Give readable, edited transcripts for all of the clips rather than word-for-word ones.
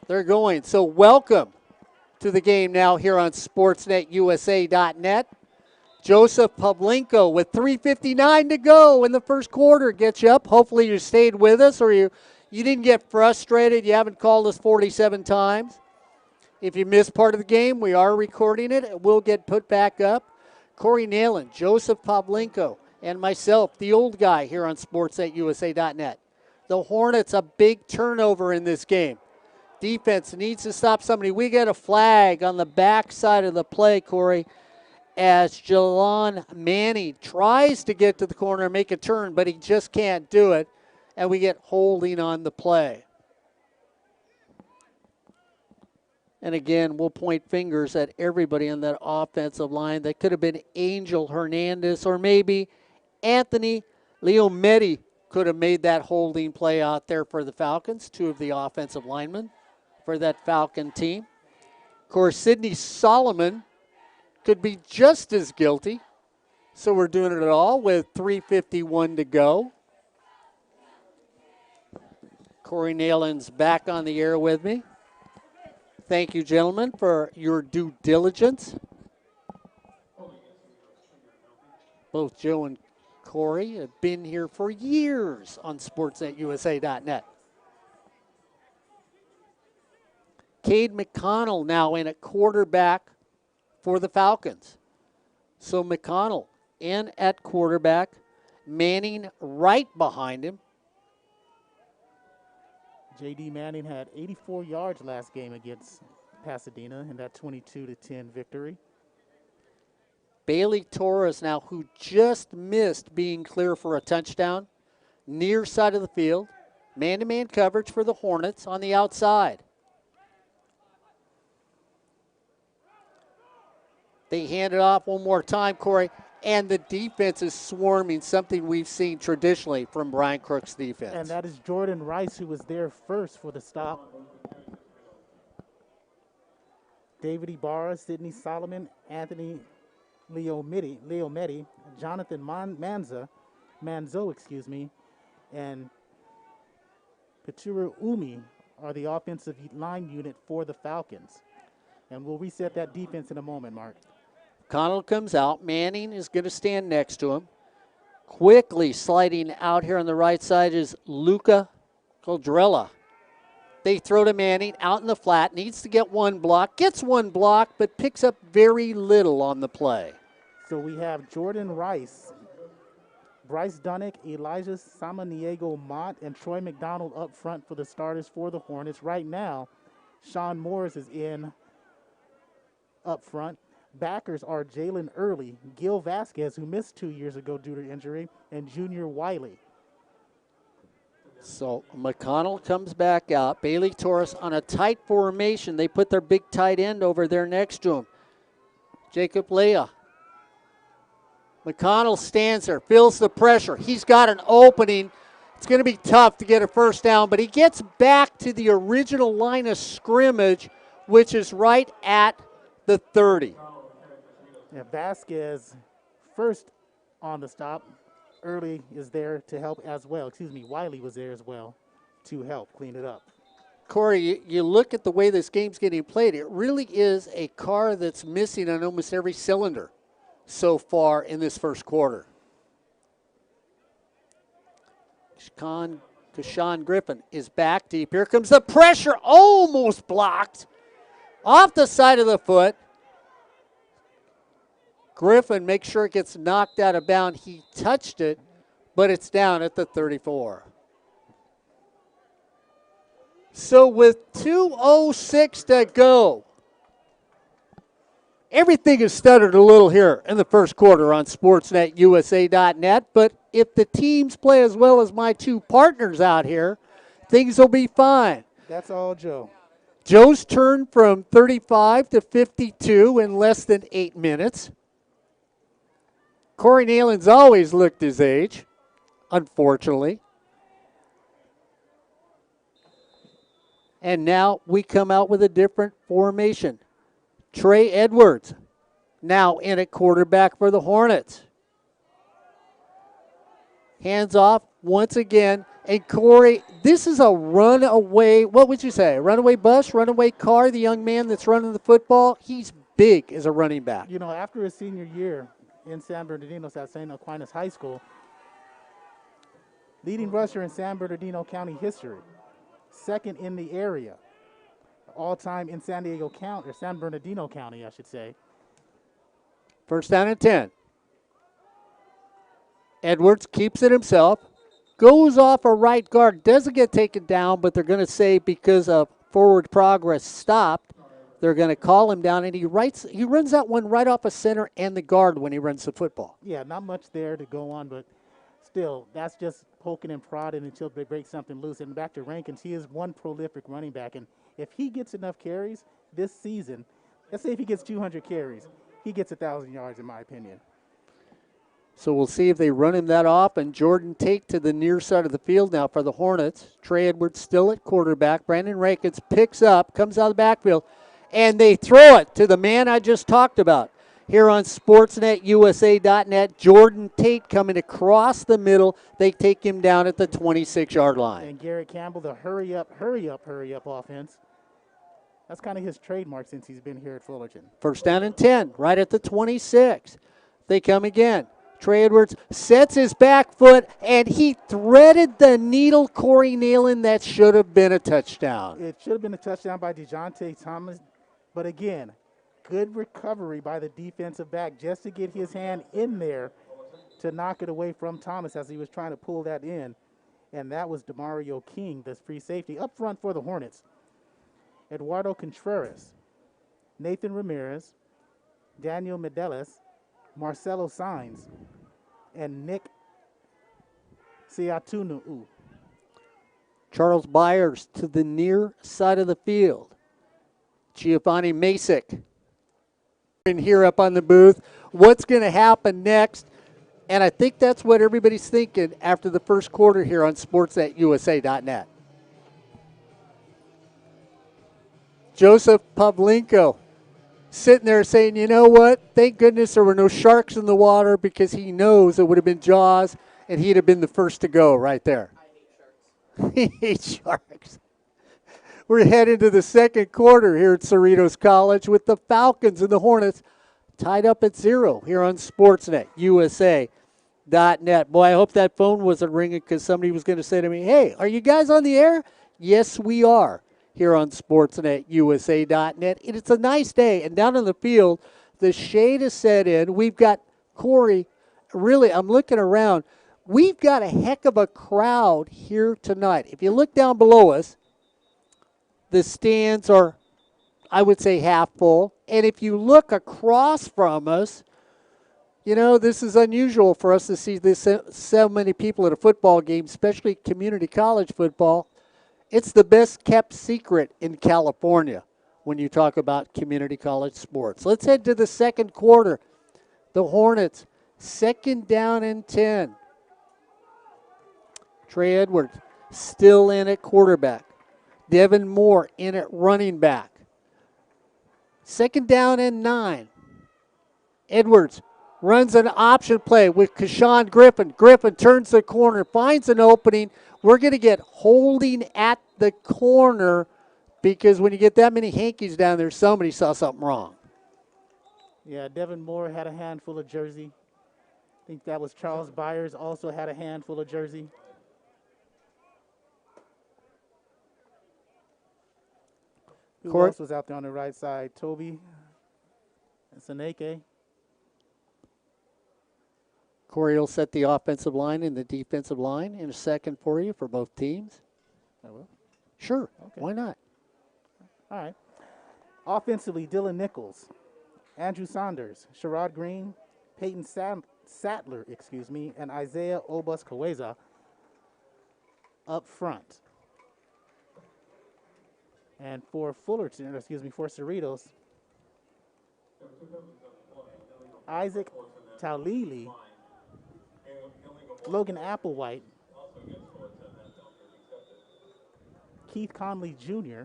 They're going. So welcome to the game now here on SportsNetUSA.net. Joseph Pavlenko with 3:59 to go in the first quarter gets you up. Hopefully you stayed with us or you didn't get frustrated. You haven't called us 47 times. If you missed part of the game, we are recording it. It will get put back up. Corey Neyland, Joseph Pavlenko, and myself, the old guy here on SportsNetUSA.net. The Hornets, a big turnover in this game. Defense needs to stop somebody. We get a flag on the back side of the play, Corey, as Jelon Manning tries to get to the corner and make a turn, but he just can't do it, and we get holding on the play. And again, we'll point fingers at everybody on that offensive line. That could have been Angel Hernandez or maybe Anthony Leometti could have made that holding play out there for the Falcons, two of the offensive linemen for that Falcon team. Of course, Sidney Solomon could be just as guilty. So we're doing it all with 3:51 to go. Corey Neyland's back on the air with me. Thank you, gentlemen, for your due diligence. Both Joe and Corey have been here for years on SportsNetUSA.net. Cade McConnell now in at quarterback for the Falcons. So McConnell in at quarterback, Manning right behind him. J.D. Manning had 84 yards last game against Pasadena in that 22-10 victory. Bailey Torres now, who just missed being clear for a touchdown, near side of the field. Man-to-man coverage for the Hornets on the outside. They hand it off one more time, Corey, and the defense is swarming, something we've seen traditionally from Brian Crook's defense. And that is Jordan Rice, who was there first for the stop. David Ibarra, Sidney Solomon, Anthony Leometti, Jonathan Manzo, and Peturu Umi are the offensive line unit for the Falcons. And we'll reset that defense in a moment, Mark. Connell comes out. Manning is going to stand next to him. Quickly sliding out here on the right side is Luca Coldrella. They throw to Manning out in the flat. Needs to get one block. Gets one block, but picks up very little on the play. So we have Jordan Rice, Bryce Dunnick, Elijah Samaniego Mott, and Troy McDonald up front for the starters for the Hornets. Right now, Sean Morris is in up front. Backers are Jalen Early, Gil Vasquez, who missed 2 years ago due to injury, and Junior Wiley. So McConnell comes back out. Bailey Torres on a tight formation. They put their big tight end over there next to him. Jacob Leah. McConnell stands there, feels the pressure. He's got an opening. It's going to be tough to get a first down, but he gets back to the original line of scrimmage, which is right at the 30. Yeah, Vasquez first on the stop. Early is there to help as well. Wiley was there as well to help clean it up. Corey, you look at the way this game's getting played, it really is a car that's missing on almost every cylinder so far in this first quarter. Kashawn Griffin is back deep. Here comes the pressure, almost blocked off the side of the foot. Griffin makes sure it gets knocked out of bounds. He touched it, but it's down at the 34. So with 2:06 to go, everything is stuttered a little here in the first quarter on SportsNetUSA.net, but if the teams play as well as my two partners out here, things will be fine. That's all Joe. Joe's turned from 35 to 52 in less than 8 minutes. Corey Neyland's always looked his age, unfortunately. And now we come out with a different formation. Trey Edwards now in at quarterback for the Hornets. Hands off once again. And Corey, this is a runaway, what would you say? Runaway bus, runaway car, the young man that's running the football? He's big as a running back. You know, after his senior year in San Bernardino at St. Aquinas High School, leading rusher in San Bernardino County history, second in the area, all-time in San Diego County, or San Bernardino County, I should say. First down and 10. Edwards keeps it himself, goes off a right guard, doesn't get taken down, but they're going to say because of forward progress stopped, they're going to call him down, and he runs that one right off a center and the guard when he runs the football. Yeah, not much there to go on, but still, that's just poking and prodding until they break something loose. And back to Rankins, he is one prolific running back, and if he gets enough carries this season, let's say if he gets 200 carries, he gets 1,000 yards in my opinion. So we'll see if they run him that off. And Jordan Tate to the near side of the field now for the Hornets. Trey Edwards still at quarterback. Brandon Rankins picks up, comes out of the backfield, and they throw it to the man I just talked about. Here on SportsNetUSA.net, Jordan Tate coming across the middle. They take him down at the 26-yard line. And Garrett Campbell, the hurry up offense. That's kind of his trademark since he's been here at Fullerton. First down and 10, right at the 26. They come again. Trey Edwards sets his back foot, and he threaded the needle. Corey Neyland, that should have been a touchdown. It should have been a touchdown by DeJounte Thomas, but again, good recovery by the defensive back just to get his hand in there to knock it away from Thomas as he was trying to pull that in. And that was DeMario King, the free safety, up front for the Hornets. Eduardo Contreras, Nathan Ramirez, Daniel Medelis, Marcelo Sainz, and Nick Siatunu. Charles Byers to the near side of the field. Giovanni Masick in here up on the booth. What's going to happen next? And I think that's what everybody's thinking after the first quarter here on SportsNetUSA.net. Joseph Pavlenko sitting there saying, you know what? Thank goodness there were no sharks in the water, because he knows it would have been Jaws and he'd have been the first to go right there. I hate sharks. He hates sharks. We're heading to the second quarter here at Cerritos College with the Falcons and the Hornets tied up at 0 here on SportsNetUSA.net. Boy, I hope that phone wasn't ringing, because somebody was going to say to me, hey, are you guys on the air? Yes, we are here on SportsNetUSA.net. And it's a nice day. And down on the field, the shade is set in. We've got Corey. Really, I'm looking around. We've got a heck of a crowd here tonight. If you look down below us, the stands are, I would say, half full. And if you look across from us, you know, this is unusual for us to see this so many people at a football game, especially community college football. It's the best kept secret in California when you talk about community college sports. Let's head to the second quarter. The Hornets, second down and 10. Trey Edwards still in at quarterback. Devin Moore in at running back. Second down and 9. Edwards runs an option play with Kashawn Griffin. Griffin turns the corner, finds an opening. We're going to get holding at the corner, because when you get that many hankies down there, somebody saw something wrong. Yeah, Devin Moore had a handful of jersey. I think that was Charles Byers, also had a handful of jersey. Who else was out there on the right side? Toby and Saneke. Corey will set the offensive line and the defensive line in a second for you for both teams. I will. Sure. Okay. Why not? All right. Offensively, Dylan Nichols, Andrew Saunders, Sherrod Green, Peyton Sattler, and Isaiah Obus-Kaweza up front. And for for Cerritos, Isaac Taulili, Logan Applewhite, Keith Conley Jr.,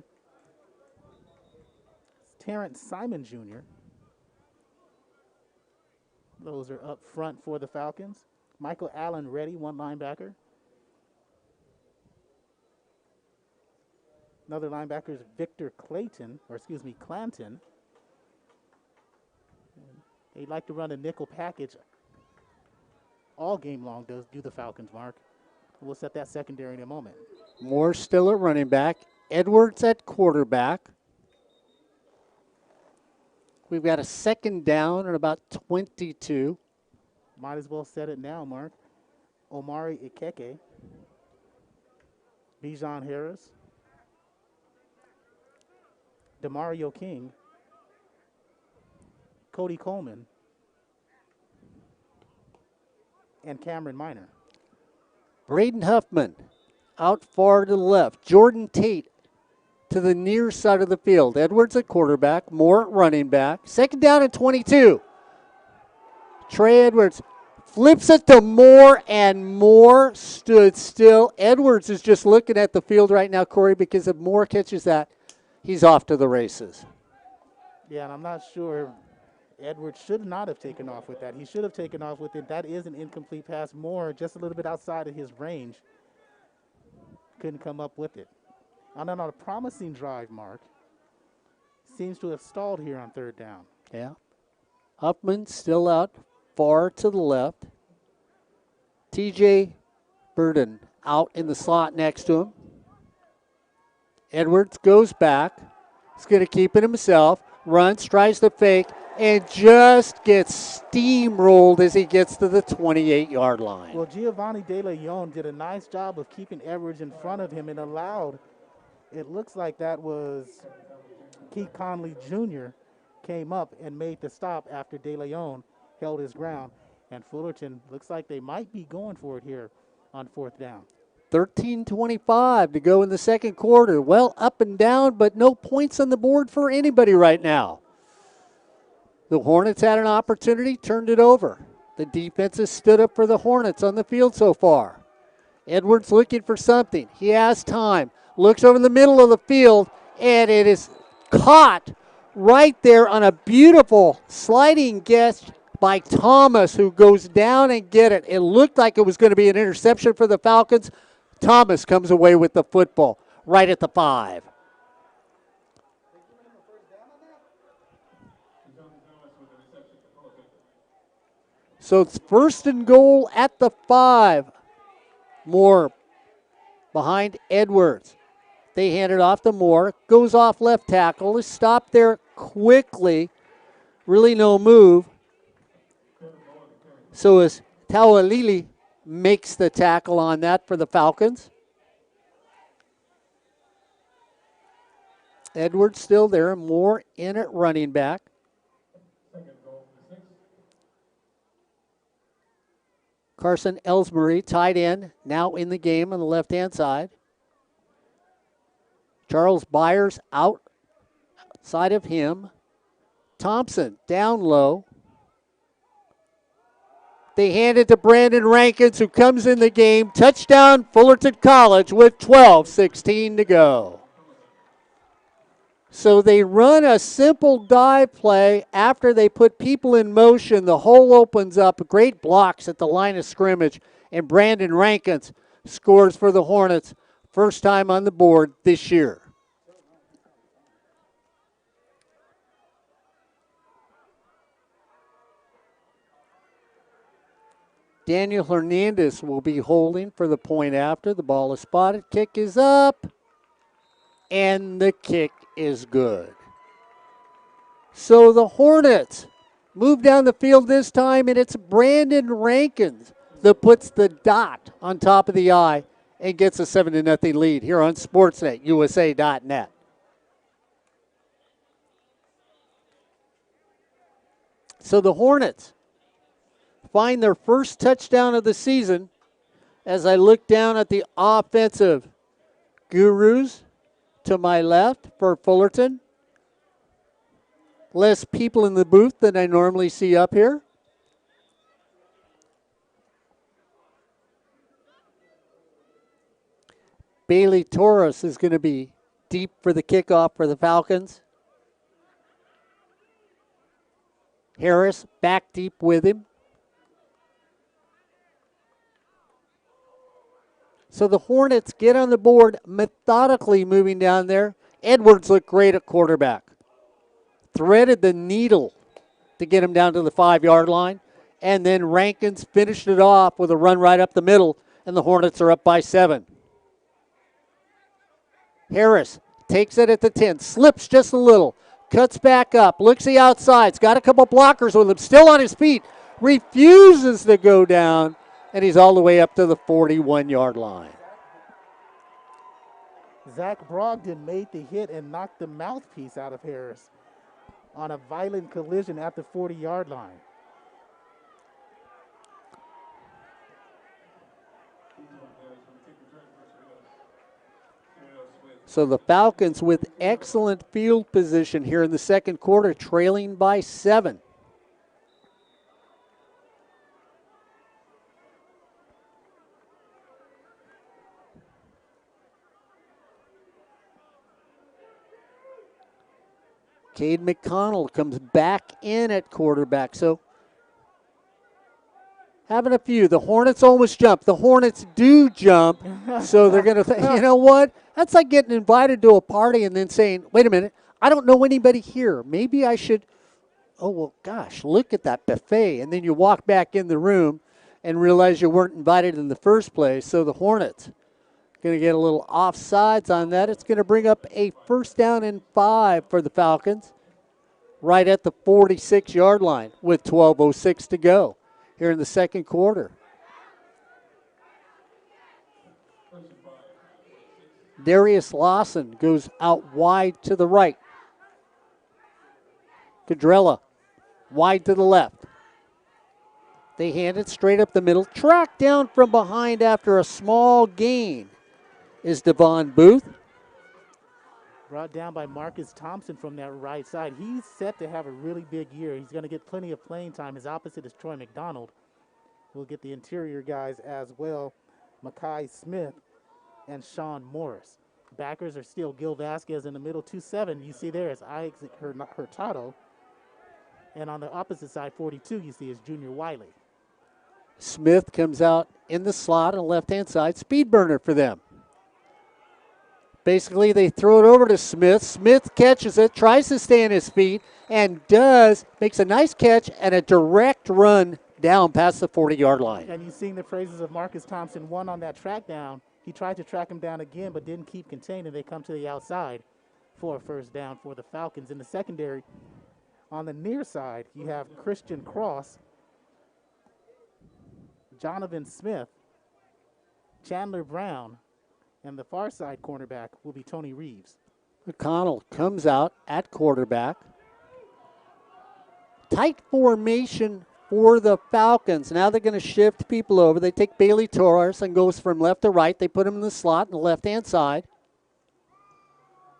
Terrence Simon Jr. Those are up front for the Falcons. Michael Allen ready, one linebacker. Another linebacker is Victor Clanton. They like to run a nickel package all game long, do the Falcons, Mark. We'll set that secondary in a moment. Moore still at running back. Edwards at quarterback. We've got a second down at about 22. Might as well set it now, Mark. Omari Ikeke. Bijan Harris. Demario King. Cody Coleman. And Cameron Minor. Braden Huffman out far to the left. Jordan Tate to the near side of the field. Edwards at quarterback. Moore at running back. Second down and 22. Trey Edwards flips it to Moore, and Moore stood still. Edwards is just looking at the field right now, Corey, because if Moore catches that, he's off to the races. Yeah, and I'm not sure. Edwards should not have taken off with that. He should have taken off with it. That is an incomplete pass. Moore just a little bit outside of his range. Couldn't come up with it. On a promising drive, Mark. Seems to have stalled here on third down. Yeah. Huffman still out far to the left. TJ Burden out in the slot next to him. Edwards goes back. He's going to keep it himself. Runs, tries to fake, and just gets steamrolled as he gets to the 28-yard line. Well, Giovanni De Leon did a nice job of keeping Edwards in front of him and allowed, it looks like that was Keith Conley Jr. came up and made the stop after De Leon held his ground. And Fullerton looks like they might be going for it here on fourth down. 13:25 to go in the second quarter. Well, up and down, but no points on the board for anybody right now. The Hornets had an opportunity, turned it over. The defense has stood up for the Hornets on the field so far. Edwards looking for something. He has time. Looks over the middle of the field, and it is caught right there on a beautiful sliding catch by Thomas, who goes down and get it. It looked like it was going to be an interception for the Falcons. Thomas comes away with the football right at the 5. So it's first and goal at the 5. Moore behind Edwards. They hand it off to Moore. Goes off left tackle. Is stopped there quickly. Really no move. So as Taualili makes the tackle on that for the Falcons. Edwards still there. Moore in at running back. Carson Ellsbury, tight end, now in the game on the left-hand side. Charles Byers outside of him. Thompson down low. They hand it to Brandon Rankins, who comes in the game. Touchdown, Fullerton College with 12:16 to go. So they run a simple dive play after they put people in motion. The hole opens up. Great blocks at the line of scrimmage. And Brandon Rankins scores for the Hornets. First time on the board this year. Daniel Hernandez will be holding for the point after. The ball is spotted. Kick is up. And the kick is good. So the Hornets move down the field this time, and it's Brandon Rankins that puts the dot on top of the I and gets a 7-0 lead here on Sportsnet, USA.net. So the Hornets find their first touchdown of the season. As I look down at the offensive gurus to my left for Fullerton. Less people in the booth than I normally see up here. Bailey Torres is going to be deep for the kickoff for the Falcons. Harris back deep with him. So the Hornets get on the board, methodically moving down there. Edwards looked great at quarterback. Threaded the needle to get him down to the 5-yard line. And then Rankins finished it off with a run right up the middle, and the Hornets are up by 7. Harris takes it at the 10, slips just a little, cuts back up, looks the outside's got a couple blockers with him, still on his feet, refuses to go down, and he's all the way up to the 41-yard line. Zach Brogdon made the hit and knocked the mouthpiece out of Harris on a violent collision at the 40-yard line. So the Falcons with excellent field position here in the second quarter, trailing by 7. Cade McConnell comes back in at quarterback. So having a few. The Hornets almost jump. The Hornets do jump. So they're going to think, you know what? That's like getting invited to a party and then saying, wait a minute, I don't know anybody here. Maybe I should, oh, well, gosh, look at that buffet. And then you walk back in the room and realize you weren't invited in the first place. So the Hornets going to get a little offsides on that. It's going to bring up a 1st down and 5 for the Falcons right at the 46-yard line with 12:06 to go here in the second quarter. Darius Lawson goes out wide to the right. Cadrella wide to the left. They hand it straight up the middle. Tracked down from behind after a small gain is Devon Booth. Brought down by Marcus Thompson from that right side. He's set to have a really big year. He's going to get plenty of playing time. His opposite is Troy McDonald. We'll get the interior guys as well. Makai Smith and Sean Morris. Backers are still Gil Vasquez in the middle. 2-7 you see there is Isaac Hurtado. And on the opposite side, 42, you see is Junior Wiley. Smith comes out in the slot on the left-hand side. Speed burner for them. Basically, they throw it over to Smith. Smith catches it, tries to stay on his feet, and makes a nice catch and a direct run down past the 40-yard line. And you've seen the praises of Marcus Thompson, one on that track down. He tried to track him down again, but didn't keep contained, and they come to the outside for a 1st down for the Falcons. In the secondary, on the near side, you have Christian Cross, Jonathan Smith, Chandler Brown, and the far side cornerback will be Tony Reeves. McConnell comes out at quarterback. Tight formation for the Falcons. Now they're going to shift people over. They take Bailey Torres and goes from left to right. They put him in the slot on the left-hand side.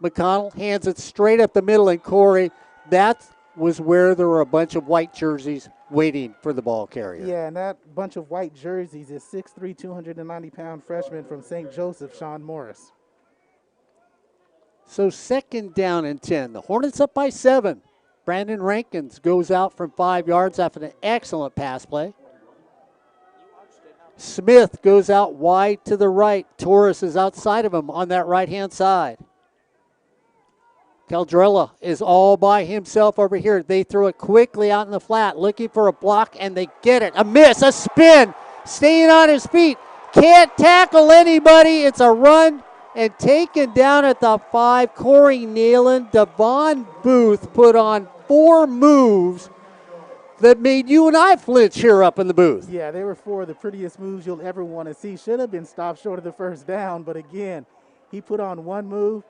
McConnell hands it straight up the middle, and Corey, that was where there were a bunch of white jerseys waiting for the ball carrier. Yeah, and that bunch of white jerseys is 6'3", 290-pound freshman from St. Joseph, Sean Morris. So 2nd down and 10. The Hornets up by 7. Brandon Rankins goes out from 5 yards after an excellent pass play. Smith goes out wide to the right. Torres is outside of him on that right-hand side. Caldrella is all by himself over here. They throw it quickly out in the flat, looking for a block, and they get it. A miss, a spin, staying on his feet. Can't tackle anybody. It's a run and taken down at the 5. Corey Neyland, Devon Booth put on 4 moves that made you and I flinch here up in the booth. Yeah, they were 4 of the prettiest moves you'll ever want to see. Should have been stopped short of the 1st down, but again, he put on 1 move.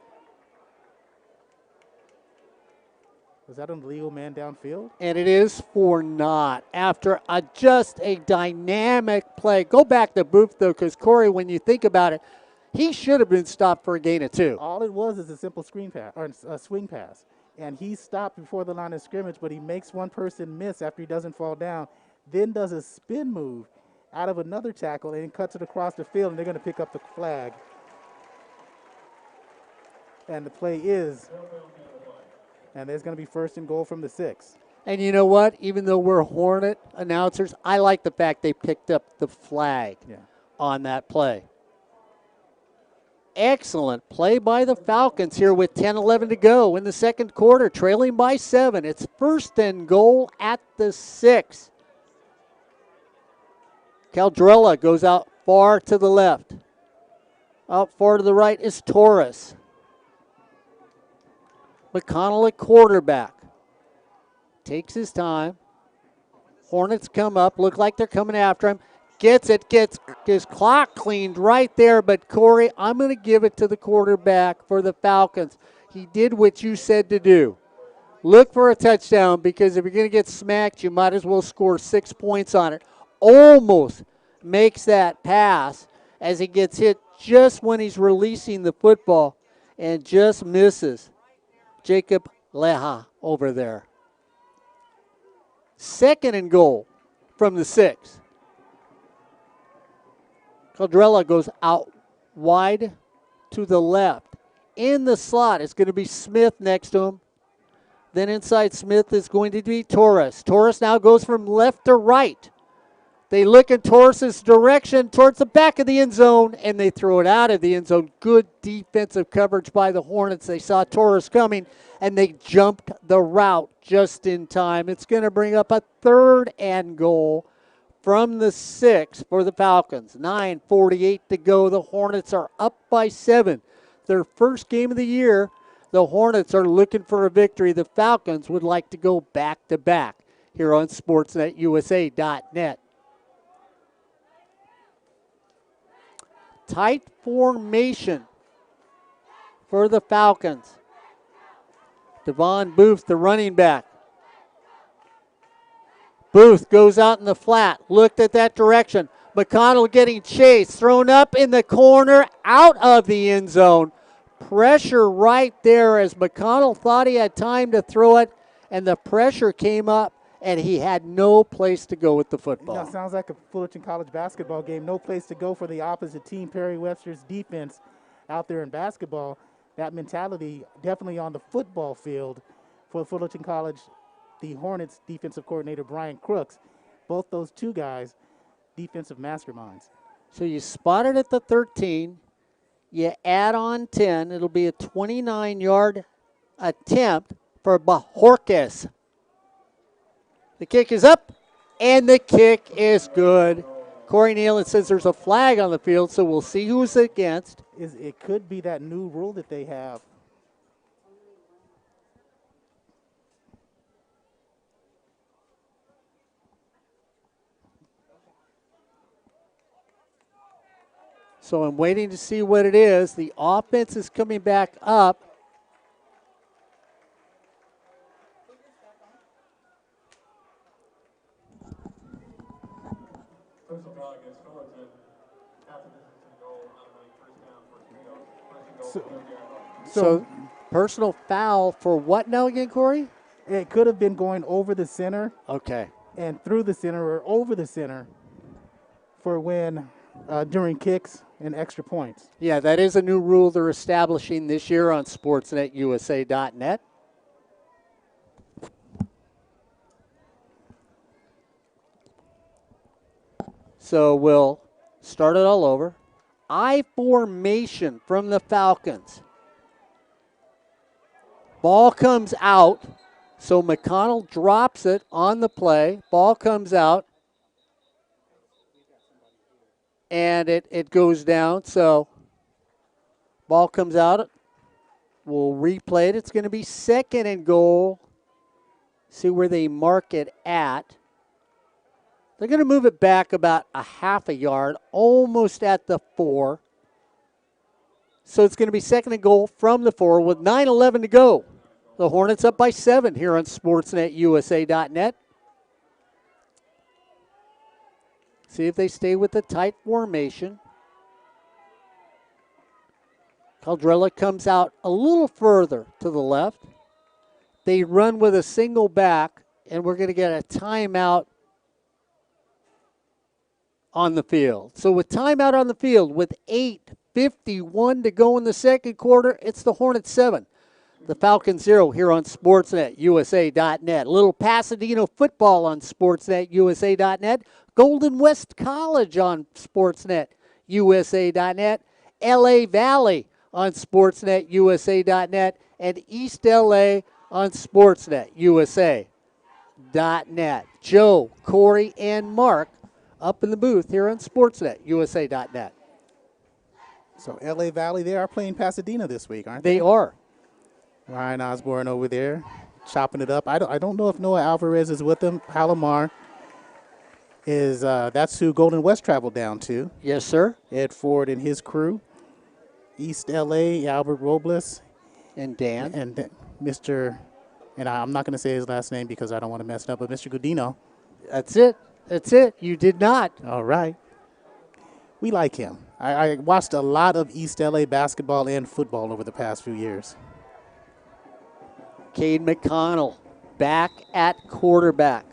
Was that an illegal man downfield? And it is for naught after just a dynamic play. Go back to Booth, though, because, Corey, when you think about it, he should have been stopped for a gain of 2. All it was is a simple screen pass, or a swing pass. And he stopped before the line of scrimmage, but he makes one person miss after he doesn't fall down, then does a spin move out of another tackle and cuts it across the field, and they're going to pick up the flag. And the play is, and there's going to be 1st and goal from the 6. And you know what? Even though we're Hornet announcers, I like the fact they picked up the flag on that play. excellent play by the Falcons here with 10-11 to go in the second quarter, trailing by 7. It's 1st and goal at the 6. Caldrella goes out far to the left. Out far to the right is Torres. McConnell at quarterback. Takes his time. Hornets come up, look like they're coming after him. Gets his clock cleaned right there, but Corey, I'm going to give it to the quarterback for the Falcons. He did what you said to do. Look for a touchdown, because if you're going to get smacked, you might as well score 6 points on it. Almost makes that pass as he gets hit just when he's releasing the football and just misses. Jacob Leha over there. 2nd and goal from the 6. Caldrella goes out wide to the left. In the slot, it's going to be Smith next to him. Then inside Smith is going to be Torres. Torres now goes from left to right. They look in Torres' direction towards the back of the end zone, and they throw it out of the end zone. Good defensive coverage by the Hornets. They saw Torres coming, and they jumped the route just in time. It's going to bring up a 3rd and goal from the 6 for the Falcons. 9:48 to go. The Hornets are up by 7. Their first game of the year. The Hornets are looking for a victory. The Falcons would like to go back-to-back here on SportsNetUSA.net. Tight formation for the Falcons. Devon Booth, the running back. Booth goes out in the flat, looked at that direction. McConnell getting chased, thrown up in the corner, out of the end zone. Pressure right there as McConnell thought he had time to throw it, and the pressure came up, and he had no place to go with the football. You know, sounds like a Fullerton College basketball game. No place to go for the opposite team. Perry Webster's defense out there in basketball. That mentality definitely on the football field for Fullerton College. The Hornets defensive coordinator, Brian Crooks. Both those two guys, defensive masterminds. So you spot it at the 13. You add on 10. It'll be a 29-yard attempt for Bajorquez. The kick is up, and the kick is good. Corey Neyland says there's a flag on the field, so we'll see who's against. It could be that new rule that they have. So I'm waiting to see what it is. The offense is coming back up. So personal foul for what now again, Corey? It could have been going over the center. Okay. And through the center or over the center for when during kicks and extra points. Yeah, that is a new rule they're establishing this year on SportsNetUSA.net. So we'll start it all over. I formation from the Falcons. Ball comes out, so McConnell drops it on the play. Ball comes out, and it goes down. So ball comes out. We'll replay it. It's going to be 2nd and goal. See where they mark it at. They're going to move it back about a half a yard, almost at the 4. So it's going to be 2nd and goal from the 4 with 9:11 to go. The Hornets up by 7 here on SportsNetUSA.net. See if they stay with the tight formation. Caldrella comes out a little further to the left. They run with a single back, and we're going to get a timeout on the field. So with timeout on the field, with 8:51 to go in the second quarter, it's the Hornets 7. The Falcons 0 here on SportsNetUSA.net. A little Pasadena football on SportsNetUSA.net. Golden West College on SportsNetUSA.net. LA Valley on SportsNetUSA.net and East LA on SportsNetUSA.net. Joe, Corey, and Mark up in the booth here on SportsNetUSA.net. So LA Valley, they are playing Pasadena this week, aren't they? They are. Ryan Osborne over there chopping it up. I don't know if Noah Alvarez is with them. Palomar is, that's who Golden West traveled down to. Yes, sir. Ed Ford and his crew. East LA, Albert Robles. And Dan. And Mr., and I'm not going to say his last name because I don't want to mess it up, but Mr. Godino. That's it. That's it. You did not. All right. We like him. I watched a lot of East LA basketball and football over the past few years. Cade McConnell back at quarterback.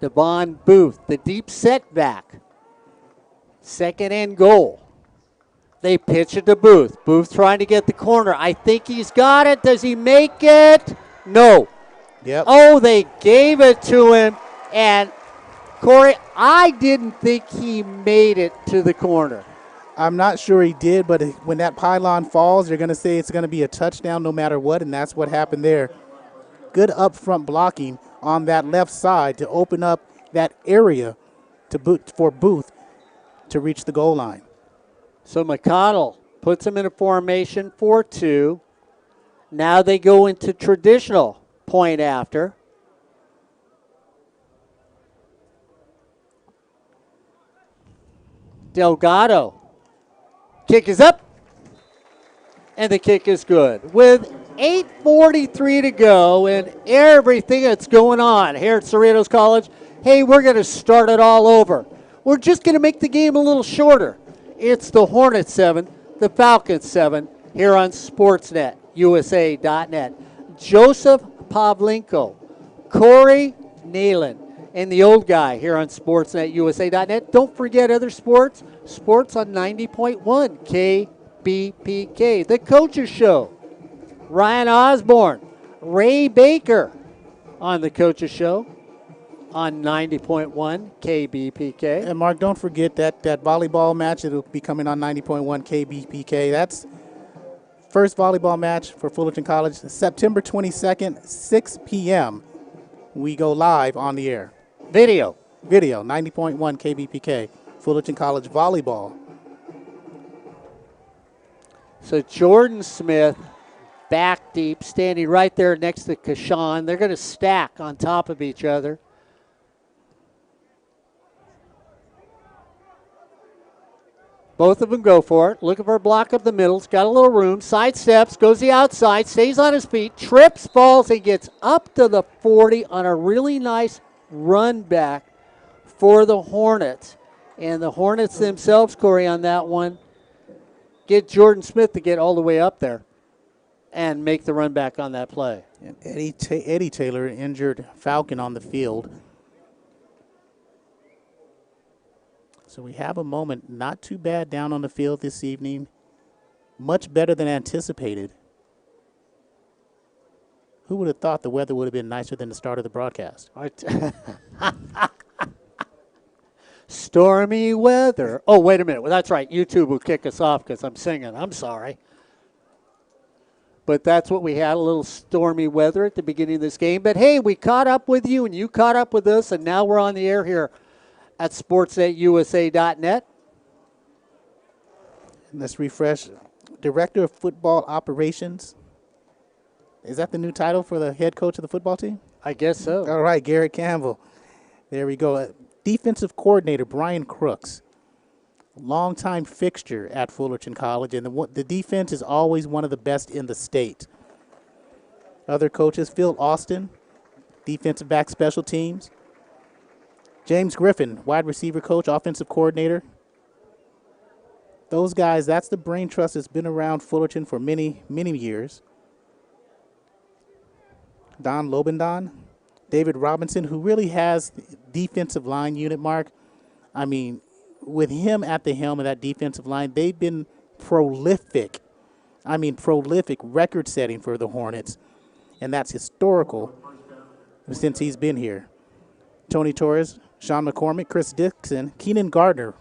Devon Booth, the deep setback. Second and goal. They pitch it to Booth. Booth trying to get the corner. I think he's got it. Does he make it? No. Yep. Oh, they gave it to him. And, Corey, I didn't think he made it to the corner. I'm not sure he did, but when that pylon falls, you're going to say it's going to be a touchdown no matter what, and that's what happened there. Good up-front blocking on that left side to open up that area for Booth to reach the goal line. So McConnell puts him in a formation 4-2. Now they go into traditional point after. Delgado. Kick is up. And the kick is good. With 8:43 to go and everything that's going on here at Cerritos College, hey, we're going to start it all over. We're just going to make the game a little shorter. It's the Hornets 7, the Falcons 7, here on SportsNetUSA.net. Joseph Pavlovich, Corey Neyland, and the old guy here on SportsNetUSA.net. Don't forget other sports on 90.1 KBPK. The Coaches Show. Ryan Osborne, Ray Baker on the Coaches Show on 90.1 KBPK. And Mark, don't forget that volleyball match that will be coming on 90.1 KBPK. That's first volleyball match for Fullerton College, September 22nd, 6 p.m. We go live on the air. Video, 90.1 KBPK, Fullerton College volleyball. So Jordan Smith back deep, standing right there next to Kashan. They're going to stack on top of each other. Both of them go for it. Looking for a block up the middle. It's got a little room. Side steps, goes the outside, stays on his feet, trips, falls, and gets up to the 40 on a really nice run back for the Hornets. And the Hornets themselves, Corey, on that one, get Jordan Smith to get all the way up there and make the run back on that play. And Eddie Taylor, injured Falcon on the field. So we have a moment not too bad down on the field this evening. Much better than anticipated. Who would have thought the weather would have been nicer than the start of the broadcast? Stormy weather. Oh, wait a minute. Well, that's right. YouTube will kick us off because I'm singing. I'm sorry. But that's what we had, a little stormy weather at the beginning of this game. But, hey, we caught up with you, and you caught up with us, and now we're on the air here at SportsNetUSA.net. Let's refresh. Director of Football Operations. Is that the new title for the head coach of the football team? I guess so. All right, Garrett Campbell. There we go. Defensive coordinator, Brian Crooks. Longtime fixture at Fullerton College, and the defense is always one of the best in the state. Other coaches, Phil Austin, defensive back special teams. James Griffin, wide receiver coach, offensive coordinator. Those guys, that's the brain trust that's been around Fullerton for many, many years. Don Lobendon, David Robinson, who really has the defensive line unit, Mark. I mean, with him at the helm of that defensive line, they've been prolific. I mean, prolific, record-setting for the Hornets. And that's historical since he's been here. Tony Torres, Sean McCormick, Chris Dixon, Keenan Gardner,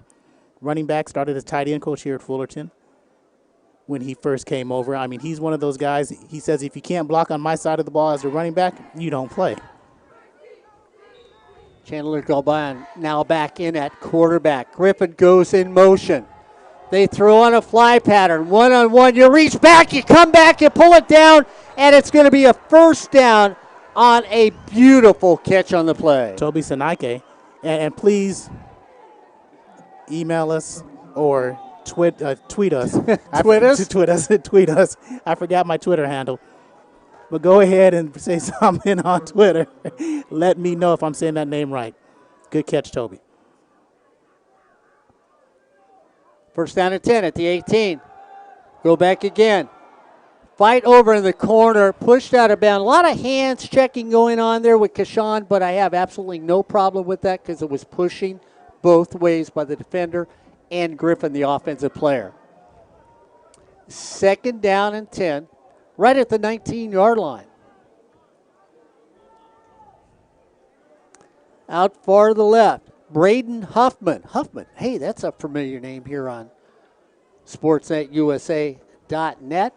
running back, started as tight end coach here at Fullerton. when he first came over. I mean, he's one of those guys, he says, if you can't block on my side of the ball as a running back, you don't play. Chandler Galban now back in at quarterback. Griffin goes in motion. They throw on a fly pattern, one-on-one. You reach back, you come back, you pull it down, and it's going to be a first down on a beautiful catch on the play. Toby Sanaike. And please email us or tweet us. Tweet us? Tweet us. I forgot my Twitter handle. But go ahead and say something on Twitter. Let me know if I'm saying that name right. Good catch, Toby. First down and 10 at the 18. Go back again. Fight over in the corner, pushed out of bounds. A lot of hands checking going on there with Kashan, but I have absolutely no problem with that because it was pushing both ways by the defender and Griffin, the offensive player. Second down and 10, right at the 19-yard line. Out far to the left, Braden Huffman. Huffman, hey, that's a familiar name here on SportsNetUSA.net.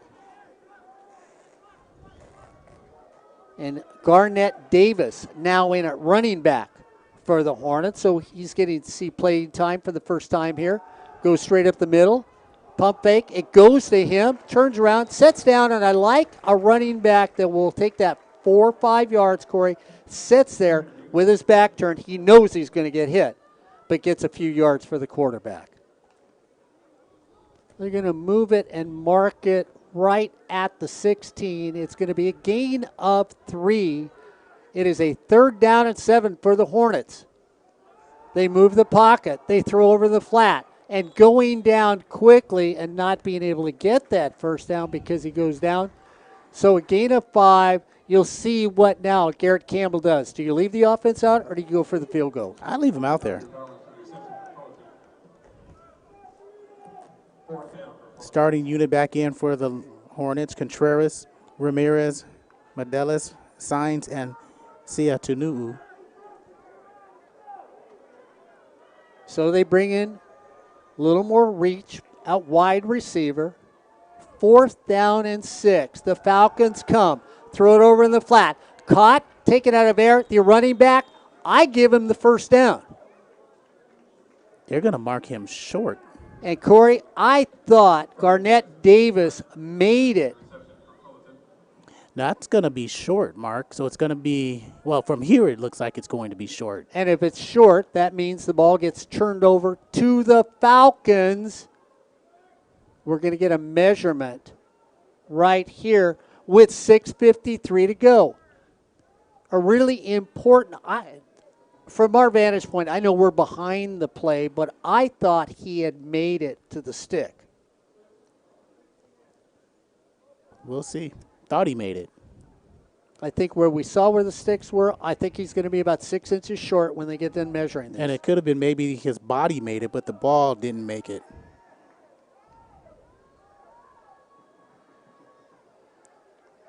And Garnett Davis now in at running back for the Hornets. So he's getting to see playing time for the first time here. Goes straight up the middle. Pump fake. It goes to him. Turns around. Sets down. And I like a running back that will take that 4 or 5 yards, Corey. Sits there with his back turned. He knows he's going to get hit, but gets a few yards for the quarterback. They're going to move it and mark it right at the 16. It's going to be a gain of 3. It is a third down and 7 for the Hornets. They move the pocket. They throw over the flat. And going down quickly and not being able to get that first down because he goes down. So a gain of 5. You'll see what now Garrett Campbell does. Do you leave the offense out or do you go for the field goal? I leave him out there. Starting unit back in for the Hornets, Contreras, Ramirez, Medelis, Sainz, and Sia Tunuu. So they bring in a little more reach, out wide receiver. Fourth down and 6. The Falcons come. Throw it over in the flat. Caught, taken out of air. The running back, I give him the first down. They're going to mark him short. And, Corey, I thought Garnett Davis made it. That's going to be short, Mark. So it's going to be, well, from here it looks like it's going to be short. And if it's short, that means the ball gets turned over to the Falcons. We're going to get a measurement right here with 6:53 to go. A really important, from our vantage point, I know we're behind the play, but I thought he had made it to the stick. We'll see. Thought he made it. I think where we saw where the sticks were, I think he's going to be about 6 inches short when they get done measuring this. And it could have been maybe his body made it, but the ball didn't make it.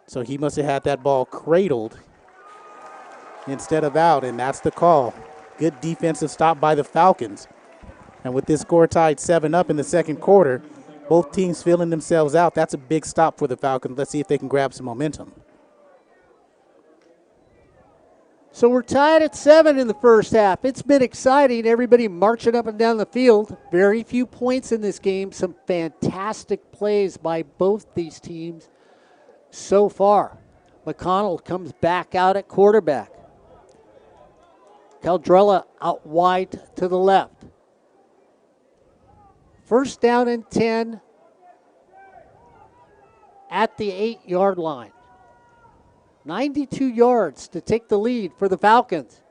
So he must have had that ball cradled instead of out, and that's the call. Good defensive stop by the Falcons. And with this score tied 7-up in the second quarter, both teams feeling themselves out. That's a big stop for the Falcons. Let's see if they can grab some momentum. So we're tied at 7 in the first half. It's been exciting. Everybody marching up and down the field. Very few points in this game. Some fantastic plays by both these teams so far. McConnell comes back out at quarterback. Caldrella out wide to the left. First down and 10 at the 8-yard line. 92 yards to take the lead for the Falcons.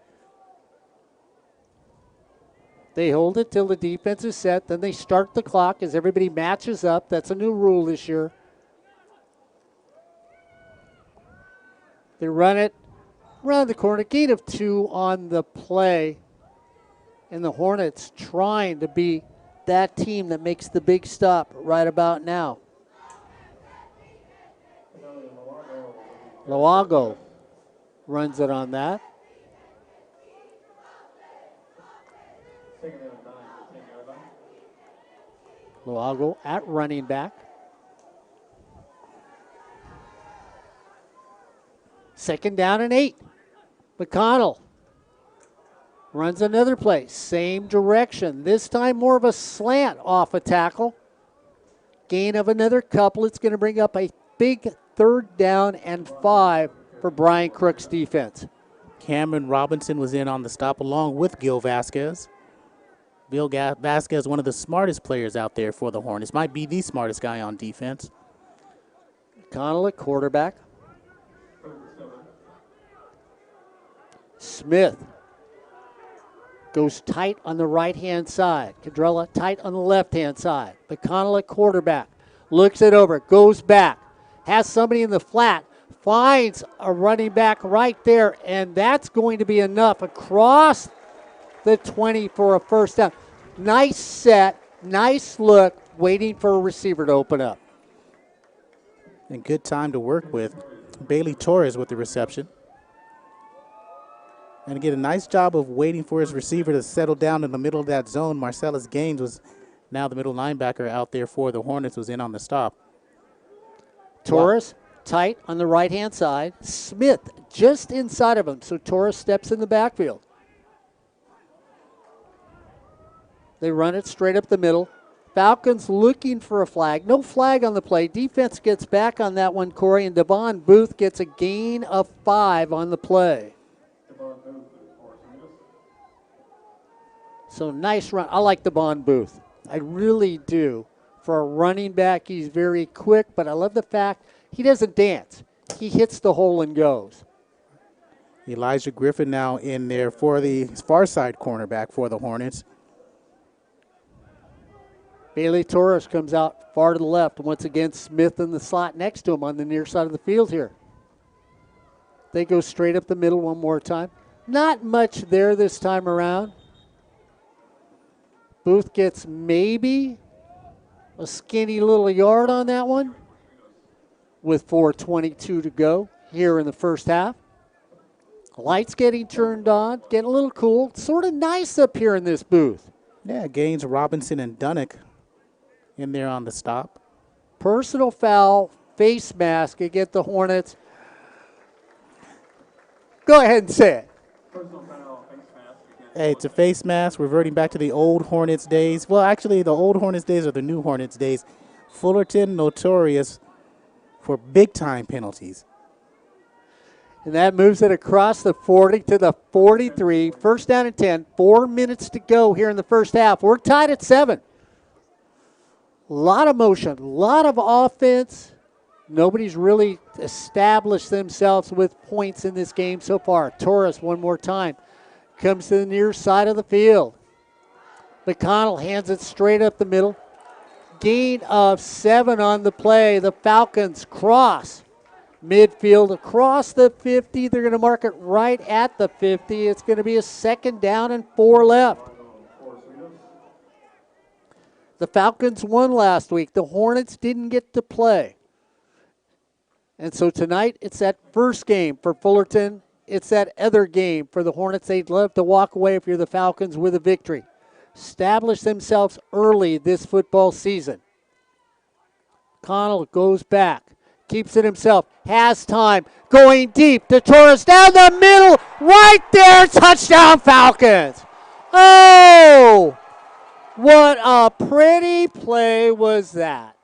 They hold it till the defense is set. Then they start the clock as everybody matches up. That's a new rule this year. They run it around the corner. Gain of 2 on the play. And the Hornets trying to be that team that makes the big stop right about now. Loago runs it on that. Loago at running back. 2nd down and 8. McConnell runs another play, same direction. This time more of a slant off a tackle. Gain of another couple. It's going to bring up a big 3rd down and 5 for Brian Crook's defense. Cameron Robinson was in on the stop along with Gil Vasquez. Vasquez, one of the smartest players out there for the Hornets. Might be the smartest guy on defense. McConnell at quarterback. Smith goes tight on the right-hand side. Cadrella tight on the left-hand side. McConnell at quarterback. Looks it over. Goes back. Has somebody in the flat. Finds a running back right there, and that's going to be enough across the 20 for a 1st down. Nice set, nice look, waiting for a receiver to open up. And good time to work with. Bailey Torres with the reception. And get a nice job of waiting for his receiver to settle down in the middle of that zone. Marcellus Gaines was now the middle linebacker out there for the Hornets, was in on the stop. Torres tight on the right-hand side. Smith just inside of him, so Torres steps in the backfield. They run it straight up the middle. Falcons looking for a flag. No flag on the play. Defense gets back on that one, Corey, and Devon Booth gets a gain of 5 on the play. So nice run. I like Devon Booth. I really do. For a running back, he's very quick, but I love the fact he doesn't dance. He hits the hole and goes. Elijah Griffin now in there for the far side cornerback for the Hornets. Bailey Torres comes out far to the left. Once again, Smith in the slot next to him on the near side of the field here. They go straight up the middle one more time. Not much there this time around. Booth gets maybe a skinny little yard on that one with 4:22 to go here in the 1st half. Lights getting turned on, getting a little cool. Sort of nice up here in this booth. Yeah, Gaines, Robinson, and Dunnick in there on the stop. Personal foul, face mask against the Hornets. Go ahead and say it. Personal foul, face mask. Hey, it's a face mask, reverting back to the old Hornets days. Well, actually, the old Hornets days are the new Hornets days. Fullerton, notorious for big-time penalties. And that moves it across the 40 to the 43. 1st down and 10. 4 minutes to go here in the 1st half. We're tied at 7. A lot of motion, a lot of offense. Nobody's really established themselves with points in this game so far. Torres one more time. Comes to the near side of the field. McConnell hands it straight up the middle. Gain of 7 on the play. The Falcons cross midfield across the 50. They're going to mark it right at the 50. It's going to be a 2nd down and 4 left. The Falcons won last week. The Hornets didn't get to play. And so tonight it's that first game for Fullerton. It's that other game for the Hornets. They'd love to walk away if you're the Falcons with a victory. Establish themselves early this football season. Connell goes back. Keeps it himself. Has time. Going deep to Torres down the middle. Right there. Touchdown Falcons. Oh! What a pretty play was that.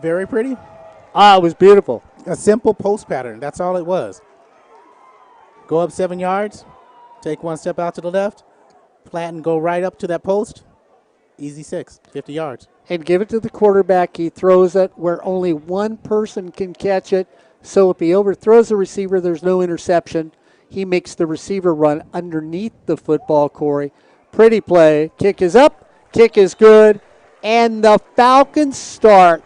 Very pretty. Ah, it was beautiful. A simple post pattern. That's all it was. Go up 7 yards. Take one step out to the left. Plant and go right up to that post. Easy 6, 50 yards. And give it to the quarterback. He throws it where only one person can catch it. So if he overthrows the receiver, there's no interception. He makes the receiver run underneath the football, Corey. Pretty play. Kick is up. Kick is good. And the Falcons start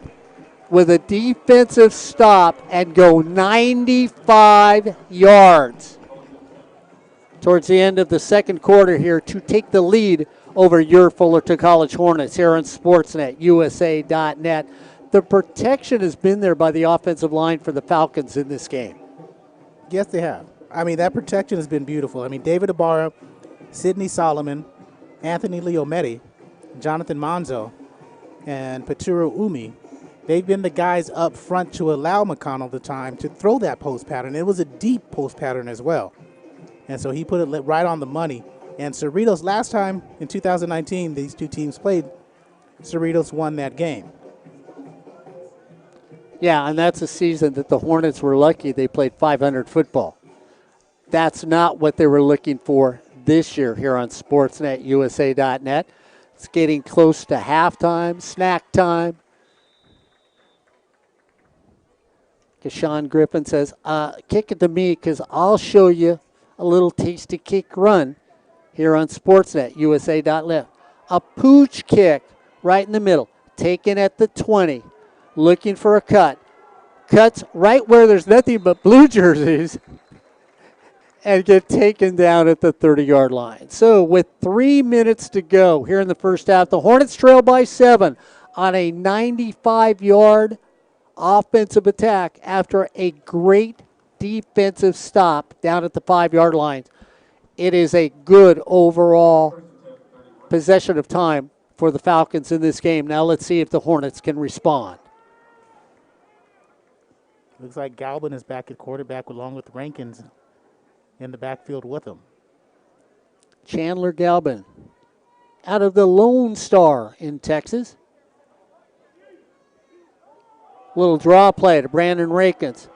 with a defensive stop and go 95 yards towards the end of the 2nd quarter here to take the lead over your Fullerton College Hornets here on Sportsnet, USA.net. The protection has been there by the offensive line for the Falcons in this game. Yes, they have. I mean, that protection has been beautiful. I mean, David Ibarra Sidney Solomon, Anthony Leometti, Jonathan Monzo, and Peturu Umi. They've been the guys up front to allow McConnell the time to throw that post pattern. It was a deep post pattern as well. And so he put it right on the money. And Cerritos, last time in 2019, these two teams played, Cerritos won that game. Yeah, and that's a season that the Hornets were lucky they played 500 football. That's not what they were looking for this year here on SportsNetUSA.net. It's getting close to halftime, snack time. Keshawn Griffin says, kick it to me because I'll show you a little tasty kick run here on SportsNetUSA.net. A pooch kick right in the middle, taken at the 20, looking for a cut. Cuts right where there's nothing but blue jerseys and get taken down at the 30-yard line. So with 3 minutes to go here in the first half, the Hornets trail by 7 on a 95-yard offensive attack after a great defensive stop down at the 5-yard line. It is a good overall possession of time for the Falcons in this game. Now let's see if the Hornets can respond. Looks like Galvin is back at quarterback along with Rankins in the backfield with him. Chandler Galvin out of the Lone Star in Texas. Little draw play to Brandon Rankins.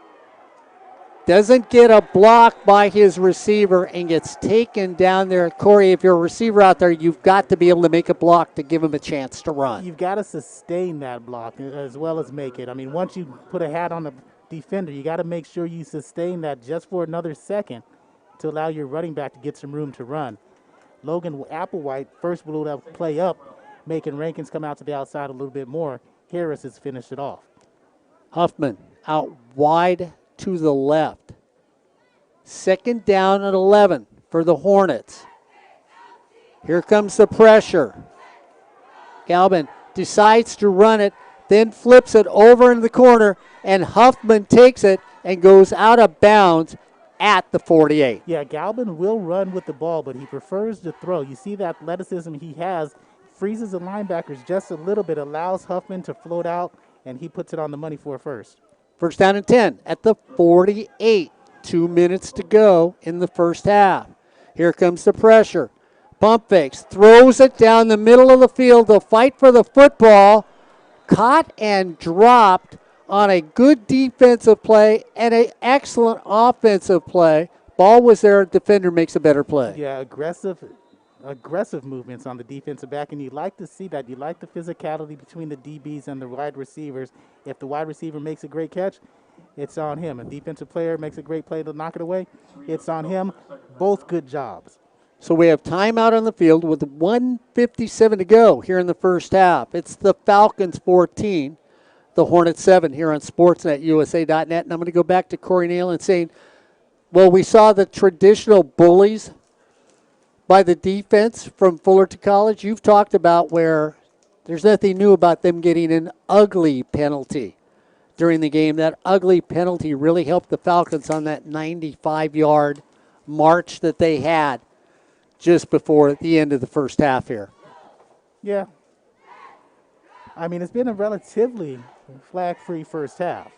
Doesn't get a block by his receiver and gets taken down there. Corey, if you're a receiver out there, you've got to be able to make a block to give him a chance to run. You've got to sustain that block as well as make it. I mean, once you put a hat on the defender, you got to make sure you sustain that just for another second to allow your running back to get some room to run. Logan Applewhite first blew that play up, making Rankins come out to the outside a little bit more. Harris has finished it off. Huffman out wide to the left. Second down at 11 for the Hornets. Here comes the pressure. Galvin decides to run it, then flips it over in the corner, and Huffman takes it and goes out of bounds at the 48. Yeah, Galvin will run with the ball, but he prefers to throw. You see the athleticism he has, freezes the linebackers just a little bit, allows Huffman to float out, and he puts it on the money for a first. First down and 10 at the 48. 2 minutes to go in the first half. Here comes the pressure. Pump fakes, throws it down the middle of the field to fight for the football. Caught and dropped on a good defensive play and an excellent offensive play. Ball was there, defender makes a better play. Yeah, aggressive movements on the defensive back, and you like to see that. You like the physicality between the DBs and the wide receivers. If the wide receiver makes a great catch, it's on him. A defensive player makes a great play to knock it away, it's on him. Both good jobs. So we have timeout on the field with 1:57 to go here in the first half. It's the Falcons 14, the Hornets 7 here on SportsNetUSA.net. And I'm going to go back to Corey Neyland saying, well, we saw the traditional bullies by the defense from Fullerton College. You've talked about where there's nothing new about them getting an ugly penalty during the game. That ugly penalty really helped the Falcons on that 95-yard march that they had just before the end of the first half here. Yeah. I mean, it's been a relatively flag-free first half.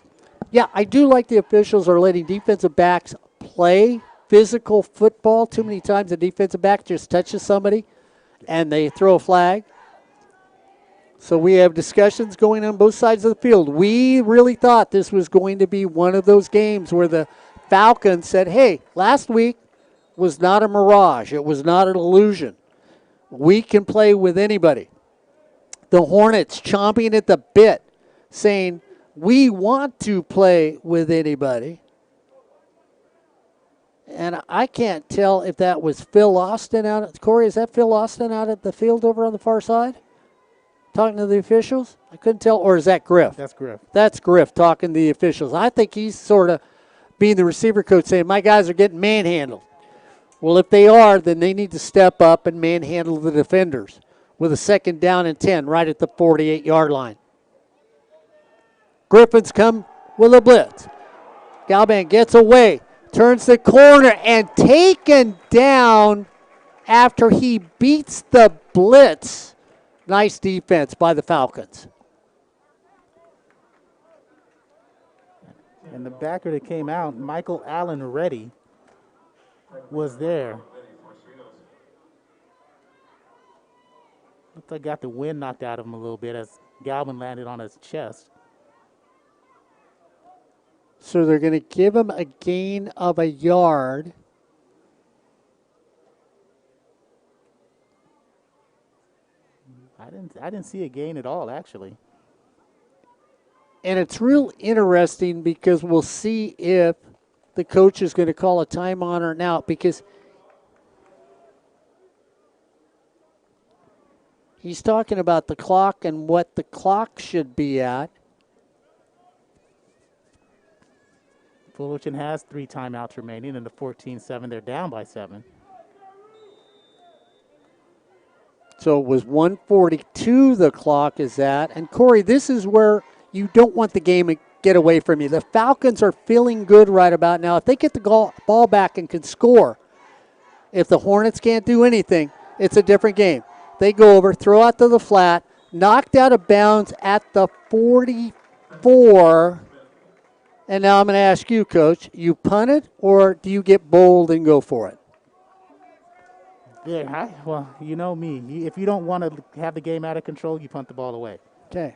Yeah, I do like the officials are letting defensive backs play physical football. Too many times the defensive back just touches somebody and they throw a flag. So we have discussions going on both sides of the field. We really thought this was going to be one of those games where the Falcons said, hey, last week was not a mirage. It was not an illusion. We can play with anybody. The Hornets chomping at the bit, saying, we want to play with anybody. And I can't tell if that was Phil Austin out. Corey, is that Phil Austin out at the field over on the far side? Talking to the officials? I couldn't tell. Or is that Griff? That's Griff. That's Griff talking to the officials. I think he's sort of being the receiver coach saying, my guys are getting manhandled. Well, if they are, then they need to step up and manhandle the defenders with a second down and 10 right at the 48-yard line. Griffin's come with a blitz. Galban gets away, turns the corner, and taken down after he beats the blitz. Nice defense by the Falcons. And the backer that came out, Michael Allen Reddy, was there. Looked like got the wind knocked out of him a little bit as Galvin landed on his chest. So they're going to give him a gain of a yard. I didn't see a gain at all, actually. And it's real interesting because we'll see if the coach is going to call a time on or not, because he's talking about the clock and what the clock should be at. Fullerton has 3 timeouts remaining in the 14-7. They're down by 7. So it was 1:42 the clock is at. And Corey, this is where you don't want the game to get away from you. The Falcons are feeling good right about now. If they get the ball back and can score, if the Hornets can't do anything, it's a different game. They go over, throw out to the flat, knocked out of bounds at the 44. And now I'm going to ask you, Coach, you punt it or do you get bold and go for it? Yeah, well, you know me. If you don't want to have the game out of control, you punt the ball away. Okay.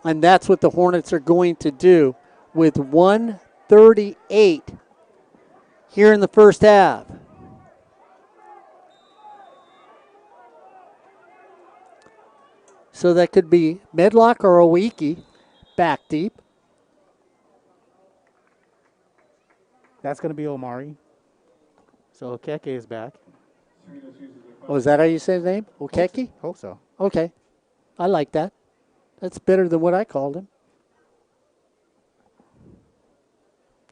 And that's what the Hornets are going to do with 1:38 here in the first half. So that could be Medlock or Owiki back deep. That's going to be Omari. So Okeke is back. Oh, is that how you say his name? Okeke? Hope so. Okay. I like that. That's better than what I called him.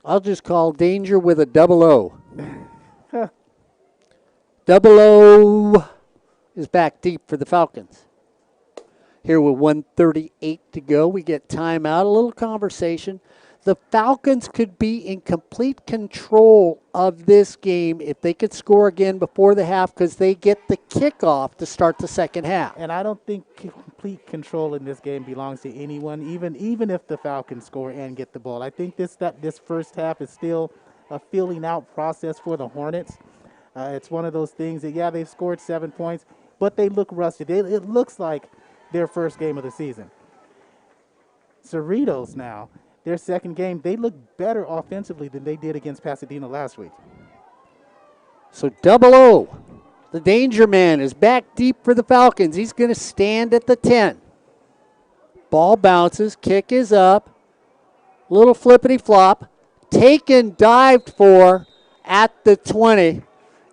I'll just call Danger with a double O. Double O is back deep for the Falcons. Here with 1:38 to go, we get timeout, a little conversation. The Falcons could be in complete control of this game if they could score again before the half because they get the kickoff to start the second half. And I don't think complete control in this game belongs to anyone, even if the Falcons score and get the ball. I think this first half is still a feeling out process for the Hornets. It's one of those things that, yeah, they've scored 7 points, but they look rusted. It looks like their first game of the season. Cerritos now, their second game, they look better offensively than they did against Pasadena last week. So double O, the danger man, is back deep for the Falcons. He's going to stand at the 10. Ball bounces, kick is up, little flippity flop, taken, dived for at the 20.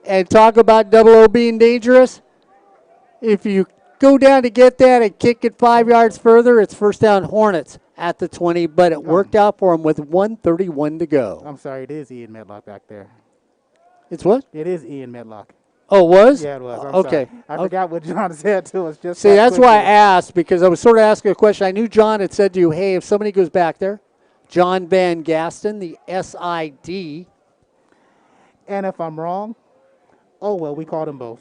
And talk about double O being dangerous. If you go down to get that and kick it 5 yards further, it's first down Hornets at the 20, but it worked out for him with 1:31 to go. I'm sorry, it is Ian Medlock back there. It's what? It is Ian Medlock. Oh, it was? Yeah, it was. I'm okay. Sorry. I forgot what John said to us. Just see, that's why I asked, because I was sort of asking a question. I knew John had said to you, hey, if somebody goes back there, John Van Gaston, the SID. And if I'm wrong, oh, well, we called them both.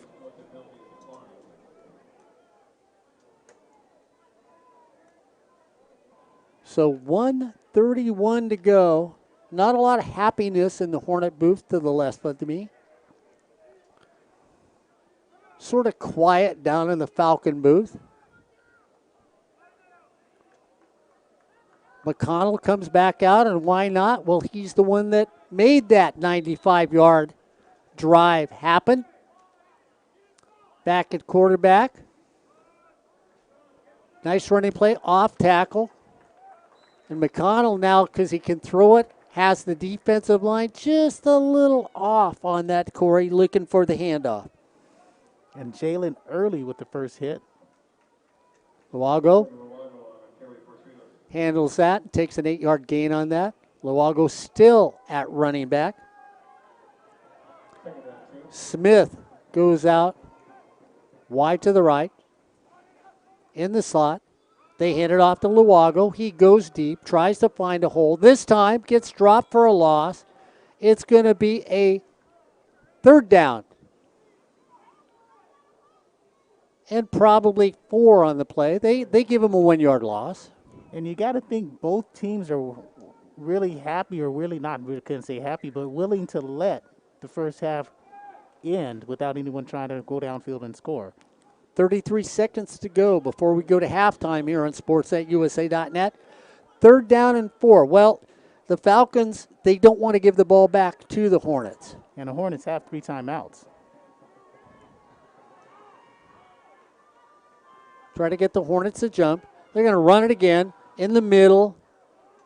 So 1:31 to go. Not a lot of happiness in the Hornet booth to the left of me. Sort of quiet down in the Falcon booth. McConnell comes back out, and why not? Well, he's the one that made that 95-yard drive happen. Back at quarterback. Nice running play, off tackle. And McConnell now, because he can throw it, has the defensive line just a little off on that, Corey, looking for the handoff. And Jalen early with the first hit. Luago handles that and takes an 8-yard gain on that. Luago still at running back. Smith goes out wide to the right in the slot. They hand it off to Luago. He goes deep, tries to find a hole. This time gets dropped for a loss. It's going to be a Third down. And probably 4 on the play. They give him a 1-yard loss. And you got to think both teams are really happy, or really not, really couldn't say happy, but willing to let the first half end without anyone trying to go downfield and score. 33 seconds to go before we go to halftime here on sportsnetusa.net. Third down and 4. Well, the Falcons, they don't want to give the ball back to the Hornets. And the Hornets have 3 timeouts. Try to get the Hornets to jump. They're going to run it again in the middle,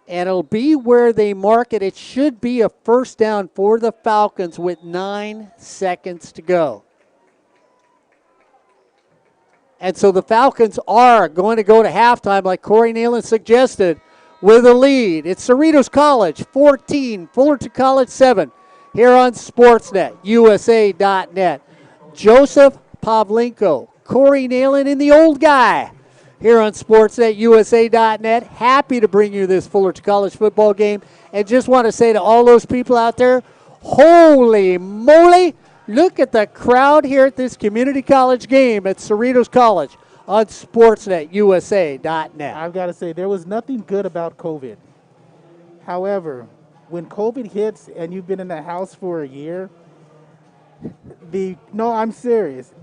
and it'll be where they mark it. It should be a first down for the Falcons with 9 seconds to go. And so the Falcons are going to go to halftime, like Corey Neyland suggested, with a lead. It's Cerritos College 14, Fullerton College 7, here on SportsNetUSA.net. Joseph Pavlovich, Corey Neyland, and the old guy here on SportsNetUSA.net. Happy to bring you this Fullerton College football game. And just want to say to all those people out there, holy moly, look at the crowd here at this community college game at Cerritos College on SportsNetUSA.net. I've got to say, there was nothing good about COVID. However, when COVID hits and you've been in the house for a year, no, I'm serious.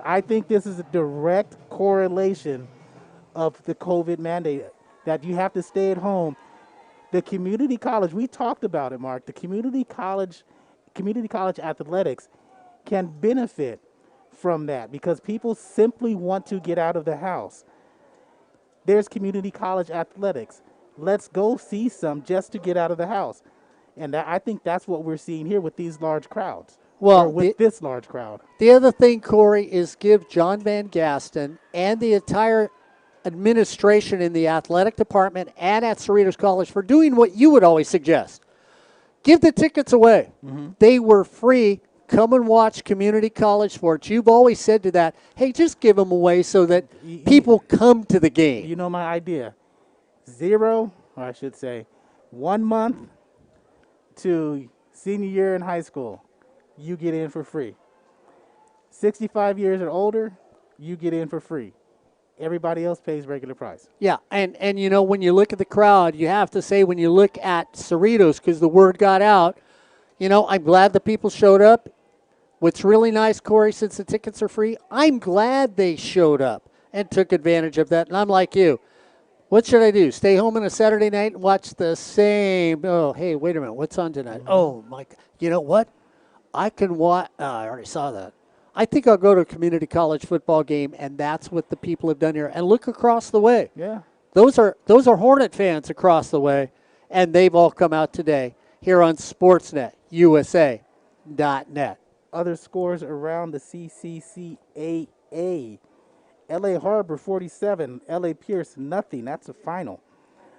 I think this is a direct correlation of the COVID mandate, that you have to stay at home. The community college, we talked about it, Mark. The community college athletics can benefit from that because people simply want to get out of the house. There's community college athletics. Let's go see some just to get out of the house. And I think that's what we're seeing here with these large crowds. Well, with this large crowd. The other thing, Corey, is give John Van Gaston and the entire administration in the athletic department and at Cerritos College for doing what you would always suggest. Give the tickets away. Mm-hmm. They were free. Come and watch community college sports. You've always said to that, hey, just give them away so that people come to the game. You know my idea. 0, or I should say, 1 month to senior year in high school, you get in for free. 65 years or older, you get in for free. Everybody else pays regular price. Yeah, and you know, when you look at the crowd, you have to say when you look at Cerritos, because the word got out, you know, I'm glad the people showed up. What's really nice, Corey, since the tickets are free, I'm glad they showed up and took advantage of that. And I'm like you. What should I do? Stay home on a Saturday night and watch the same? Oh, hey, wait a minute. What's on tonight? Oh, my. You know what? I can watch. I already saw that. I think I'll go to a community college football game, and that's what the people have done here. And look across the way. Yeah. Those are Hornet fans across the way, and they've all come out today here on SportsNetUSA.net. Other scores around the CCCAA. LA Harbor 47, LA Pierce nothing. That's a final.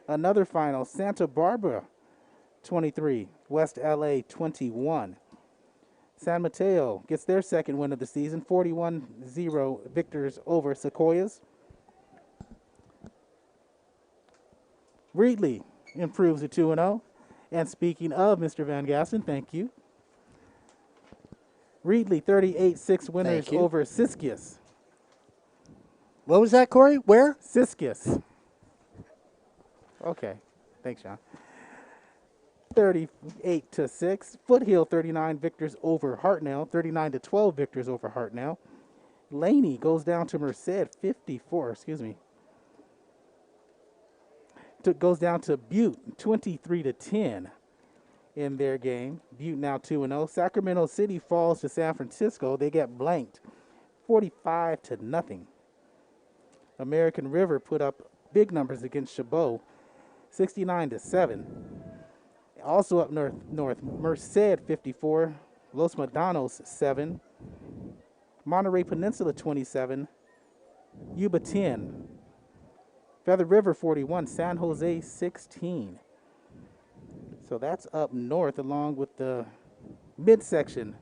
Another final, Santa Barbara 23, West LA 21. San Mateo gets their second win of the season, 41-0 victors over Sequoias. Reedley improves to 2-0. And speaking of Mr. Van Gaston, thank you. Reedley 38-6 winners over Siskiyous. What was that, Corey? Where? Siskiyous. Okay. Thanks, Sean. 38-6. Foothill 39 victors over Hartnell. 39-12 victors over Hartnell. Laney goes down to Merced 54. Goes down to Butte 23-10 in their game. Butte now 2-0. Sacramento City falls to San Francisco. They get blanked 45-0. American River put up big numbers against Chabot 69-7. Also up north, Merced 54, Los Medanos 7, Monterey Peninsula 27, Yuba 10, Feather River 41, San Jose 16. So that's up north along with the midsection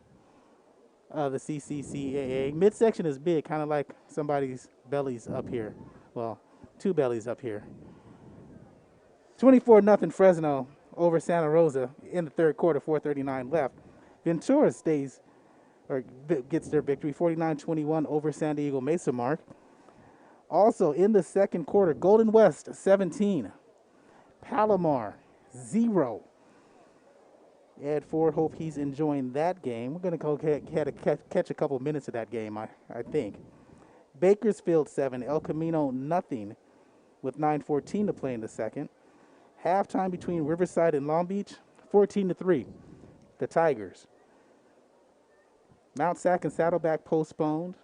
of the CCCAA. Midsection is big, kind of like somebody's bellies up here. Well, two bellies up here. 24-0 Fresno over Santa Rosa in the third quarter, 4:39 left. Ventura stays gets their victory, 49-21 over San Diego Mesa Mark. Also in the second quarter, Golden West 17, Palomar 0. Ed Ford, hope he's enjoying that game. We're going to go catch a couple minutes of that game, I think. Bakersfield 7, El Camino nothing with 9:14 to play in the second. Halftime between Riverside and Long Beach, 14-3, the Tigers. Mount Sac and Saddleback postponed.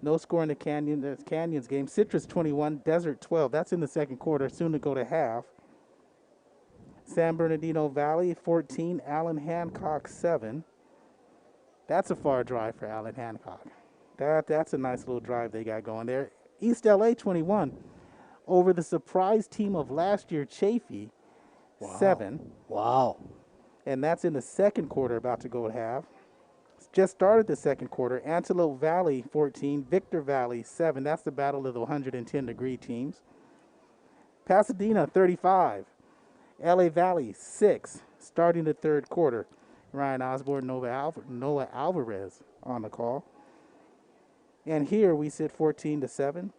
No score in the Canyons game. Citrus 21, Desert 12. That's in the second quarter, soon to go to half. San Bernardino Valley 14, Allen Hancock 7. That's a far drive for Allen Hancock. That's a nice little drive they got going there. East LA 21 over the surprise team of last year, Chaffee, 7. Wow. And that's in the second quarter, about to go to half. Just started the second quarter. Antelope Valley 14, Victor Valley 7. That's the battle of the 110-degree teams. Pasadena 35, LA Valley 6, starting the third quarter. Ryan Osborne, Noah Alvarez on the call. And here we sit 14-7.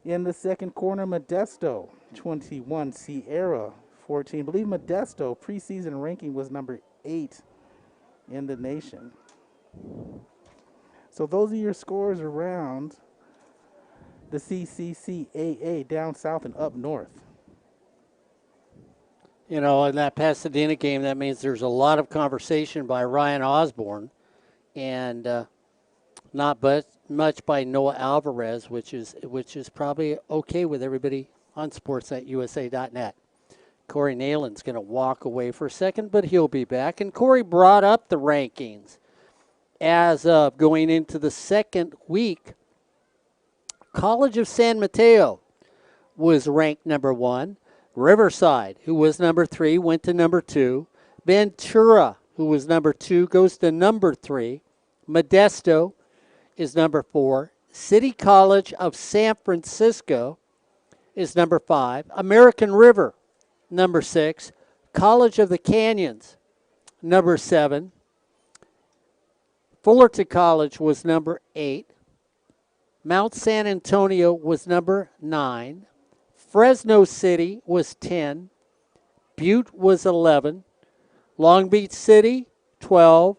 In the second quarter, Modesto 21, Sierra 14. I believe Modesto preseason ranking was number 8 in the nation. So those are your scores around the CCCAA down south and up north. You know, in that Pasadena game, that means there's a lot of conversation by Ryan Osborne and not but much by Noah Alvarez, which is probably okay with everybody on sportsnetusa.net. Corey Neyland's going to walk away for a second, but he'll be back. And Corey brought up the rankings as of going into the second week. College of San Mateo was ranked number 1. Riverside, who was number 3, went to number 2. Ventura, who was number 2, goes to number 3. Modesto is number 4. City College of San Francisco is number 5. American River, number 6. College of the Canyons, number 7. Fullerton College was number 8. Mount San Antonio was number 9. Fresno City was 10. Butte was 11. Long Beach City, 12.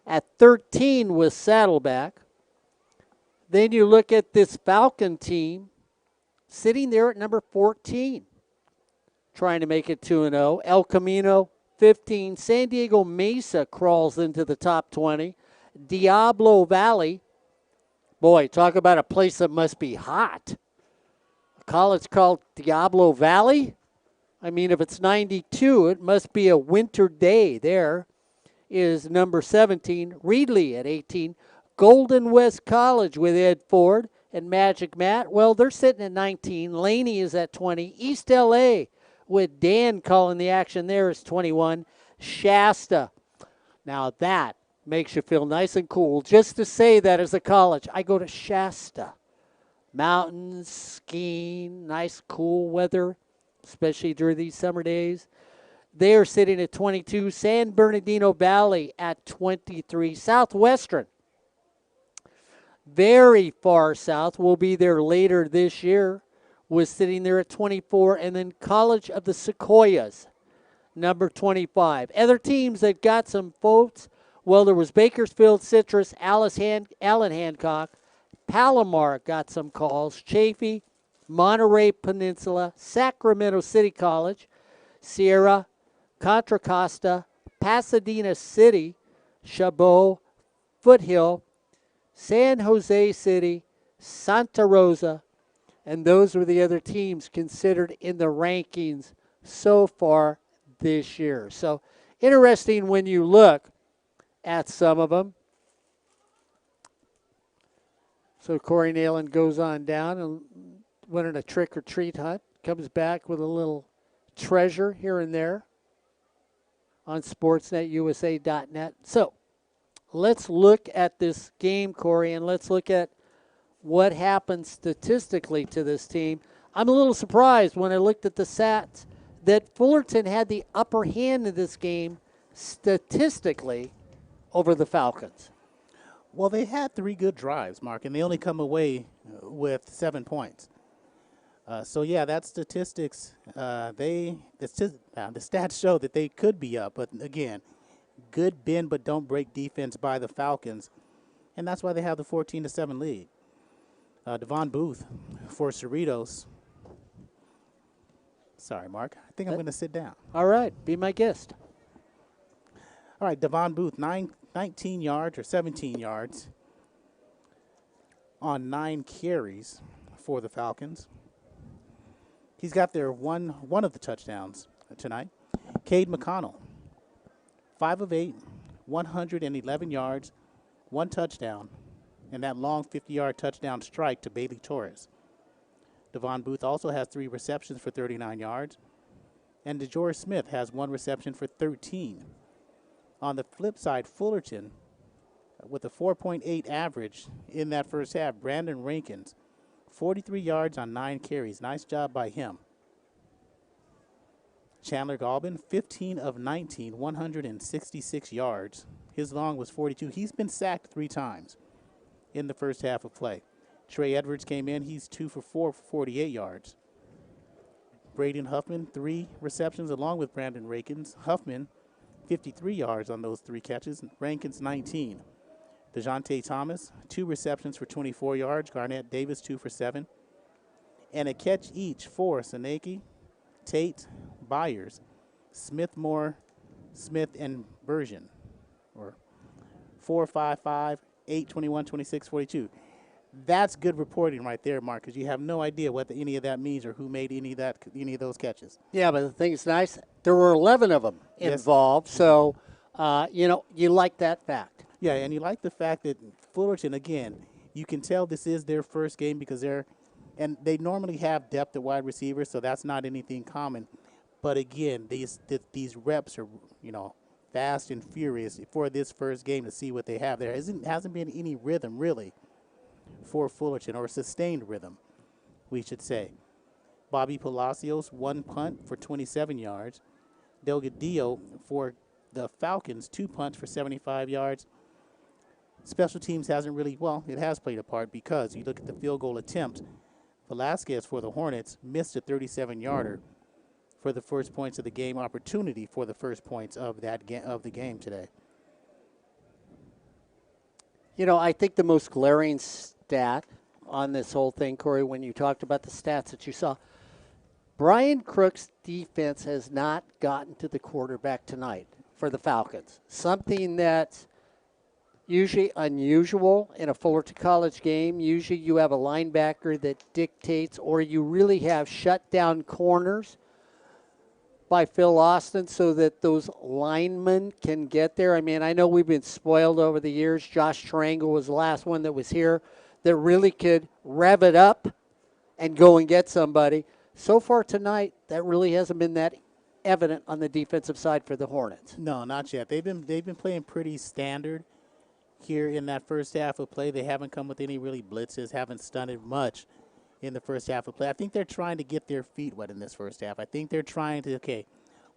At 13 was Saddleback. Then you look at this Falcon team sitting there at number 14, trying to make it 2-0. El Camino, 15. San Diego Mesa crawls into the top 20. Diablo Valley, boy, talk about a place that must be hot. A college called Diablo Valley? I mean, if it's 92, it must be a winter day. There is number 17. Reedley at 18. Golden West College with Ed Ford and Magic Matt. Well, they're sitting at 19. Laney is at 20. East LA with Dan calling the action there is 21. Shasta. Now that makes you feel nice and cool. Just to say that as a college, I go to Shasta. Mountains, skiing, nice cool weather, especially during these summer days. They are sitting at 22. San Bernardino Valley at 23. Southwestern, very far south, will be there later this year, was sitting there at 24. And then College of the Sequoias, number 25. Other teams that got some votes, well, there was Bakersfield, Citrus, Allen Hancock. Palomar got some calls. Chaffee, Monterey Peninsula, Sacramento City College, Sierra, Contra Costa, Pasadena City, Chabot, Foothill, San Jose City, Santa Rosa, and those were the other teams considered in the rankings so far this year. So interesting when you look at some of them. So Corey Neyland goes on down and went on a trick-or-treat hunt, comes back with a little treasure here and there on sportsnetusa.net. So let's look at this game, Corey, and let's look at what happened statistically to this team. I'm a little surprised when I looked at the stats that Fullerton had the upper hand in this game statistically over the Falcons? Well, they had 3 good drives, Mark, and they only come away with 7 points. So yeah, that statistics. The stats show that they could be up, but again, good bend but don't break defense by the Falcons, and that's why they have the 14-7 lead. Devon Booth for Cerritos. Sorry, Mark. I think I'm going to sit down. All right, be my guest. All right, Devon Booth, 19 yards or 17 yards on 9 carries for the Falcons. He's got their one of the touchdowns tonight. Cade McConnell, 5 of 8, 111 yards, 1 touchdown, and that long 50-yard touchdown strike to Bailey Torres. Devon Booth also has 3 receptions for 39 yards, and DeJoris Smith has 1 reception for 13. On the flip side, Fullerton, with a 4.8 average in that first half, Brandon Rankins, 43 yards on 9 carries. Nice job by him. Chandler Galbin, 15 of 19, 166 yards. His long was 42. He's been sacked 3 times in the first half of play. Trey Edwards came in. He's 2 for 4 for 48 yards. Braden Huffman, 3 receptions along with Brandon Rankins. Huffman, 53 yards on those 3 catches. Rankins, 19. DeJounte Thomas, 2 receptions for 24 yards. Garnett Davis, 2 for 7. And a catch each for Saneki, Tate, Byers, Smith-Moore, Smith, and Bergen. Or 4, 5, 5, 8, 21, 26, 42. That's good reporting right there, Mark, because you have no idea what any of that means or who made any of those catches. Yeah, but the thing is nice, there were 11 of them involved, so, you like that fact. Yeah, and you like the fact that Fullerton, again, you can tell this is their first game because they normally have depth at wide receiver, so that's not anything common. But again, these reps are, fast and furious for this first game to see what they have. There hasn't been any rhythm, really, for Fullerton, or sustained rhythm, we should say. Bobby Palacios, 1 punt for 27 yards. Delgadillo for the Falcons, 2 punts for 75 yards. Special teams hasn't really, it has played a part because you look at the field goal attempt. Velasquez for the Hornets missed a 37-yarder for the first points of the game, opportunity for the first points of the game today. I think the most glaring stat on this whole thing, Corey, when you talked about the stats that you saw, Brian Crook's defense has not gotten to the quarterback tonight for the Falcons. Something that's usually unusual in a Fullerton College game. Usually you have a linebacker that dictates, or you really have shutdown corners by Phil Austin so that those linemen can get there. I mean, I know we've been spoiled over the years. Josh Triangle was the last one that was here that really could rev it up and go and get somebody. So far tonight, that really hasn't been that evident on the defensive side for the Hornets. No, not yet. They've been playing pretty standard here in that first half of play. They haven't come with any really blitzes, haven't stunted much in the first half of play. I think they're trying to get their feet wet in this first half. I think they're trying to,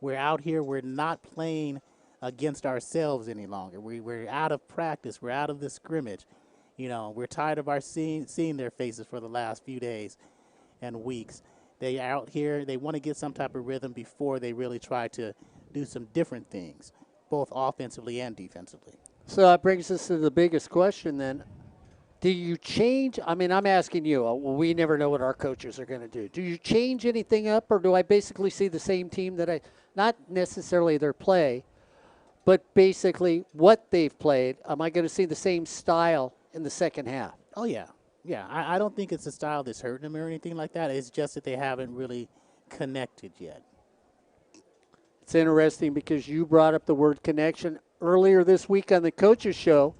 we're out here, we're not playing against ourselves any longer. We're out of practice, we're out of the scrimmage. We're tired of our seeing their faces for the last few days and weeks. They are out here, they want to get some type of rhythm before they really try to do some different things, both offensively and defensively. So that brings us to the biggest question then. Do you change? I mean, I'm asking you. We never know what our coaches are going to do. Do you change anything up, or do I basically see the same team that not necessarily their play, but basically what they've played? Am I going to see the same style in the second half? Oh, yeah. Yeah, I don't think it's a style that's hurting them or anything like that. It's just that they haven't really connected yet. It's interesting because you brought up the word connection earlier this week on the Coaches Show.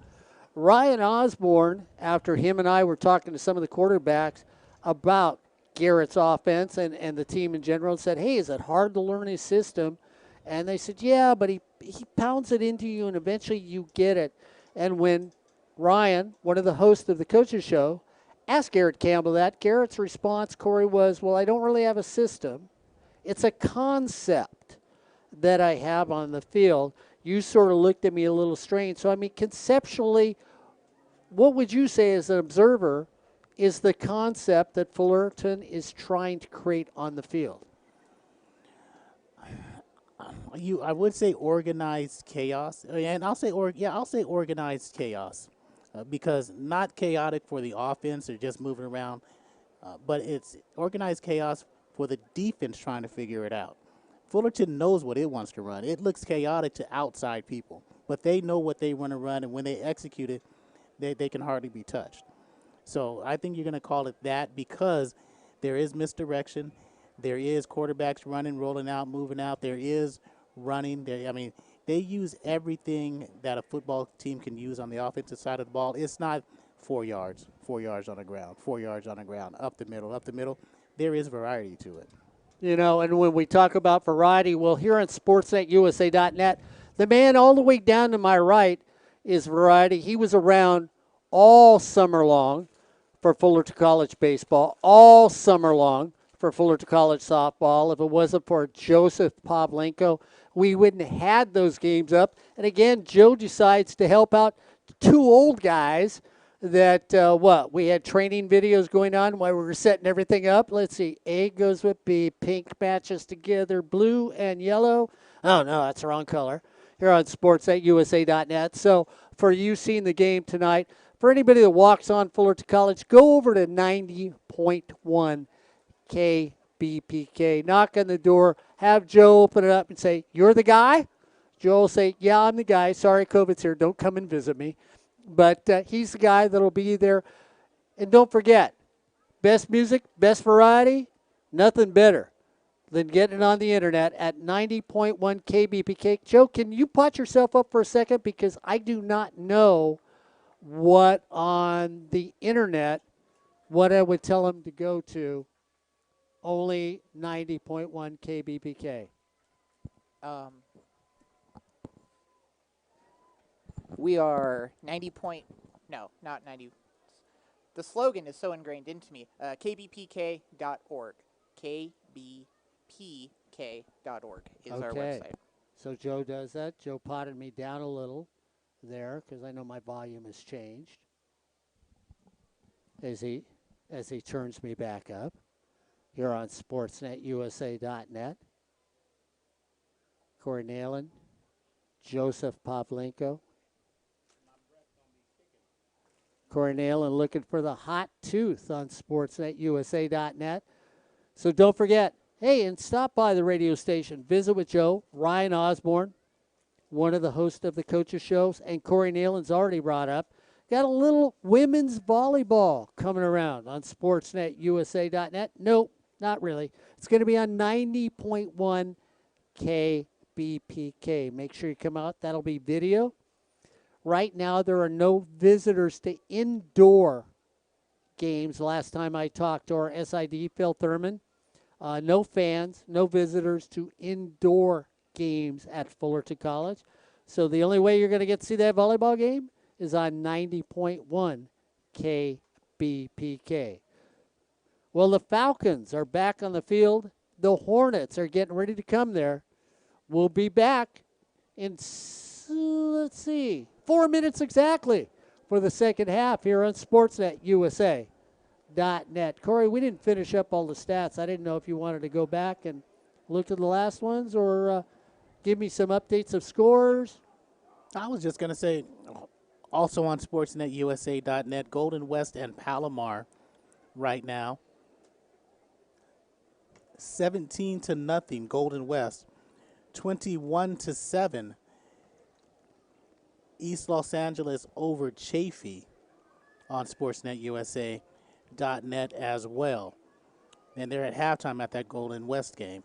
Ryan Osborne, after him and I were talking to some of the quarterbacks about Garrett's offense and the team in general, said, hey, is it hard to learn his system? And they said, yeah, but he pounds it into you and eventually you get it. And when Ryan, one of the hosts of the Coaches Show, asked Garrett Campbell that, Garrett's response, Corey, was, well, I don't really have a system. It's a concept that I have on the field. you sort of looked at me a little strange. So, I mean, conceptually, what would you say as an observer is the concept that Fullerton is trying to create on the field? I would say organized chaos, and I'll say organized chaos, because not chaotic for the offense or just moving around, but it's organized chaos for the defense trying to figure it out. Fullerton knows what it wants to run. It looks chaotic to outside people, but they know what they want to run, and when they execute it, they can hardly be touched. So I think you're going to call it that because there is misdirection. There is quarterbacks running, rolling out, moving out. There is running. They use everything that a football team can use on the offensive side of the ball. It's not 4 yards on the ground, 4 yards on the ground, up the middle. There is variety to it. You know, and when we talk about variety, well, here on SportsNetUSA.net, the man all the way down to my right is variety. He was around all summer long for Fullerton College baseball, all summer long for Fullerton College softball. If it wasn't for Joseph Pavlovich, we wouldn't have had those games up. And again, Joe decides to help out two old guys that, we had training videos going on while we were setting everything up. Let's see, A goes with B, pink matches together, blue and yellow. Oh, no, that's the wrong color. Here on sports.usa.net. So for you seeing the game tonight, for anybody that walks on Fullerton College, go over to 90.1 KBPK. Knock on the door. Have Joe open it up and say, "You're the guy?" Joe will say, "Yeah, I'm the guy. Sorry, COVID's here. Don't come and visit me." But he's the guy that'll be there. And don't forget, best music, best variety, nothing better than getting on the internet at 90.1 KBPK. Joe, can you pot yourself up for a second? Because I do not know what on the internet, what I would tell him to go to. Only 90.1 KBPK. We are 90 point, no, not 90. The slogan is so ingrained into me. KBPK.org. KBPK.org is our website. So Joe does that. Joe potted me down a little there because I know my volume has changed as he turns me back up. Here on SportsNetUSA.net. Corey Neyland, Joseph Pavlenko. Corey Neyland looking for the hot tooth on SportsNetUSA.net. So don't forget, hey, and stop by the radio station. Visit with Joe, Ryan Osborne, one of the hosts of the Coaches Shows, and Corey Neyland's already brought up. Got a little women's volleyball coming around on SportsNetUSA.net. Nope, not really. It's going to be on 90.1 KBPK. Make sure you come out. That'll be video. Right now, there are no visitors to indoor games. Last time I talked to our SID, Phil Thurman, no fans, no visitors to indoor games at Fullerton College. So the only way you're going to get to see that volleyball game is on 90.1 KBPK. Well, the Falcons are back on the field. The Hornets are getting ready to come there. We'll be back in, let's see, 4 minutes exactly for the second half here on SportsNetUSA.net. Corey, we didn't finish up all the stats. I didn't know if you wanted to go back and look at the last ones or give me some updates of scores. I was just going to say, also on SportsNetUSA.net, Golden West and Palomar right now. 17-0, Golden West. 21-7, East Los Angeles over Chaffee on SportsNetUSA.net as well. And they're at halftime at that Golden West game.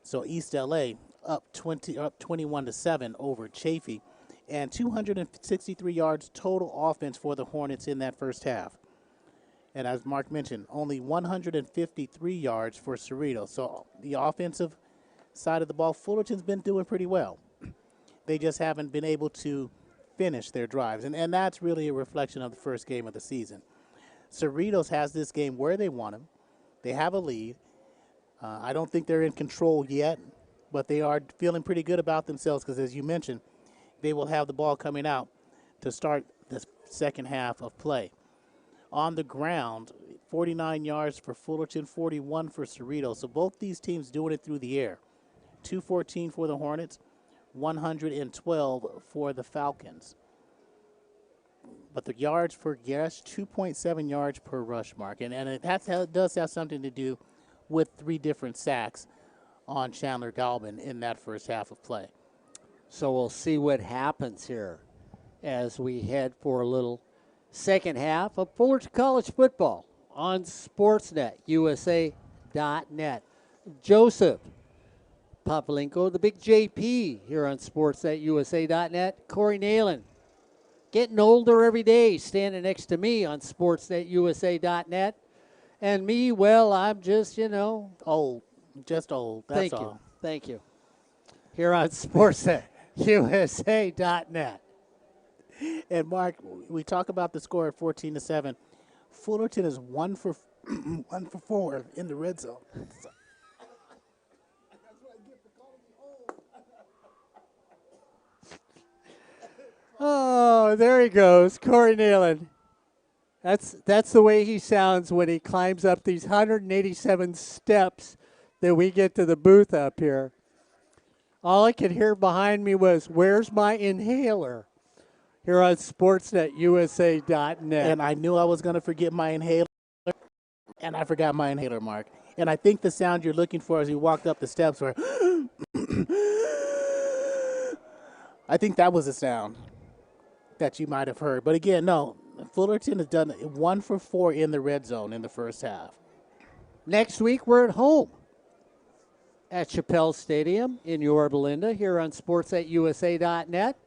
So East LA up 21-7 over Chaffee, and 263 yards total offense for the Hornets in that first half. And as Mark mentioned, only 153 yards for Cerritos. So the offensive side of the ball, Fullerton's been doing pretty well. They just haven't been able to finish their drives. And that's really a reflection of the first game of the season. Cerritos has this game where they want him. They have a lead. I don't think they're in control yet, but they are feeling pretty good about themselves because, as you mentioned, they will have the ball coming out to start the second half of play. On the ground, 49 yards for Fullerton, 41 for Cerritos. So both these teams doing it through the air. 214 for the Hornets, 112 for the Falcons. But the yards per guess, 2.7 yards per rush mark. And it does have something to do with 3 different sacks on Chandler Galvin in that first half of play. So we'll see what happens here as we head for a little second half of Fullerton College football on Sportsnet, USA.net. Joseph Pavlovich, the big JP here on Sportsnet, USA.net. Corey Neyland, getting older every day, standing next to me on Sportsnet, USA.net. And me, well, I'm just, Old. Just old. That's all. Thank you. Here on Sportsnet, USA.net. And Mark, we talk about the score at 14-7. Fullerton is 1 for 4 in the red zone. Oh, there he goes, Corey Neyland. That's the way he sounds when he climbs up these 187 steps that we get to the booth up here. All I could hear behind me was, "Where's my inhaler?" Here on Sportsnet, USA.net. And I knew I was going to forget my inhaler, and I forgot my inhaler, Mark. And I think the sound you're looking for as you walked up the steps were, I think that was the sound that you might have heard. But again, no, Fullerton has done 1 for 4 in the red zone in the first half. Next week, we're at home at Chappelle Stadium in Yorba Linda here on sports@usa.net.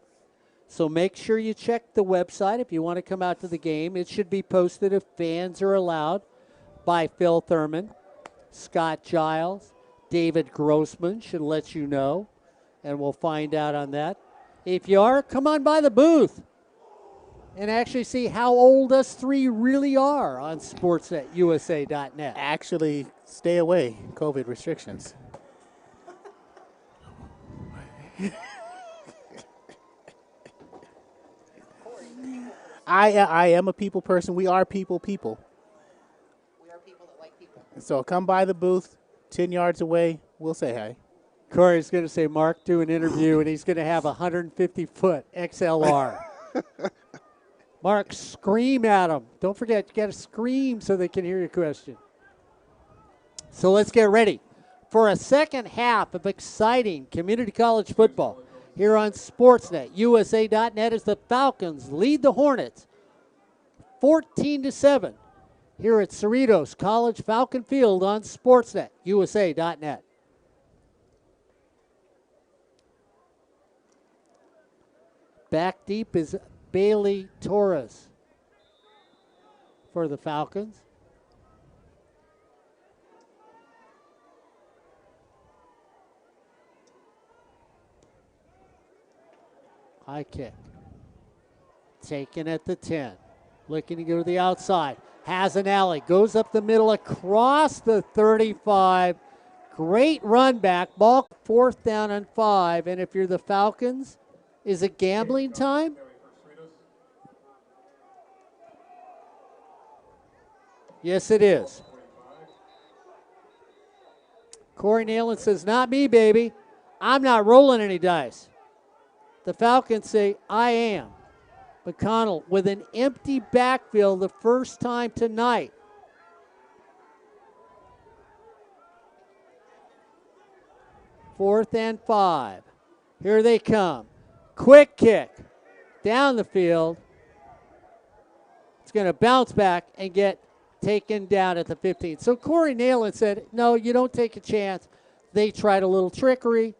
So make sure you check the website if you want to come out to the game. It should be posted if fans are allowed by Phil Thurman, Scott Giles, David Grossman should let you know, and we'll find out on that. If you are, come on by the booth and actually see how old us 3 really are on sports@usa.net. Actually, stay away, COVID restrictions. I am a people person. We are people. We are people that like people. So come by the booth, 10 yards away. We'll say hi. Corey's going to say, Mark, do an interview, and he's going to have a 150-foot XLR. Mark, scream at them. Don't forget, you got to scream so they can hear your question. So let's get ready for a second half of exciting community college football here on Sportsnet, USA.net, as the Falcons lead the Hornets 14-7 here at Cerritos College Falcon Field on Sportsnet, USA.net. Back deep is Bailey Torres for the Falcons. High kick. Taken at the 10. Looking to go to the outside. Has an alley. Goes up the middle across the 35. Great run back. Ball 4th down and 5. And if you're the Falcons, is it gambling time? Yes, it is. Corey Neyland says, not me, baby. I'm not rolling any dice. The Falcons say, I am. McConnell with an empty backfield the first time tonight. Fourth and 5. Here they come. Quick kick down the field. It's going to bounce back and get taken down at the 15. So Corey Neyland said, no, you don't take a chance. They tried a little trickery,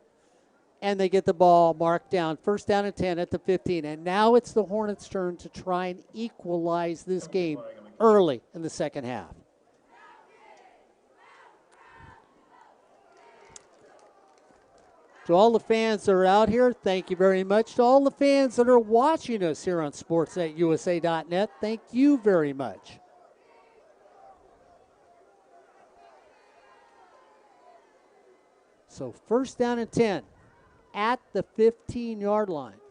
and they get the ball marked down. First down and 10 at the 15. And now it's the Hornets' turn to try and equalize this game early in the second half. To all the fans that are out here, thank you very much. To all the fans that are watching us here on sports@usa.net, thank you very much. So first down and 10 at the 15-yard line.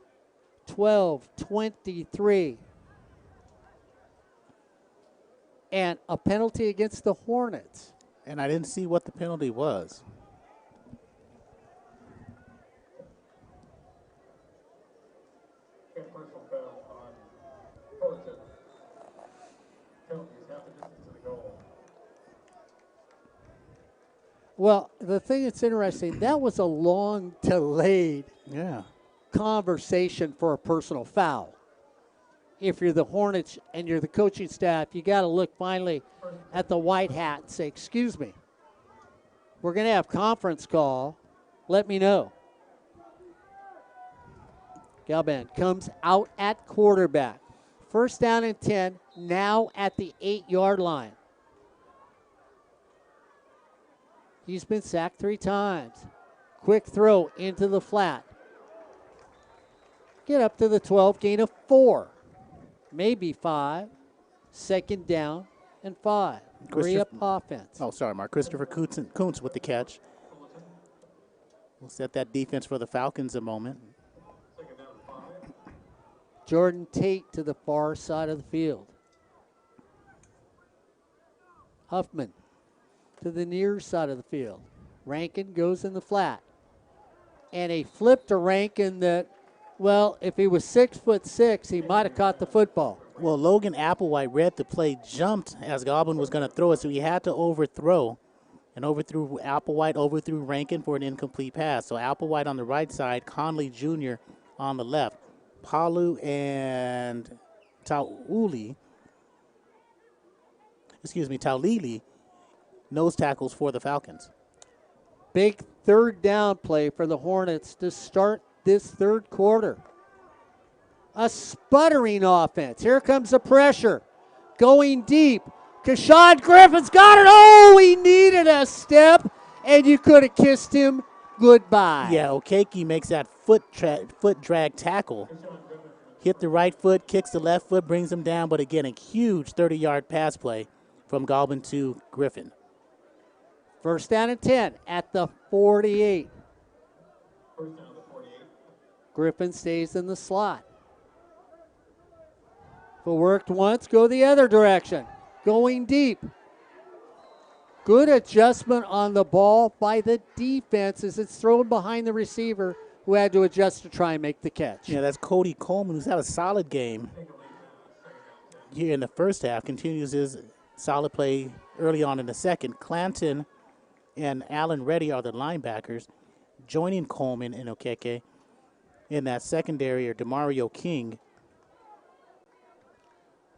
12-23. And a penalty against the Hornets. And I didn't see what the penalty was. Personal foul on Fullerton. Penalties half the distance to the goal. Well, the thing that's interesting, that was a long delayed Yeah. conversation for a personal foul. If you're the Hornets and you're the coaching staff, you got to look finally at the white hat and say, excuse me, we're going to have conference call. Let me know. Galban comes out at quarterback. First down and 10, now at the 8-yard line. He's been sacked 3 times. Quick throw into the flat. Get up to the 12, gain of 4. Maybe 5. Second down and 5. Hurry up offense. Oh, sorry, Mark. Christopher Kuntz with the catch. We'll set that defense for the Falcons a moment. Jordan Tate to the far side of the field. Huffman to the near side of the field. Rankin goes in the flat. And a flip to Rankin that, well, if he was 6'6", he might have caught the football. Well, Logan Applewhite read the play, jumped as Goblin was going to throw it, so he had to overthrow. And overthrew Applewhite, overthrew Rankin for an incomplete pass. So Applewhite on the right side, Conley Jr. on the left. Palu and Taulili, nose tackles for the Falcons. Big third down play for the Hornets to start this third quarter. A sputtering offense. Here comes the pressure. Going deep. Kashad Griffin's got it. Oh, he needed a step, and you could have kissed him goodbye. Yeah, Okeke makes that foot drag tackle. Hit the right foot, kicks the left foot, brings him down. But again, a huge 30-yard pass play from Goblin to Griffin. First down and 10 at the 48. First down to the 48. Griffin stays in the slot. If it worked once, go the other direction. Going deep. Good adjustment on the ball by the defense as it's thrown behind the receiver who had to adjust to try and make the catch. Yeah, that's Cody Coleman, who's had a solid game here in the first half. Continues his solid play early on in the second. Clanton and Allen Reddy are the linebackers. Joining Coleman and Okeke in that secondary are DeMario King.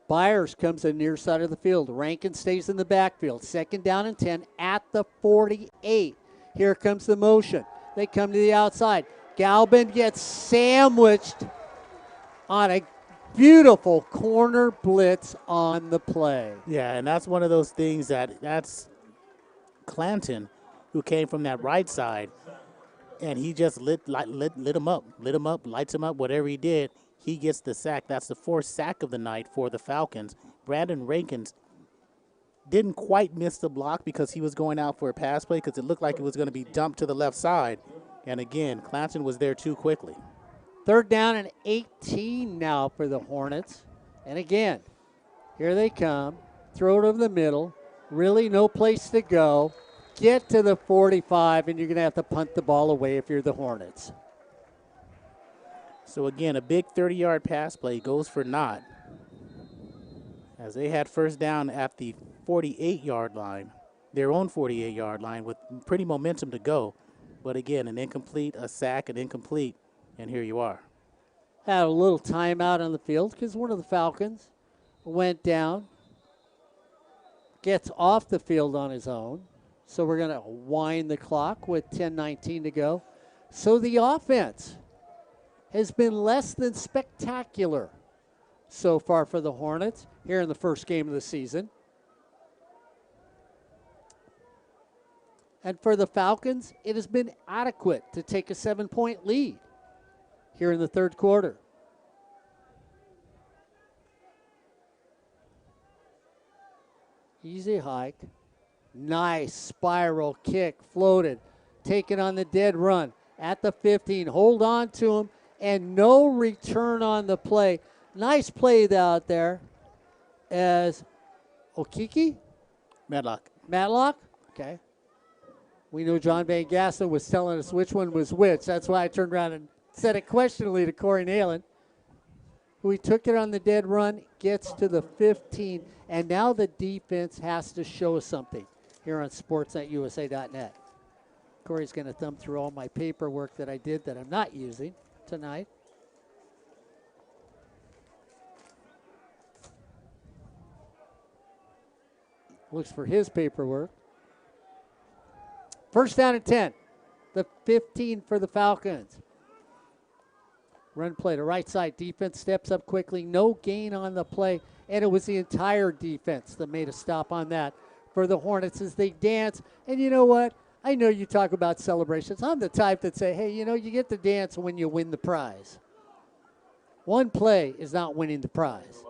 Byers comes in near side of the field. Rankin stays in the backfield. Second down and 10 at the 48. Here comes the motion. They come to the outside. Galvin gets sandwiched on a beautiful corner blitz on the play. Yeah, and that's one of those things that's Clanton, who came from that right side, and he just lit him up, lights him up, whatever he did. He gets the sack. That's the 4th sack of the night for the Falcons. Brandon Rankins didn't quite miss the block because he was going out for a pass play because it looked like it was going to be dumped to the left side. And again, Clanton was there too quickly. Third down and 18 now for the Hornets. And again, here they come. Throw it over the middle. Really no place to go. Get to the 45, and you're going to have to punt the ball away if you're the Hornets. So again, a big 30-yard pass play goes for naught as they had first down at the 48-yard line, their own 48-yard line with pretty momentum to go. But again, an incomplete, a sack, an incomplete, and here you are. Had a little timeout on the field because one of the Falcons went down, gets off the field on his own. So we're going to wind the clock with 10:19 to go. So the offense has been less than spectacular so far for the Hornets here in the first game of the season. And for the Falcons, it has been adequate to take a 7-point lead here in the third quarter. Easy hike. Nice spiral kick, floated. Taken on the dead run at the 15. Hold on to him and no return on the play. Nice play out there as Okiki? Matlock? Okay. We know John Van Gaston was telling us which one was which. That's why I turned around and said it questioningly to Corey Neyland, who he took it on the dead run, gets to the 15, and now the defense has to show something here on sportsnetusa.net. Corey's going to thumb through all my paperwork that I did that I'm not using tonight. Looks for his paperwork. First down and 10. The 15 for the Falcons. Run play to right side. Defense steps up quickly. No gain on the play. And it was the entire defense that made a stop on that for the Hornets as they dance. And you know what? I know you talk about celebrations. I'm the type that say, hey, you know, you get to dance when you win the prize. One play is not winning the prize.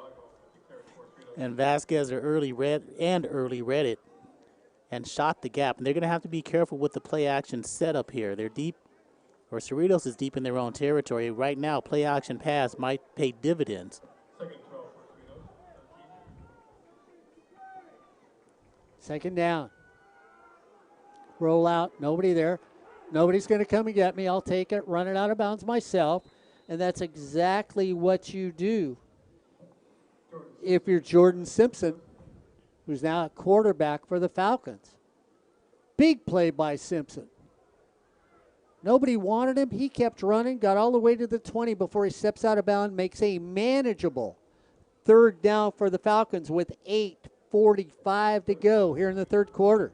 And Vasquez early read it and shot the gap. And they're going to have to be careful with the play action setup here. They're deep, or Cerritos is deep in their own territory. Right now, play action pass might pay dividends. Second down. Roll out, nobody there. Nobody's going to come and get me. I'll take it, run it out of bounds myself. And that's exactly what you do if you're Jordan Simpson, who's now a quarterback for the Falcons. Big play by Simpson. Nobody wanted him. He kept running, got all the way to the 20 before he steps out of bounds, makes a manageable third down for the Falcons with 8:45 to go here in the third quarter.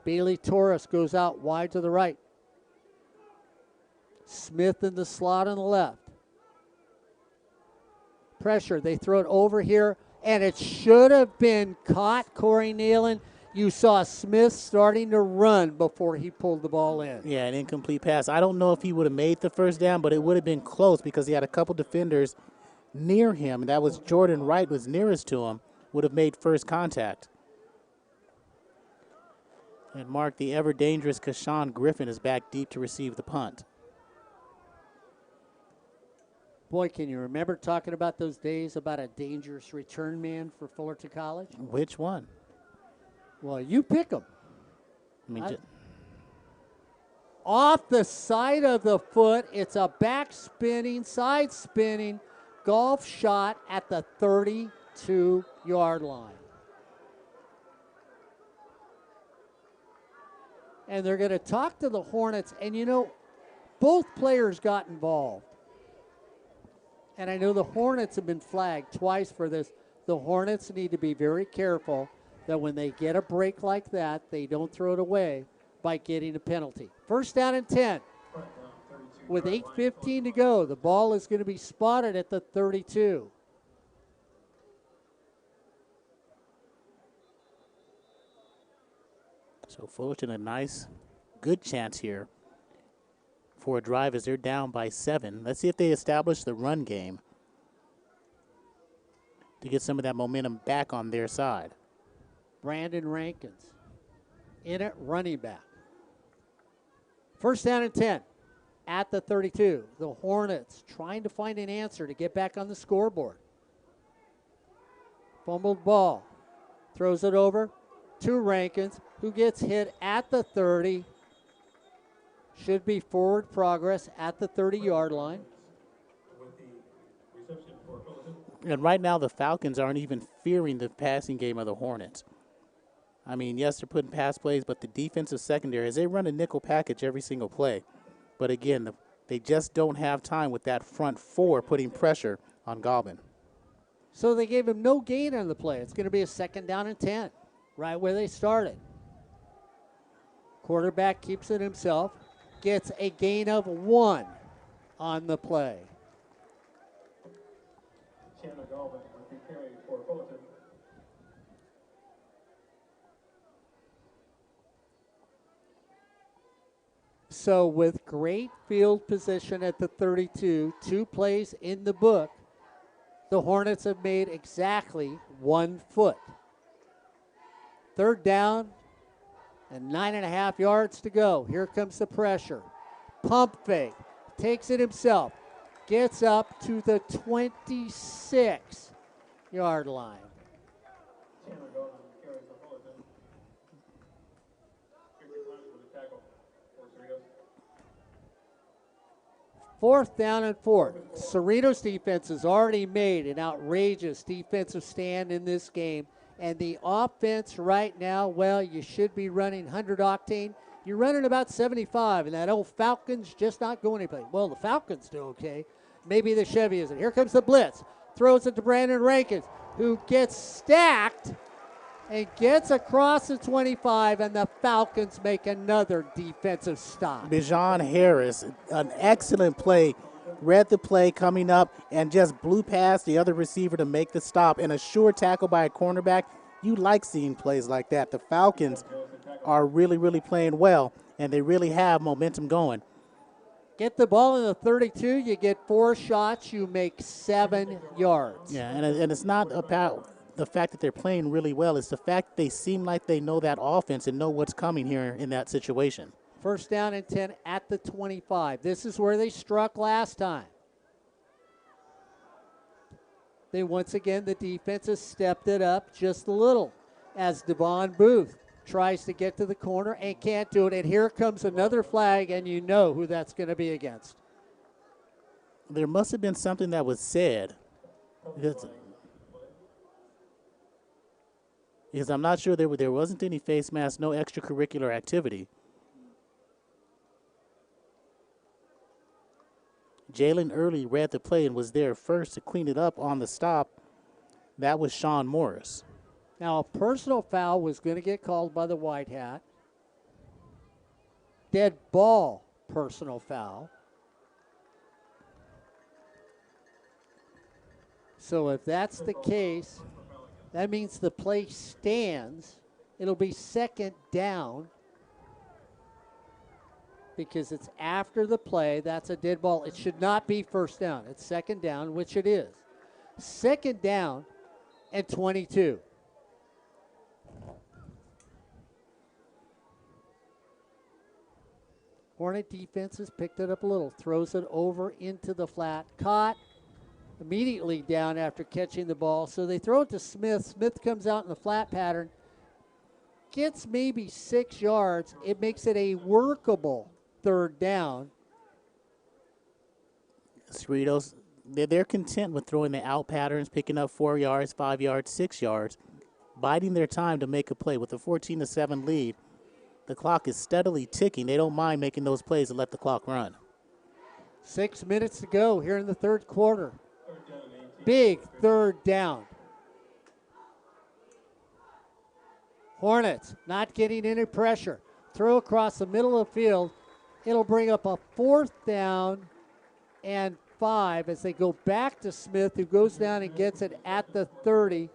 Bailey Torres goes out wide to the right. Smith in the slot on the left. Pressure, they throw it over here, and it should have been caught, Corey Neyland. You saw Smith starting to run before he pulled the ball in. Yeah, an incomplete pass. I don't know if he would have made the first down, but it would have been close because he had a couple defenders near him. That was Jordan Wright was nearest to him, would have made first contact. And Mark, the ever-dangerous Kashawn Griffin is back deep to receive the punt. Boy, can you remember talking about those days about a dangerous return man for Fullerton College? Which one? Well, you pick them. I mean, off the side of the foot, it's a back spinning, side spinning golf shot at the 32-yard line. And they're going to talk to the Hornets, and you know, both players got involved. And I know the Hornets have been flagged twice for this. The Hornets need to be very careful that when they get a break like that, they don't throw it away by getting a penalty. First down and 10. With 8:15 to go, the ball is going to be spotted at the 32. So Fullerton, a nice, good chance here for a drive as they're down by 7. Let's see if they establish the run game to get some of that momentum back on their side. Brandon Rankins in it, running back. First down and 10 at the 32. The Hornets trying to find an answer to get back on the scoreboard. Fumbled ball. Throws it over to Rankins, who gets hit at the 30. Should be forward progress at the 30-yard line. And right now the Falcons aren't even fearing the passing game of the Hornets. I mean, yes, they're putting pass plays, but the defensive secondary, as they run a nickel package every single play. But again, they just don't have time with that front four putting pressure on Goblin. So they gave him no gain on the play. It's going to be a second down and 10, right where they started. Quarterback keeps it himself, gets a gain of 1 on the play. Chandler Galvin will be carrying for Fullerton. So with great field position at the 32, 2 plays in the book, the Hornets have made exactly 1 foot. Third down And 9.5 yards to go. Here comes the pressure. Pump fake. Takes it himself. Gets up to the 26-yard line. Chandler goes and carries the Fullerton. 50 punch with a tackle for Cerritos. 4th down and 4. Cerritos defense has already made an outrageous defensive stand in this game. And the offense right now, well, you should be running 100 octane. You're running about 75, and that old Falcons just not going anyplace. Well, the Falcons do okay. Maybe the Chevy isn't. Here comes the blitz. Throws it to Brandon Rankins, who gets stacked and gets across the 25, and the Falcons make another defensive stop. Bijan Harris, an excellent play. Read the play coming up and just blew past the other receiver to make the stop. And a sure tackle by a cornerback. You like seeing plays like that. The Falcons are really, really playing well, and they really have momentum going. Get the ball in the 32, you get 4 shots, you make 7 yards. Yeah, and it's not about the fact that they're playing really well. It's the fact they seem like they know that offense and know what's coming here in that situation. 1st down and 10 at the 25. This is where they struck last time. Then once again, the defense has stepped it up just a little as Devon Booth tries to get to the corner and can't do it. And here comes another flag, and you know who that's going to be against. There must have been something that was said. Because I'm not sure there wasn't any face mask, no extracurricular activity. Jalen Early read the play and was there first to clean it up on the stop. That was Sean Morris. Now, a personal foul was going to get called by the white hat. Dead ball personal foul. So if that's the case, that means the play stands. It'll be 2nd down because it's after the play. That's a dead ball. It should not be 1st down. It's 2nd down, which it is. 2nd down and 22. Hornet defense has picked it up a little. Throws it over into the flat. Caught immediately down after catching the ball. So they throw it to Smith. Smith comes out in the flat pattern. Gets maybe 6 yards. It makes it a workable 3rd down. Cerritos, they're content with throwing the out patterns, picking up 4 yards, 5 yards, 6 yards, biding their time to make a play. With a 14-7 lead, the clock is steadily ticking. They don't mind making those plays and let the clock run. 6 minutes to go here in the 3rd quarter. Big 3rd down. Hornets not getting any pressure. Throw across the middle of the field. It'll bring up a 4th down and 5 as they go back to Smith, who goes down and gets it at the 30.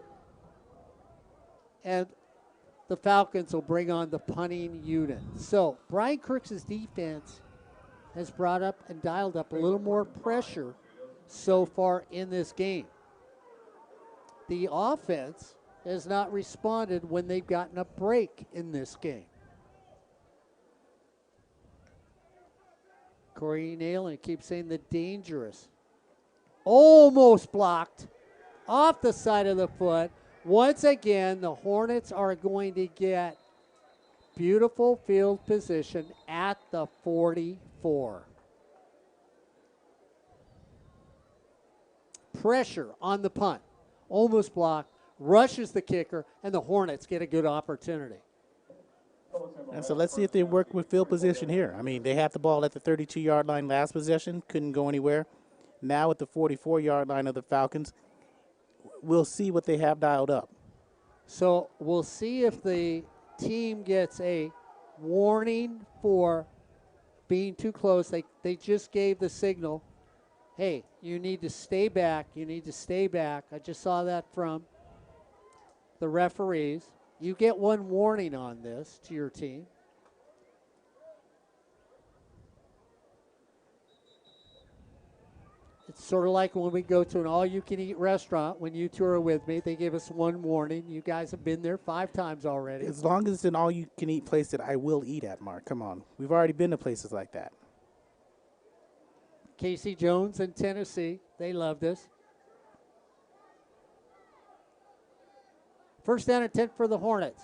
And the Falcons will bring on the punting unit. So Brian Crooks' defense has brought up and dialed up a little more pressure so far in this game. The offense has not responded when they've gotten a break in this game. Corey Neyland keeps saying the dangerous. Almost blocked off the side of the foot. Once again, the Hornets are going to get beautiful field position at the 44. Pressure on the punt. Almost blocked. Rushes the kicker, and the Hornets get a good opportunity. And so let's see if they work with field position here. I mean, they had the ball at the 32-yard line last possession, couldn't go anywhere. Now at the 44-yard line of the Falcons, we'll see what they have dialed up. So we'll see if the team gets a warning for being too close. They just gave the signal, hey, you need to stay back. You need to stay back. I just saw that from the referees. You get one warning on this to your team. It's sort of like when we go to an all-you-can-eat restaurant. When you two are with me, they give us one warning. You guys have been there 5 times already. As long as it's an all-you-can-eat place that I will eat at, Mark. Come on. We've already been to places like that. Casey Jones in Tennessee, they love this. First down and 10 for the Hornets.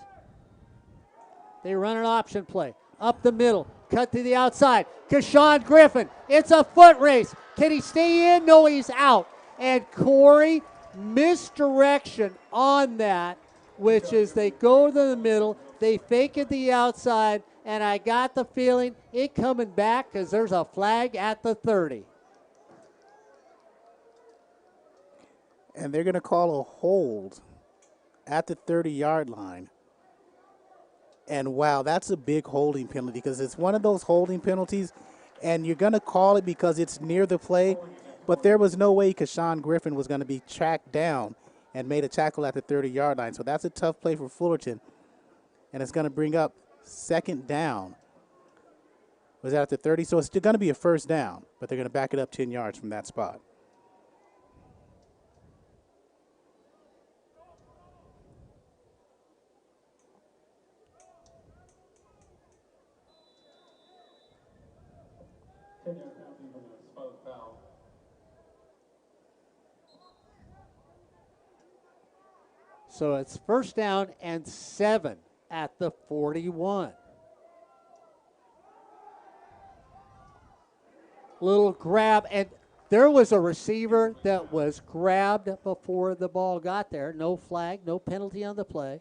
They run an option play. Up the middle, cut to the outside. Keshawn Griffin, it's a foot race. Can he stay in? No, he's out. And Corey, misdirection on that, which is they go to the middle, they fake it the outside, and I got the feeling it coming back because there's a flag at the 30. And they're going to call a hold at the 30-yard line. And, wow, that's a big holding penalty because it's one of those holding penalties, and you're going to call it because it's near the play, but there was no way Keshawn Griffin was going to be tracked down and made a tackle at the 30-yard line. So that's a tough play for Fullerton, and it's going to bring up second down. Was that at the 30? So it's going to be a first down, but they're going to back it up 10 yards from that spot. So it's first down and 7 at the 41. Little grab, and there was a receiver that was grabbed before the ball got there. No flag, no penalty on the play.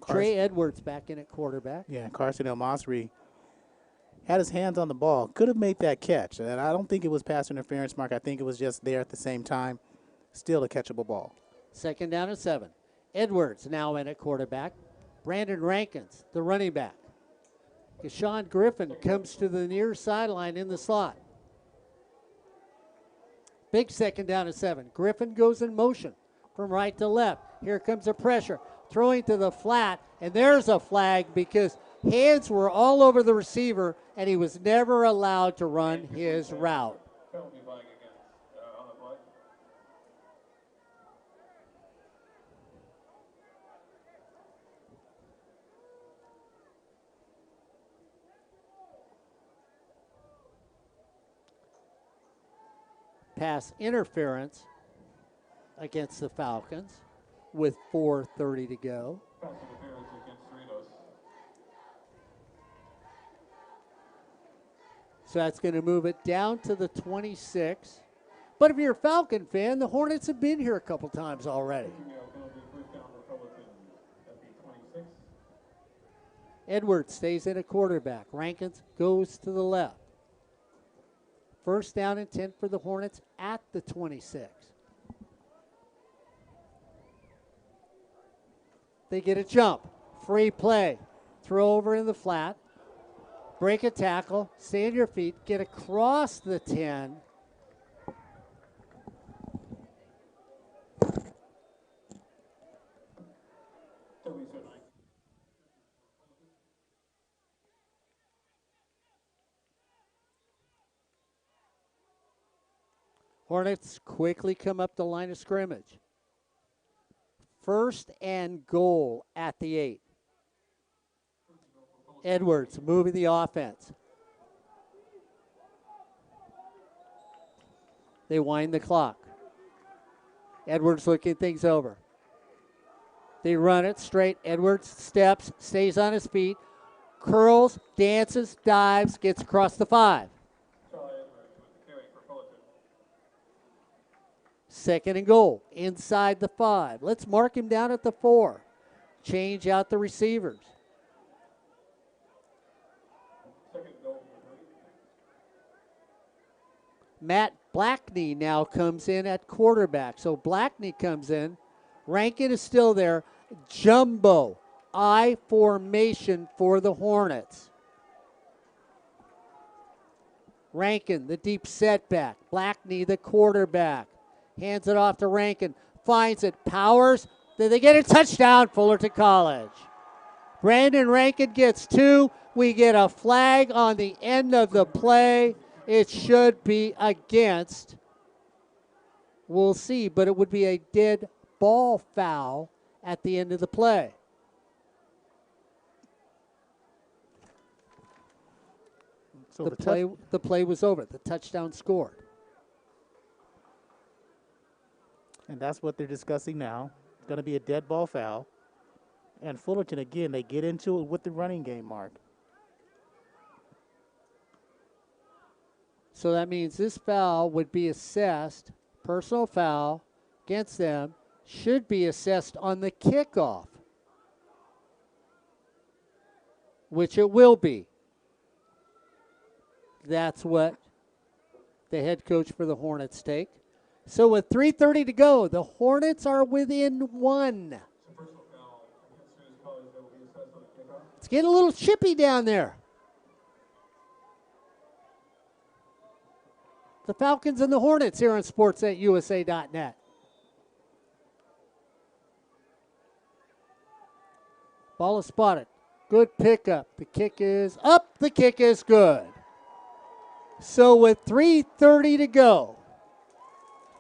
Trey Edwards back in at quarterback. Yeah, Carson El-Masri had his hands on the ball. Could have made that catch. And I don't think it was pass interference, Mark. I think it was just there at the same time. Still a catchable ball. Second down and 7. Edwards now in at quarterback. Brandon Rankins, the running back. Keshawn Griffin comes to the near sideline in the slot. Big second down and 7. Griffin goes in motion from right to left. Here comes the pressure. Throwing to the flat, and there's a flag because hands were all over the receiver, and he was never allowed to run his route. Pass interference against the Falcons with 4:30 to go. Pass interference against Cerritos. So that's going to move it down to the 26. But if you're a Falcon fan, the Hornets have been here a couple times already. First down for Fullerton at the 26. Edwards stays in a quarterback. Rankins goes to the left. First down and 10 for the Hornets at the 26. They get a jump. Free play. Throw over in the flat. Break a tackle. Stay on your feet. Get across the 10. Hornets quickly come up the line of scrimmage. First and goal at the 8. Edwards moving the offense. They wind the clock. Edwards looking things over. They run it straight. Edwards steps, stays on his feet, curls, dances, dives, gets across the 5. Second and goal, inside the 5. Let's mark him down at the 4. Change out the receivers. Matt Blackney now comes in at quarterback. So Blackney comes in. Rankin is still there. Jumbo, I formation for the Hornets. Rankin, the deep setback. Blackney, the quarterback. Hands it off to Rankin. Finds it. Powers. Did they get a touchdown? Fullerton College. Brandon Rankin gets 2. We get a flag on the end of the play. It should be against We'll see, but it would be a dead ball foul at the end of the play. So The play was over. The touchdown scored. And that's what they're discussing now. It's going to be a dead ball foul. And Fullerton, again, they get into it with the running game, Mark. So that means this foul would be assessed, personal foul against them, should be assessed on the kickoff, which it will be. That's what the head coach for the Hornets take. So with 3:30 to go, the Hornets are within 1. It's getting a little chippy down there. The Falcons and the Hornets here on sports@usa.net. Ball is spotted. Good pickup. The kick is up. The kick is good. So with 3:30 to go,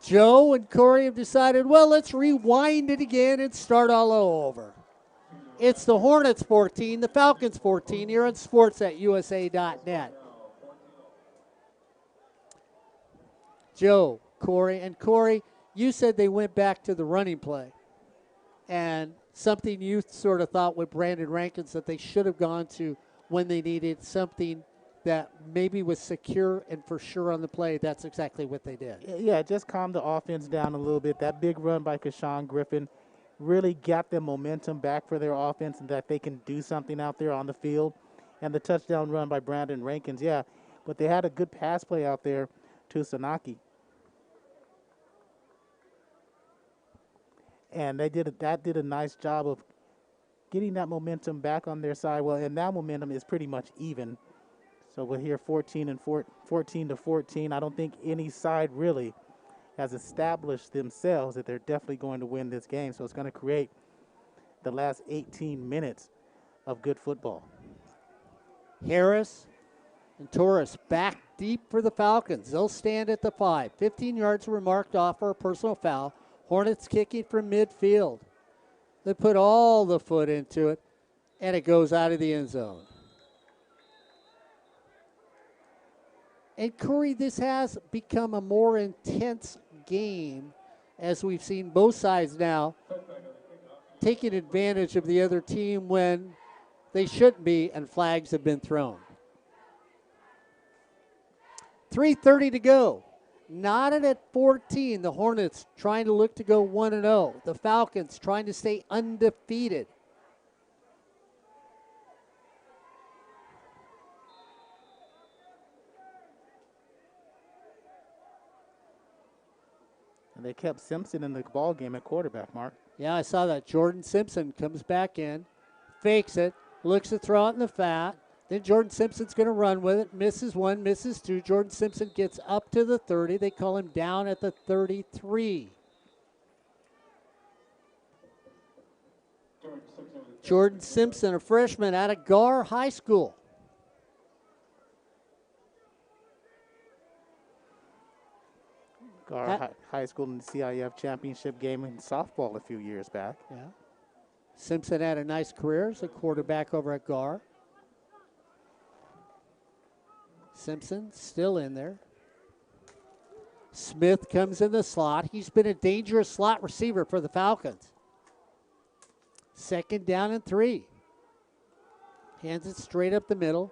Joe and Corey have decided, well, let's rewind it again and start all over. It's the Hornets 14, the Falcons 14 here on sports@usa.net. Joe, Corey, and Corey, you said they went back to the running play. And something you sort of thought with Brandon Rankins that they should have gone to when they needed something that maybe was secure and for sure on the play. That's exactly what they did. Yeah, just calm the offense down a little bit. That big run by Kashawn Griffin really got the momentum back for their offense and that they can do something out there on the field. And the touchdown run by Brandon Rankins, yeah. But they had a good pass play out there to Sanaki. And that did a nice job of getting that momentum back on their side. Well, and that momentum is pretty much even. So we're here 14 to 14. I don't think any side really has established themselves that they're definitely going to win this game. So it's going to create the last 18 minutes of good football. Harris and Torres back deep for the Falcons. They'll stand at the 5. 15 yards were marked off for a personal foul. Hornets kicking from midfield. They put all the foot into it, and it goes out of the end zone. And Corey, this has become a more intense game as we've seen both sides now taking advantage of the other team when they shouldn't be, and flags have been thrown. 3:30 to go. Knotted at 14. The Hornets trying to look to go 1-0. The Falcons trying to stay undefeated. And they kept Simpson in the ball game at quarterback, Mark. Yeah, I saw that. Jordan Simpson comes back in, fakes it, looks to throw it in the fat. Then Jordan Simpson's going to run with it. Misses 1, misses 2. Jordan Simpson gets up to the 30. They call him down at the 33. Jordan Simpson, a freshman out of Gar High School. Gar High School in the CIF championship game in softball a few years back. Yeah. Simpson had a nice career as a quarterback over at Gar. Simpson still in there. Smith comes in the slot. He's been a dangerous slot receiver for the Falcons. 2nd down and 3. Hands it straight up the middle.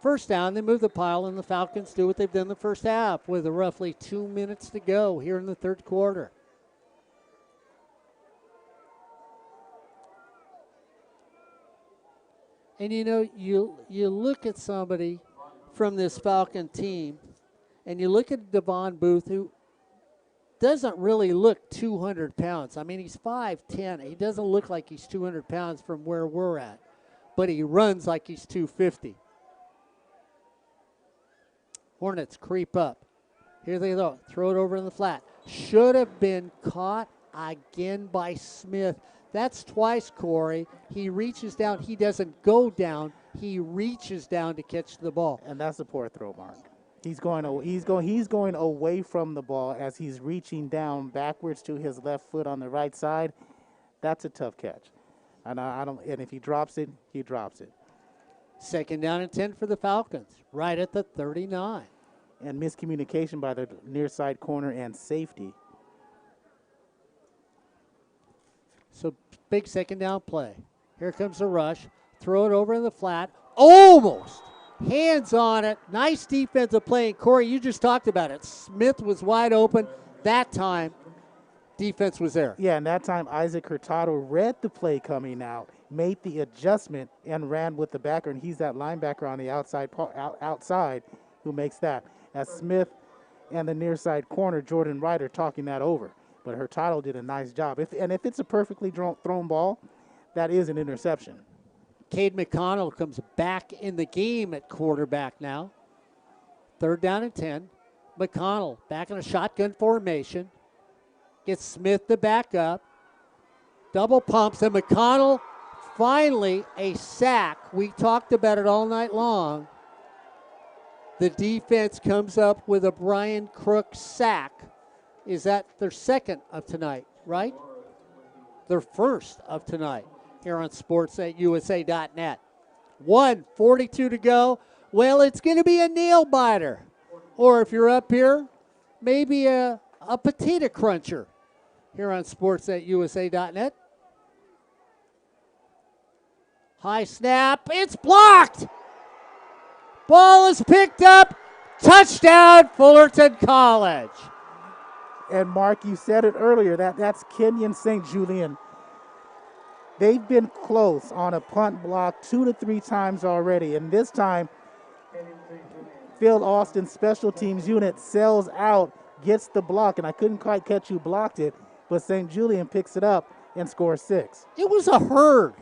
1st down, they move the pile, and the Falcons do what they've done the first half with roughly 2 minutes to go here in the 3rd quarter. And you know, you look at somebody from this Falcon team, and you look at Devon Booth, who doesn't really look 200 pounds. I mean, he's 5'10". He doesn't look like he's 200 pounds from where we're at, but he runs like he's 250. Hornets creep up. Here they go. Throw it over in the flat. Should have been caught again by Smith. That's twice, Corey. He reaches down. He doesn't go down. He reaches down to catch the ball. And that's a poor throw, Mark. He's going away from the ball as he's reaching down backwards to his left foot on the right side. That's a tough catch. And and if he drops it, he drops it. Second down and 10 for the Falcons, right at the 39. And miscommunication by the near side corner and safety. So big second down play. Here comes the rush. Throw it over in the flat. Almost. Hands on it. Nice defensive play. And Corey, you just talked about it. Smith was wide open. That time, defense was there. Yeah, and that time Isaac Hurtado read the play coming out, made the adjustment, and ran with the backer. And he's that linebacker on the outside who makes that. As Smith and the near side corner, Jordan Wright, are talking that over. But Hurtado did a nice job. If it's a perfectly thrown ball, that is an interception. Cade McConnell comes back in the game at quarterback now. Third down and 10. McConnell back in a shotgun formation. Gets Smith to back up. Double pumps, and McConnell finally a sack. We talked about it all night long. The defense comes up with a Brian Crook sack. Is that their second of tonight, right? Their first of tonight here on sports@usa.net. 1:42 to go. Well, it's going to be a nail biter. Or if you're up here, maybe a potato cruncher here on sports@usa.net. High snap. It's blocked. Ball is picked up. Touchdown, Fullerton College. And Mark, you said it earlier, that's Kenyon St. Julian. They've been close on a punt block 2 to 3 times already. And this time, Phil Austin's special teams unit sells out, gets the block, and I couldn't quite catch who blocked it, but St. Julian picks it up and scores 6. It was a herd.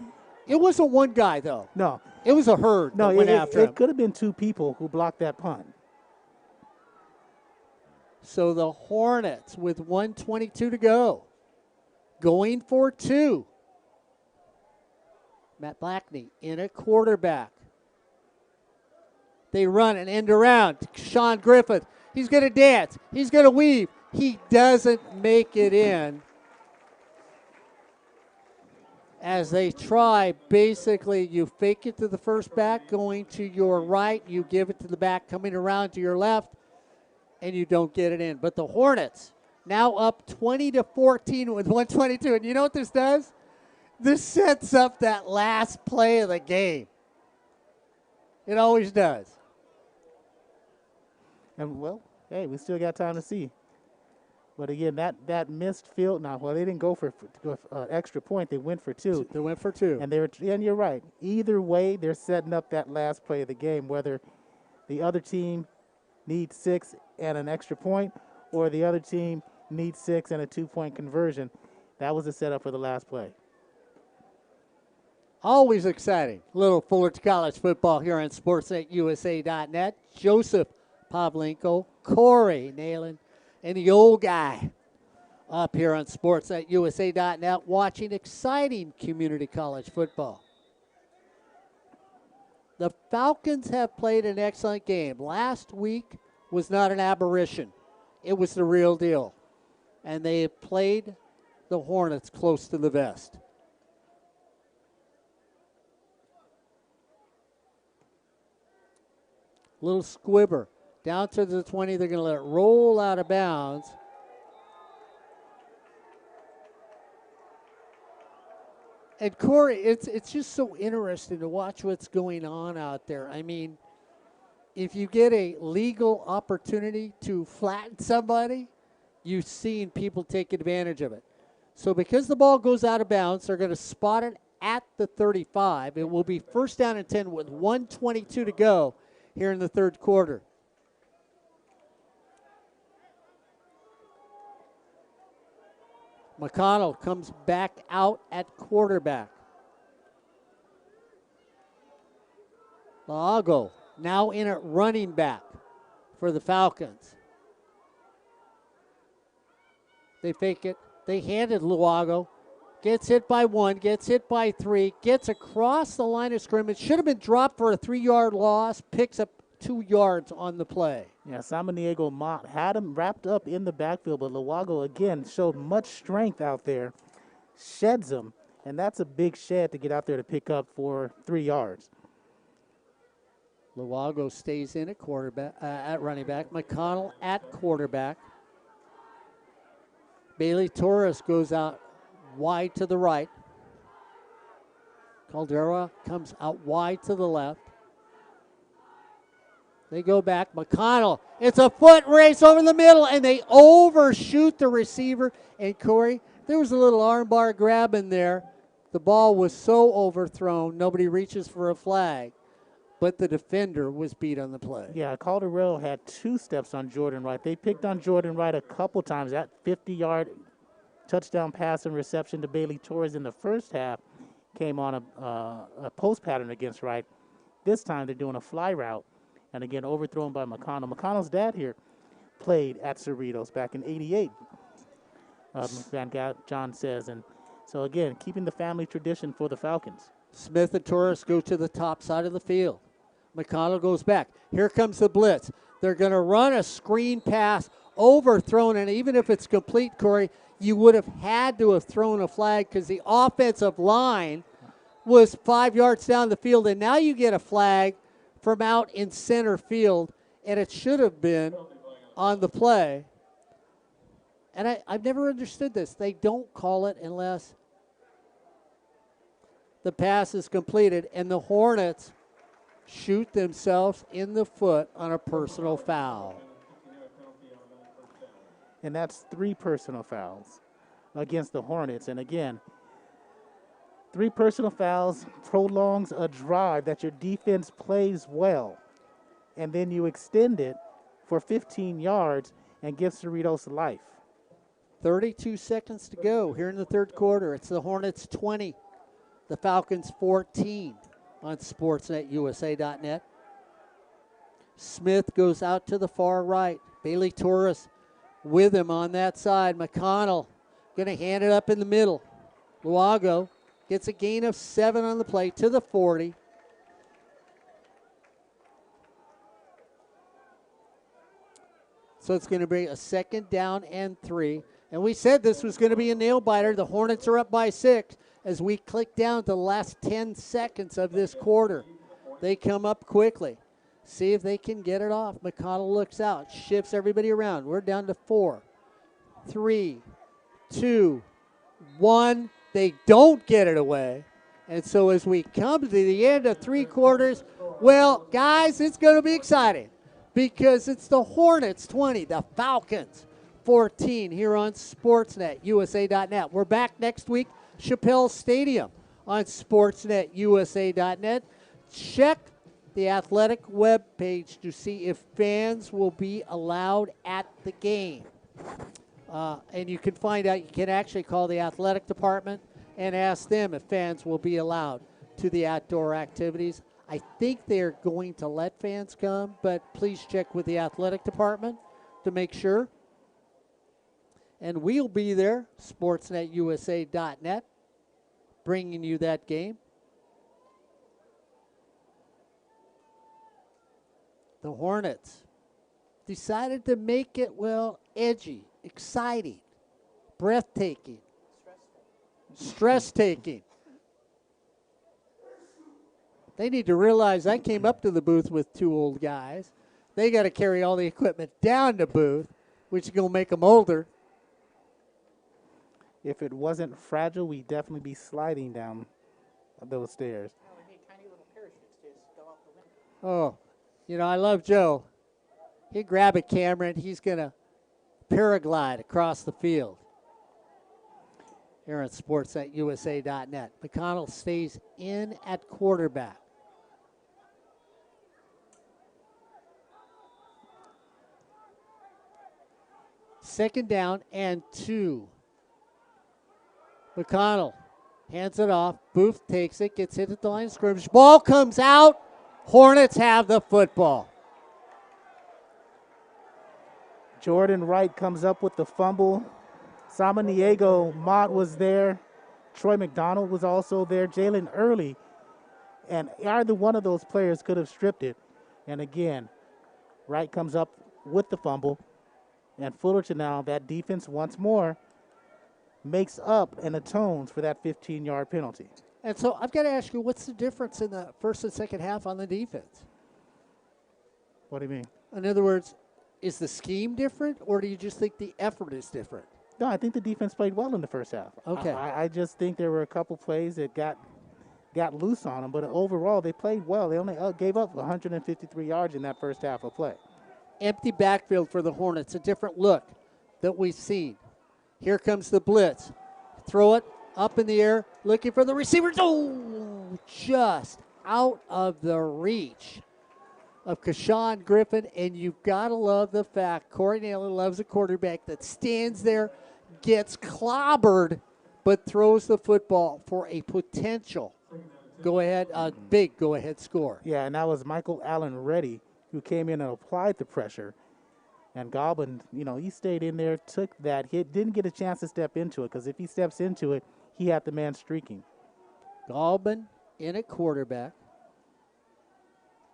It wasn't one guy, though. No. It was a herd that went after him. It could have been 2 people who blocked that punt. So the Hornets with 1:22 to go, going for 2. Matt Blackney in a quarterback. They run an end around. Sean Griffith, he's going to dance. He's going to weave. He doesn't make it in. As they try, basically, you fake it to the first back going to your right. You give it to the back coming around to your left, and you don't get it in. But the Hornets now up 20-14 with 1:22. And you know what this does? This sets up that last play of the game. It always does. And, well, hey, we still got time to see. But, again, that missed field. Now, well, they didn't go for extra point. They went for 2. They went for 2. And you're right. Either way, they're setting up that last play of the game, whether the other team needs 6 and an extra point or the other team needs 6 and a 2-point conversion. That was the setup for the last play. Always exciting. Little Fullerton College football here on sports@usa.net. Joseph Pavlovich, Corey Neyland, and the old guy up here on sports@usa.net watching exciting community college football. The Falcons have played an excellent game. Last week was not an aberration. It was the real deal. And they have played the Hornets close to the vest. Little squibber down to the 20. They're going to let it roll out of bounds. And Corey, it's just so interesting to watch what's going on out there. I mean, if you get a legal opportunity to flatten somebody, you've seen people take advantage of it. So because the ball goes out of bounds, they're going to spot it at the 35. It will be first down and 10 with 1:22 to go here in the third quarter. McConnell comes back out at quarterback. Lago now in at running back for the Falcons. They fake it. They hand it Luago. Gets hit by 1, gets hit by 3, gets across the line of scrimmage. Should have been dropped for a 3-yard loss. Picks up 2 yards on the play. Yeah, Samaniego Mott had him wrapped up in the backfield, but Luago again showed much strength out there, sheds him, and that's a big shed to get out there to pick up for 3 yards. Luago stays in at running back. McConnell at quarterback. Bailey Torres goes out wide to the right. Caldera comes out wide to the left. They go back. McConnell, it's a foot race over the middle, and they overshoot the receiver. And Corey, there was a little armbar grab in there. The ball was so overthrown, nobody reaches for a flag. But the defender was beat on the play. Yeah, Calderero had 2 steps on Jordan Wright. They picked on Jordan Wright a couple times. That 50-yard touchdown pass and reception to Bailey Torres in the first half came on a post pattern against Wright. This time they're doing a fly route, and again overthrown by McConnell. McConnell's dad here played at Cerritos back in '88. Van John says, and so again keeping the family tradition for the Falcons. Smith and Torres go to the top side of the field. McConnell goes back. Here comes the blitz. They're going to run a screen pass, overthrown, and even if it's complete, Corey, you would have had to have thrown a flag because the offensive line was 5 yards down the field, and now you get a flag from out in center field, and it should have been on the play. And I've never understood this. They don't call it unless the pass is completed, and the Hornets shoot themselves in the foot on a personal foul. And that's 3 personal fouls against the Hornets. And again, 3 personal fouls prolongs a drive that your defense plays well. And then you extend it for 15 yards and give Cerritos life. 32 seconds to go here in the third quarter. It's the Hornets 20, the Falcons 14 on SportsNetUSA.net. Smith goes out to the far right. Bailey Torres with him on that side. McConnell going to hand it up in the middle. Luago gets a gain of 7 on the play to the 40. So it's going to be a 2nd down and 3. And we said this was going to be a nail biter. The Hornets are up by 6 as we click down to the last 10 seconds of this quarter. They come up quickly. See if they can get it off. McConnell looks out, shifts everybody around. We're down to 4, 3, 2, 1. They don't get it away. And so as we come to the end of 3 quarters, well, guys, it's going to be exciting because it's the Hornets 20, the Falcons 14 here on SportsNetUSA.net. We're back next week, Chappelle Stadium on SportsNetUSA.net. Check the athletic web page to see if fans will be allowed at the game. And you can find out, you can actually call the athletic department and ask them if fans will be allowed to the outdoor activities. I think they're going to let fans come, but please check with the athletic department to make sure. And we'll be there, SportsNetUSA.net, bringing you that game. The Hornets decided to make it, well, edgy, exciting, breathtaking, stress-taking. They need to realize I came up to the booth with 2 old guys. They got to carry all the equipment down the booth, which is going to make them older. If it wasn't fragile, we'd definitely be sliding down those stairs. Oh, hey, tiny little parachutes just go out the window. Oh, you know, I love Joe. He'd grab a camera and he's going to paraglide across the field. Here on SportsNetUSA.net. McConnell stays in at quarterback. Second down and 2. McConnell hands it off. Booth takes it, gets hit at the line of scrimmage. Ball comes out. Hornets have the football. Jordan Wright comes up with the fumble. Samaniego Mott was there. Troy McDonald was also there. Jalen Early. And either one of those players could have stripped it. And again, Wright comes up with the fumble. And Fullerton now, that defense once more makes up and atones for that 15-yard penalty. And so I've got to ask you, what's the difference in the first and second half on the defense? What do you mean? In other words, is the scheme different, or do you just think the effort is different? No, I think the defense played well in the first half. Okay. I just think there were a couple plays that got loose on them, but overall they played well. They only gave up 153 yards in that first half of play. Empty backfield for the Hornets, a different look that we've seen. Here comes the blitz. Throw it up in the air, looking for the receivers. Oh, just out of the reach of Kashawn Griffin, and you've got to love the fact Corey Neyland loves a quarterback that stands there, gets clobbered, but throws the football for a potential big go-ahead score. Yeah, and that was Michael Allen Reddy who came in and applied the pressure. And Goblin, he stayed in there, took that hit, didn't get a chance to step into it, because if he steps into it, he had the man streaking. Goblin in at quarterback.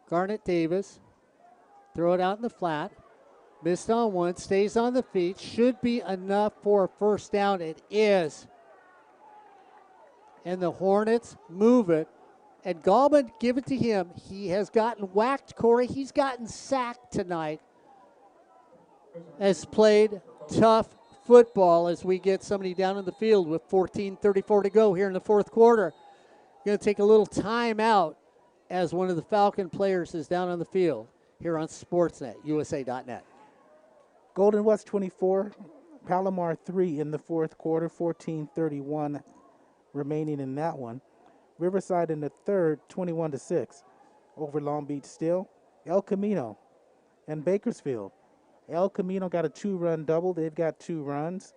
Garnett Davis, throw it out in the flat. Missed on one, stays on the feet. Should be enough for a first down. It is. And the Hornets move it. And Goblin, give it to him. He has gotten whacked, Corey. He's gotten sacked tonight. Has played tough football as we get somebody down in the field with 14:34 to go here in the fourth quarter. Going to take a little time out as one of the Falcon players is down on the field here on Sportsnet, USA.net. Golden West 24, Palomar 3 in the fourth quarter, 14:31 remaining in that one. Riverside in the third, 21-6 over Long Beach still. El Camino and Bakersfield. El Camino got a 2-run double. They've got 2 runs.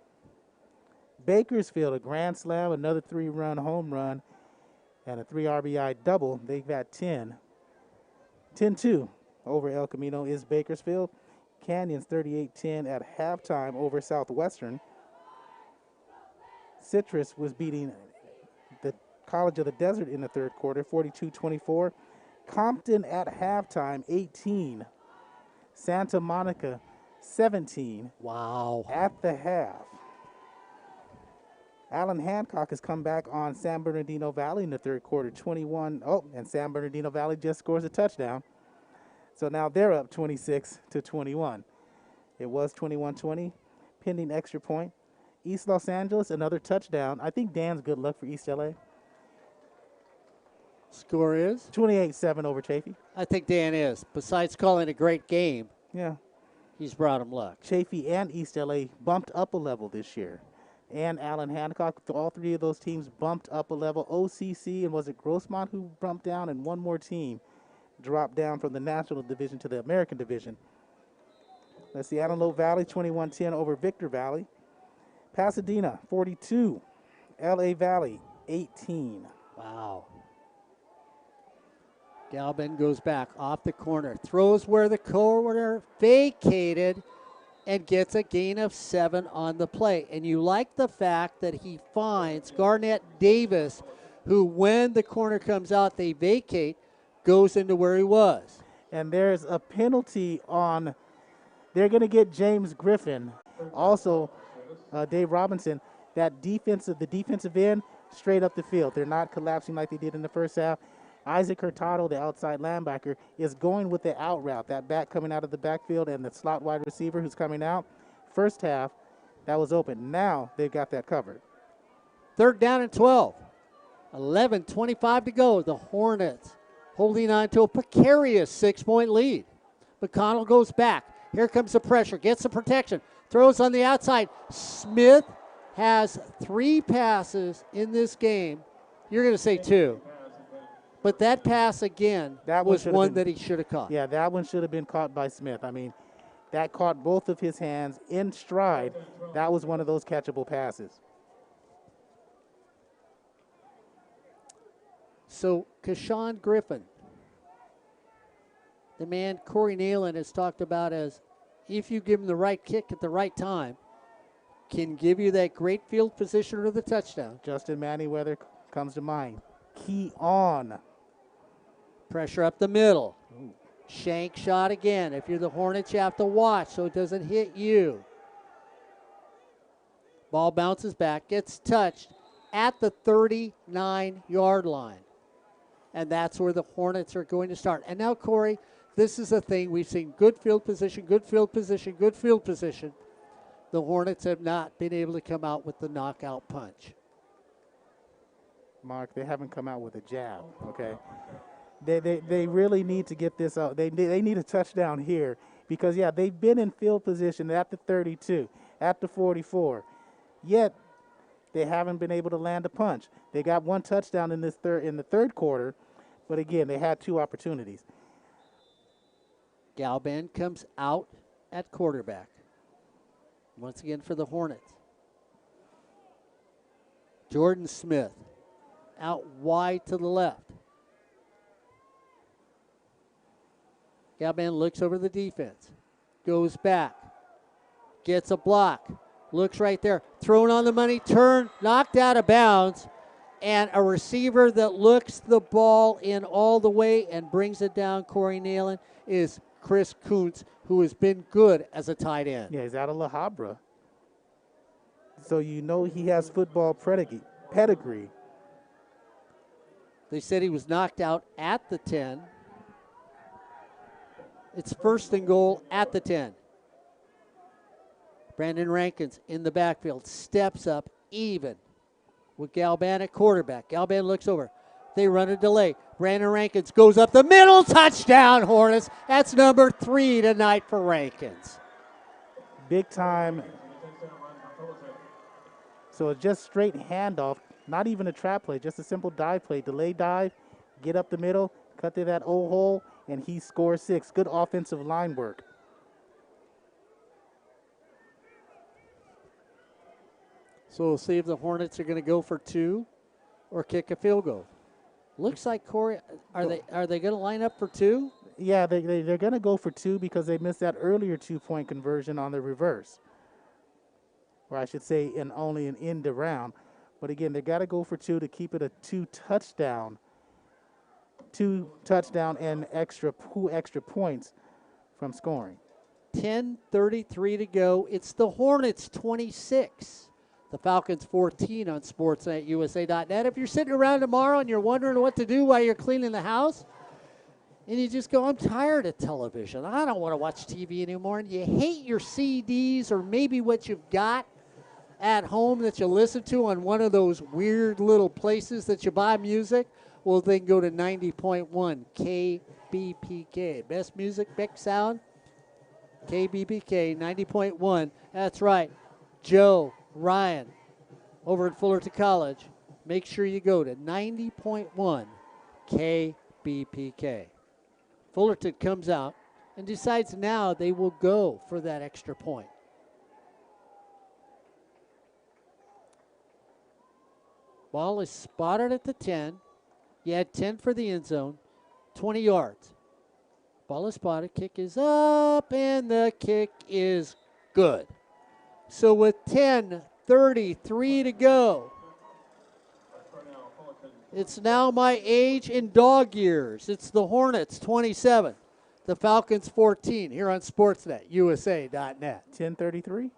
Bakersfield, a grand slam, another 3-run home run, and a 3 RBI double. They've got 10. 10-2 over El Camino is Bakersfield. Canyons 38-10 at halftime over Southwestern. Citrus was beating the College of the Desert in the third quarter, 42-24. Compton at halftime, 18. Santa Monica, 17. Wow. At the half. Allen Hancock has come back on San Bernardino Valley in the third quarter, 21. Oh, and San Bernardino Valley just scores a touchdown. So now they're up 26-21. It was 21-20, pending extra point. East Los Angeles, another touchdown. I think Dan's good luck for East LA. Score is? 28-7 over Chaffee. I think Dan is. Besides calling a great game, Yeah. he's brought him luck. Chaffee and East LA bumped up a level this year. And Allen Hancock, all three of those teams bumped up a level. OCC, and was it Grossmont who bumped down, and one more team dropped down from the National Division to the American Division. Let's see, Antelope Valley, 21-10 over Victor Valley. Pasadena, 42. LA Valley, 18. Wow. Galvin goes back off the corner, throws where the corner vacated, and gets a gain of 7 on the play. And you like the fact that he finds Garnett Davis, who when the corner comes out, they vacate, goes into where he was. And there's a penalty on, they're going to get James Griffin. Also, Dave Robinson, the defensive end, straight up the field. They're not collapsing like they did in the first half. Isaac Hurtado, the outside linebacker, is going with the out route, that back coming out of the backfield, and the slot wide receiver who's coming out. First half, that was open. Now they've got that covered. Third down and 12. 11:25 to go. The Hornets holding on to a precarious 6-point lead. McConnell goes back. Here comes the pressure. Gets the protection. Throws on the outside. Smith has 3 passes in this game. You're going to say 2. But that pass, again, was one that he should have caught. Yeah, that one should have been caught by Smith. I mean, that caught both of his hands in stride. That was one of those catchable passes. So, Kashawn Griffin, the man Corey Neyland has talked about as, if you give him the right kick at the right time, can give you that great field position or the touchdown. Justin Manyweather comes to mind. Key on. Pressure up the middle. Shank shot again. If you're the Hornets, you have to watch so it doesn't hit you. Ball bounces back, gets touched at the 39-yard line. And that's where the Hornets are going to start. And now, Corey, this is a thing. We've seen good field position, good field position, good field position. The Hornets have not been able to come out with the knockout punch. Mark, they haven't come out with a jab, okay? They really need to get this out. They need a touchdown here because, yeah, they've been in field position at the 32, at the 44, yet they haven't been able to land a punch. They got one touchdown in the third quarter, but again, they had two opportunities. Galban comes out at quarterback. Once again for the Hornets. Jordan Smith out wide to the left. Galban looks over the defense, goes back, gets a block, looks right there, thrown on the money, turn, knocked out of bounds, and a receiver that looks the ball in all the way and brings it down, Corey Neyland, is Chris Kuntz, who has been good as a tight end. Yeah, he's out of La Habra. So you know he has football pedigree. They said he was knocked out at the 10. It's first and goal at the 10. Brandon Rankins in the backfield, steps up even with Galban at quarterback. Galban looks over. They run a delay. Brandon Rankins goes up the middle, touchdown Hornets. That's number 3 tonight for Rankins. Big time. So it's just straight handoff, not even a trap play, just a simple dive play. Delay dive, get up the middle, cut through that O hole, and he scores 6. Good offensive line work. So we'll see if the Hornets are going to go for 2 or kick a field goal. Looks like, Corey, are they going to line up for 2? Yeah, they're going to go for 2 because they missed that earlier 2-point conversion on the reverse. Or I should say only an end around. But again, they got to go for 2 to keep it a 2 touchdown and extra points from scoring. 10:33 to go. It's the Hornets 26. The Falcons 14 on sportsnetusa.net. If you're sitting around tomorrow and you're wondering what to do while you're cleaning the house, and you just go, I'm tired of television. I don't want to watch TV anymore. And you hate your CDs or maybe what you've got at home that you listen to on one of those weird little places that you buy music. Well, then go to 90.1 KBPK. Best music, best sound, KBPK 90.1. That's right. Joe, Ryan, over at Fullerton College. Make sure you go to 90.1 KBPK. Fullerton comes out and decides now they will go for that extra point. Ball is spotted at the 10. You had 10 for the end zone, 20 yards. Ball is spotted, kick is up, and the kick is good. So with 10:33 to go, it's now my age in dog years. It's the Hornets 27, the Falcons 14 here on sportsnetusa.net. 1033?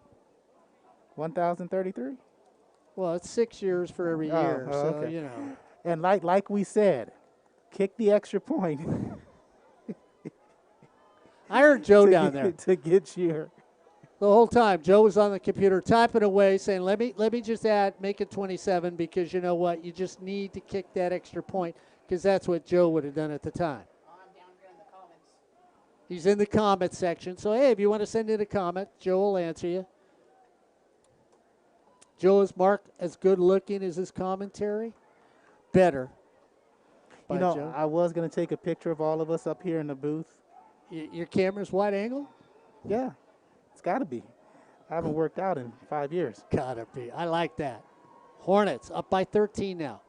1033? Well, it's 6 years for every year, so okay. you know. And like we said, kick the extra point. I heard Joe down there to get you. the whole time. Joe was on the computer typing away, saying, "Let me just make it 27 because you know what? You just need to kick that extra point because that's what Joe would have done at the time." I'm down here in the comments. He's in the comment section, so hey, if you want to send in a comment, Joe will answer you. Joe is marked as good looking as his commentary. Better. You know, Joe. I was going to take a picture of all of us up here in the booth. Your camera's wide angle? Yeah, it's got to be. I haven't worked out in 5 years. Gotta be. I like that. Hornets up by 13 now.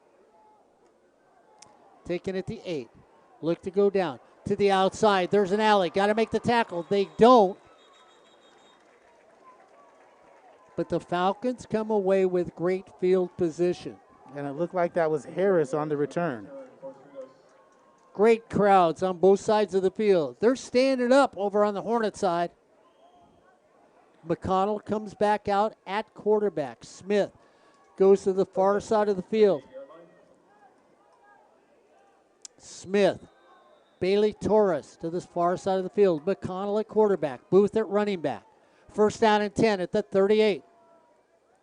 Taking it to 8. Look to go down to the outside. There's an alley. Got to make the tackle. They don't. But the Falcons come away with great field position. And it looked like that was Harris on the return. Great crowds on both sides of the field. They're standing up over on the Hornet side. McConnell comes back out at quarterback. Smith goes to the far side of the field. Smith, Bailey Torres to the far side of the field. McConnell at quarterback. Booth at running back. First down and 10 at the 38.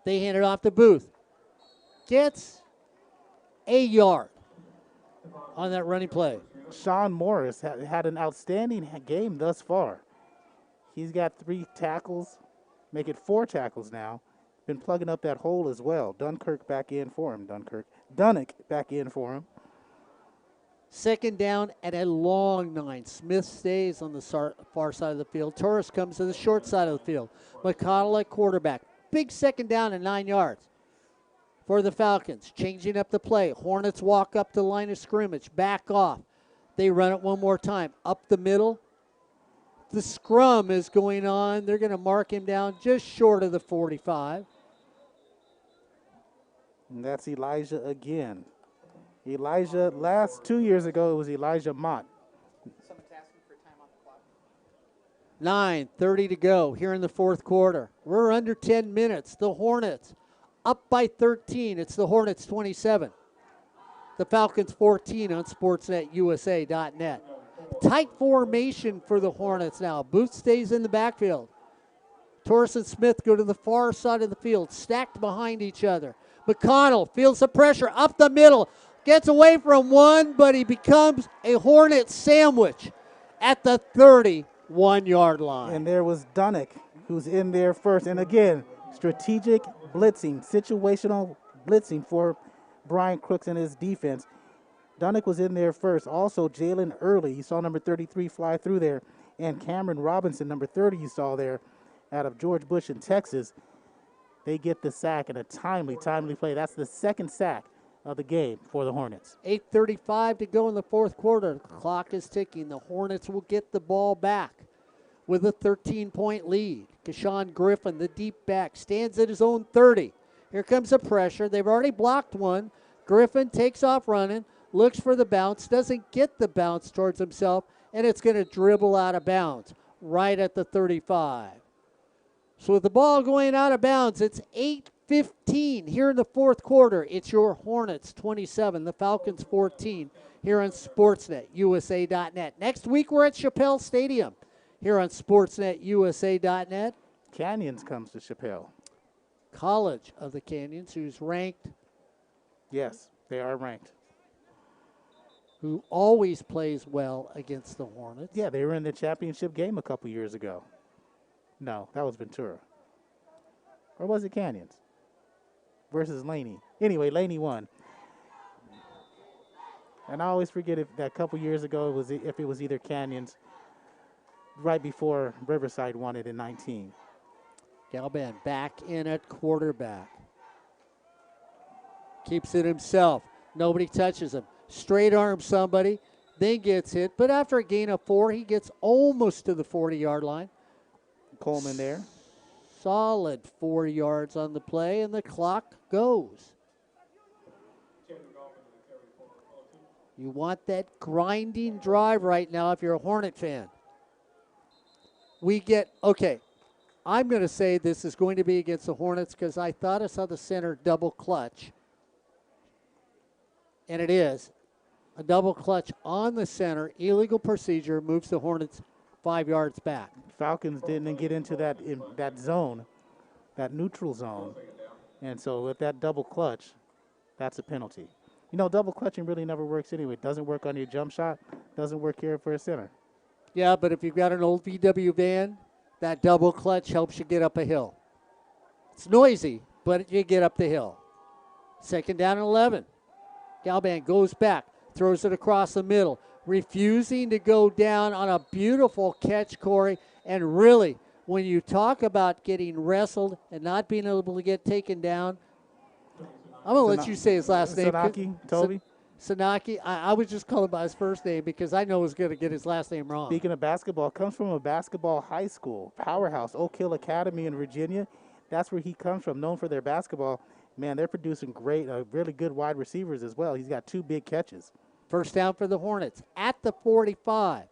They hand it off to Booth. Gets a yard on that running play. Sean Morris had an outstanding game thus far. He's got 3 tackles, make it 4 tackles now. Been plugging up that hole as well. Dunkirk back in for him. Dunnick back in for him. Second down and a long 9. Smith stays on the far side of the field. Torres comes to the short side of the field. McConnell at quarterback. Big second down and 9 yards for the Falcons. Changing up the play. Hornets walk up the line of scrimmage. Back off. They run it one more time. Up the middle. The scrum is going on. They're going to mark him down just short of the 45. And that's Elijah again. Elijah, last 2 years ago, it was Elijah Mott. Someone's asking for time on the clock. 9:30 to go here in the fourth quarter. We're under 10 minutes. The Hornets up by 13. It's the Hornets 27. The Falcons 14 on SportsNetUSA.net. Tight formation for the Hornets now. Booth stays in the backfield. Torres and Smith go to the far side of the field, stacked behind each other. McConnell feels the pressure up the middle. Gets away from one, but he becomes a Hornet sandwich at the 31-yard line. And there was Dunnick, who's in there first. And again, strategic blitzing, situational blitzing for Brian Crooks and his defense. Dunnick was in there first. Also, Jalen Early, you saw number 33 fly through there. And Cameron Robinson, number 30, you saw there out of George Bush in Texas. They get the sack and a timely play. That's the second sack of the game for the Hornets. 8:35 to go in the fourth quarter. The clock is ticking. The Hornets will get the ball back with a 13-point lead. Keshawn Griffin, the deep back, stands at his own 30. Here comes the pressure. They've already blocked one. Griffin takes off running, looks for the bounce, doesn't get the bounce towards himself, and it's going to dribble out of bounds right at the 35. So with the ball going out of bounds, it's 8:15 here in the fourth quarter. It's your Hornets 27, the Falcons 14 here on SportsNetUSA.net. Next week we're at Chappelle Stadium here on SportsNetUSA.net. Canyons comes to Chappelle. College of the Canyons, who's ranked, Yes, they are ranked. who always plays well against the Hornets. Yeah, they were in the championship game a couple years ago. No, that was Ventura. Or was it Canyons? Versus Laney. Anyway, Laney won. And I always forget if that couple years ago if it was either Canyons right before Riverside won it in 19. Galban back in at quarterback. Keeps it himself. Nobody touches him. Straight arm somebody, then gets hit. But after a gain of 4, he gets almost to the 40-yard line. Coleman there. Solid 4 yards on the play, and the clock goes. You want that grinding drive right now if you're a Hornet fan. I'm going to say this is going to be against the Hornets because I thought I saw the center double clutch. And it is. A double clutch on the center. Illegal procedure moves the Hornets 5 yards back. Falcons didn't get into that zone, that neutral zone. And so with that double clutch, that's a penalty. You know, double clutching really never works anyway. It doesn't work on your jump shot. Doesn't work here for a center. Yeah, but if you've got an old VW van, that double clutch helps you get up a hill. It's noisy, but you get up the hill. Second down and 11. Galban goes back, throws it across the middle, refusing to go down on a beautiful catch, Corey. And really, when you talk about getting wrestled and not being able to get taken down, I'm going to let you say his last name. Sanaki, Toby. Sanaki. I was just calling by his first name because I know he's going to get his last name wrong. Speaking of basketball, comes from a basketball high school, powerhouse, Oak Hill Academy in Virginia. That's where he comes from, known for their basketball. Man, they're producing great, really good wide receivers as well. He's got 2 big catches. First down for the Hornets at the 45.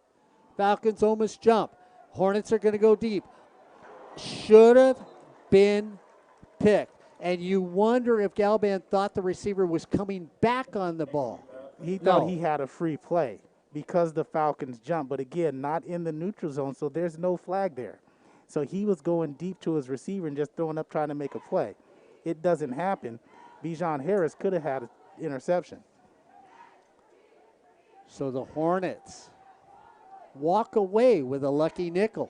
Falcons almost jump. Hornets are going to go deep. Should have been picked. And you wonder if Galban thought the receiver was coming back on the ball. He thought No. he had a free play because the Falcons jumped, but again, not in the neutral zone, so there's no flag there. So he was going deep to his receiver and just throwing up trying to make a play. It doesn't happen. Bijan Harris could have had an interception. So the Hornets walk away with a lucky nickel.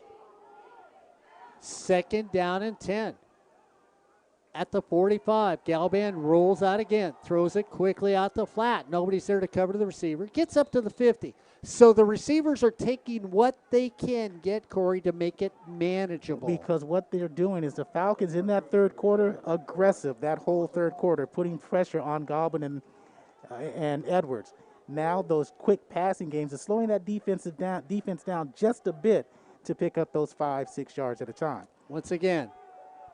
Second down and 10. At the 45, Galban rolls out again, throws it quickly out the flat. Nobody's there to cover the receiver. Gets up to the 50. So the receivers are taking what they can get, Corey, to make it manageable. Because what they're doing is the Falcons in that third quarter, aggressive, that whole third quarter, putting pressure on Goblin and Edwards. Now those quick passing games are slowing that defense down just a bit to pick up those 5-6 yards at a time. Once again,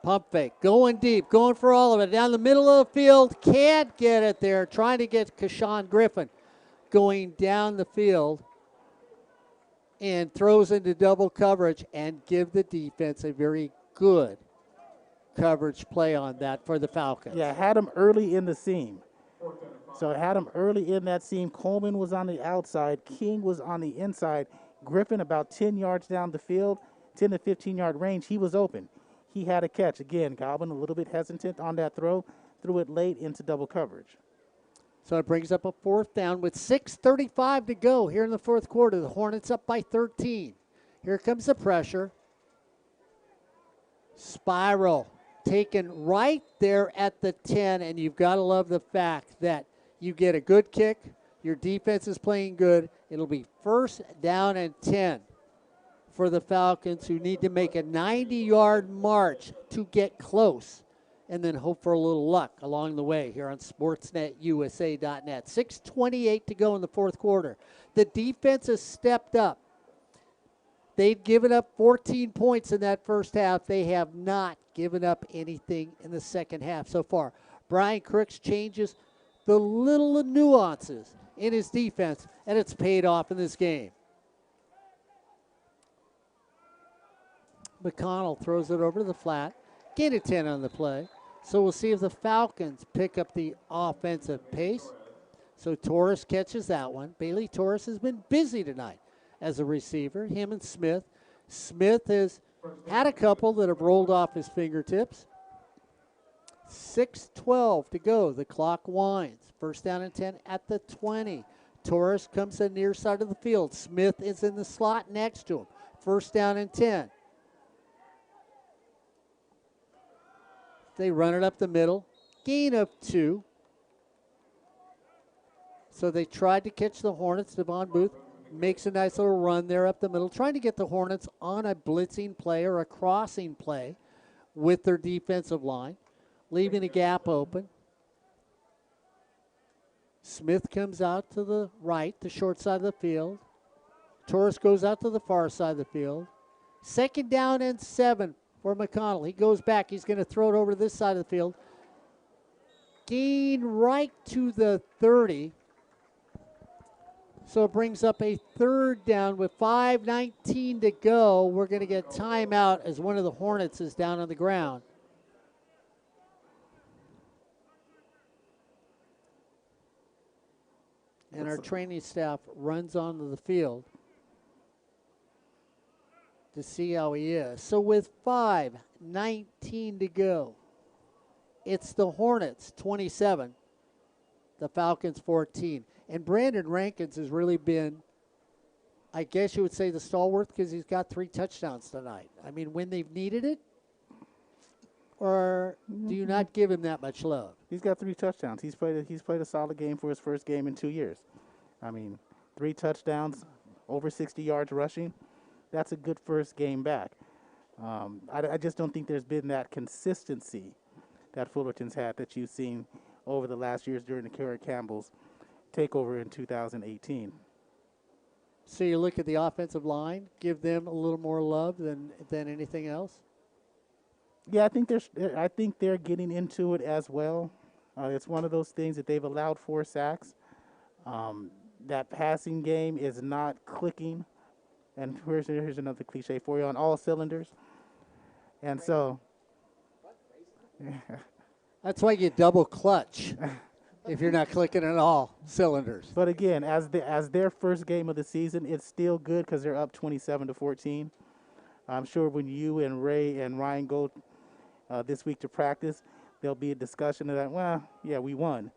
pump fake, going deep, going for all of it. Down the middle of the field, can't get it there. Trying to get Kashawn Griffin going down the field and throws into double coverage and give the defense a very good coverage play on that for the Falcons. Yeah, had him early in the seam. So it had him early in that seam. Coleman was on the outside. King was on the inside. Griffin about 10 yards down the field, 10 to 15-yard range. He was open. He had a catch. Again, Goblin a little bit hesitant on that throw. Threw it late into double coverage. So it brings up a fourth down with 6:35 to go here in the fourth quarter. The Hornets up by 13. Here comes the pressure. Spiral taken right there at the 10, and you've got to love the fact that you get a good kick. Your defense is playing good. It'll be first down and 10 for the Falcons, who need to make a 90-yard march to get close and then hope for a little luck along the way here on SportsNetUSA.net. 6:28 to go in the fourth quarter. The defense has stepped up. They've given up 14 points in that first half. They have not given up anything in the second half so far. Brian Crooks changes the little nuances in his defense, and it's paid off in this game. McConnell throws it over to the flat. Gain of 10 on the play. So we'll see if the Falcons pick up the offensive pace. So Torres catches that one. Bailey Torres has been busy tonight as a receiver, him and Smith. Smith has had a couple that have rolled off his fingertips. 6:12 to go. The clock winds. First down and 10 at the 20. Torres comes to the near side of the field. Smith is in the slot next to him. First down and 10. They run it up the middle. Gain of 2. So they tried to catch the Hornets. Devon Booth makes a nice little run there up the middle, trying to get the Hornets on a blitzing play or a crossing play with their defensive line, leaving a gap open. Smith comes out to the right, the short side of the field. Torres goes out to the far side of the field. Second down and 7 for McConnell. He goes back. He's going to throw it over to this side of the field. Gain right to the 30. So it brings up a third down with 5:19 to go. We're going to get timeout as one of the Hornets is down on the ground. And our training staff runs onto the field to see how he is. So with 5:19 to go, it's the Hornets 27, the Falcons 14. And Brandon Rankins has really been, I guess you would say, the stalwart because he's got 3 touchdowns tonight. I mean, when they've needed it, or do you not give him that much love? He's got 3 touchdowns. He's played a solid game for his first game in 2 years. I mean, 3 touchdowns, over 60 yards rushing. That's a good first game back. I just don't think there's been that consistency that Fullerton's had that you've seen over the last years during the Kerry Campbell's takeover in 2018. So you look at the offensive line, give them a little more love than anything else? Yeah, I think they're getting into it as well. It's one of those things that they've allowed 4 sacks. that passing game is not clicking. And here's another cliche for you, on all cylinders. And so, That's why you double clutch if you're not clicking on all cylinders. but again, as their first game of the season, it's still good because they're up 27-14. I'm sure when you and Ray and Ryan go this week to practice, there'll be a discussion of that. Well, yeah, we won,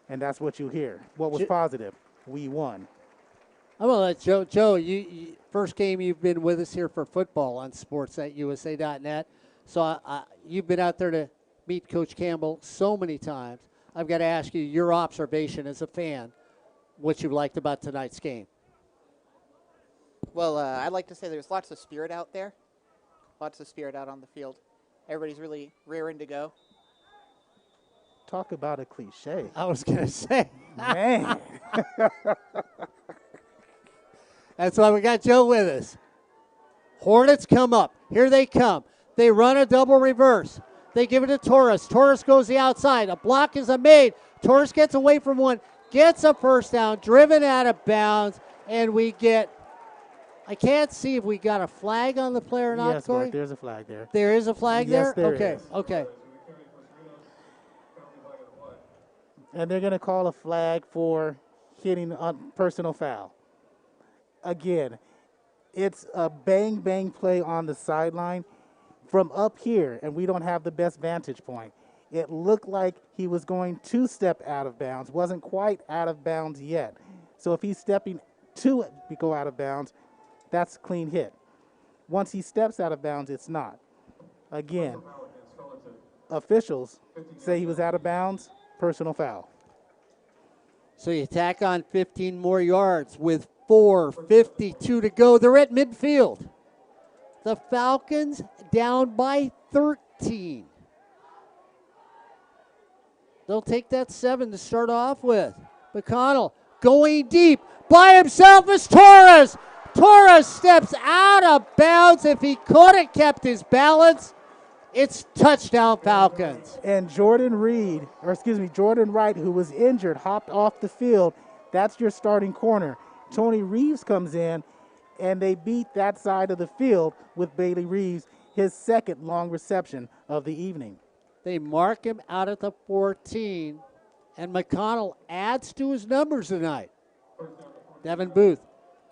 and that's what you hear. What was positive? We won. I'm going to let Joe. Joe, you first game you've been with us here for football on sports@usa.net. So you've been out there to meet Coach Campbell so many times. I've got to ask you your observation as a fan, what you liked about tonight's game. Well, I'd like to say there's lots of spirit out there. Lots of spirit out on the field. Everybody's really rearing to go. Talk about a cliche. I was going to say. Man. That's why we got Joe with us. Hornets come up. Here they come. They run a double reverse. They give it to Torres. Torres goes the outside. A block is made. Torres gets away from one, gets a first down, driven out of bounds, and we get, I can't see if we got a flag on the play or not, Yes, Corey. Mark, there's a flag there. There is a flag Yes, there? there Okay, is. okay. And they're going to call a flag for hitting a personal foul. Again, it's a bang play on the sideline from up here, and we don't have the best vantage point. It looked like he was going to step out of bounds, wasn't quite out of bounds yet. So if he's stepping to go out of bounds, that's a clean hit. Once he steps out of bounds, it's not. Again, officials say he was out of bounds, personal foul. So you tack on 15 more yards with 4:52 to go. They're at midfield. The Falcons down by 13. They'll take that 7 to start off with. McConnell going deep. By himself is Torres. Torres steps out of bounds. If he could have kept his balance, it's touchdown Falcons. And Jordan Wright, who was injured, hopped off the field. That's your starting corner. Tony Reeves comes in, and they beat that side of the field with Bailey Reeves, his second long reception of the evening. They mark him out at the 14, and McConnell adds to his numbers tonight. Devin Booth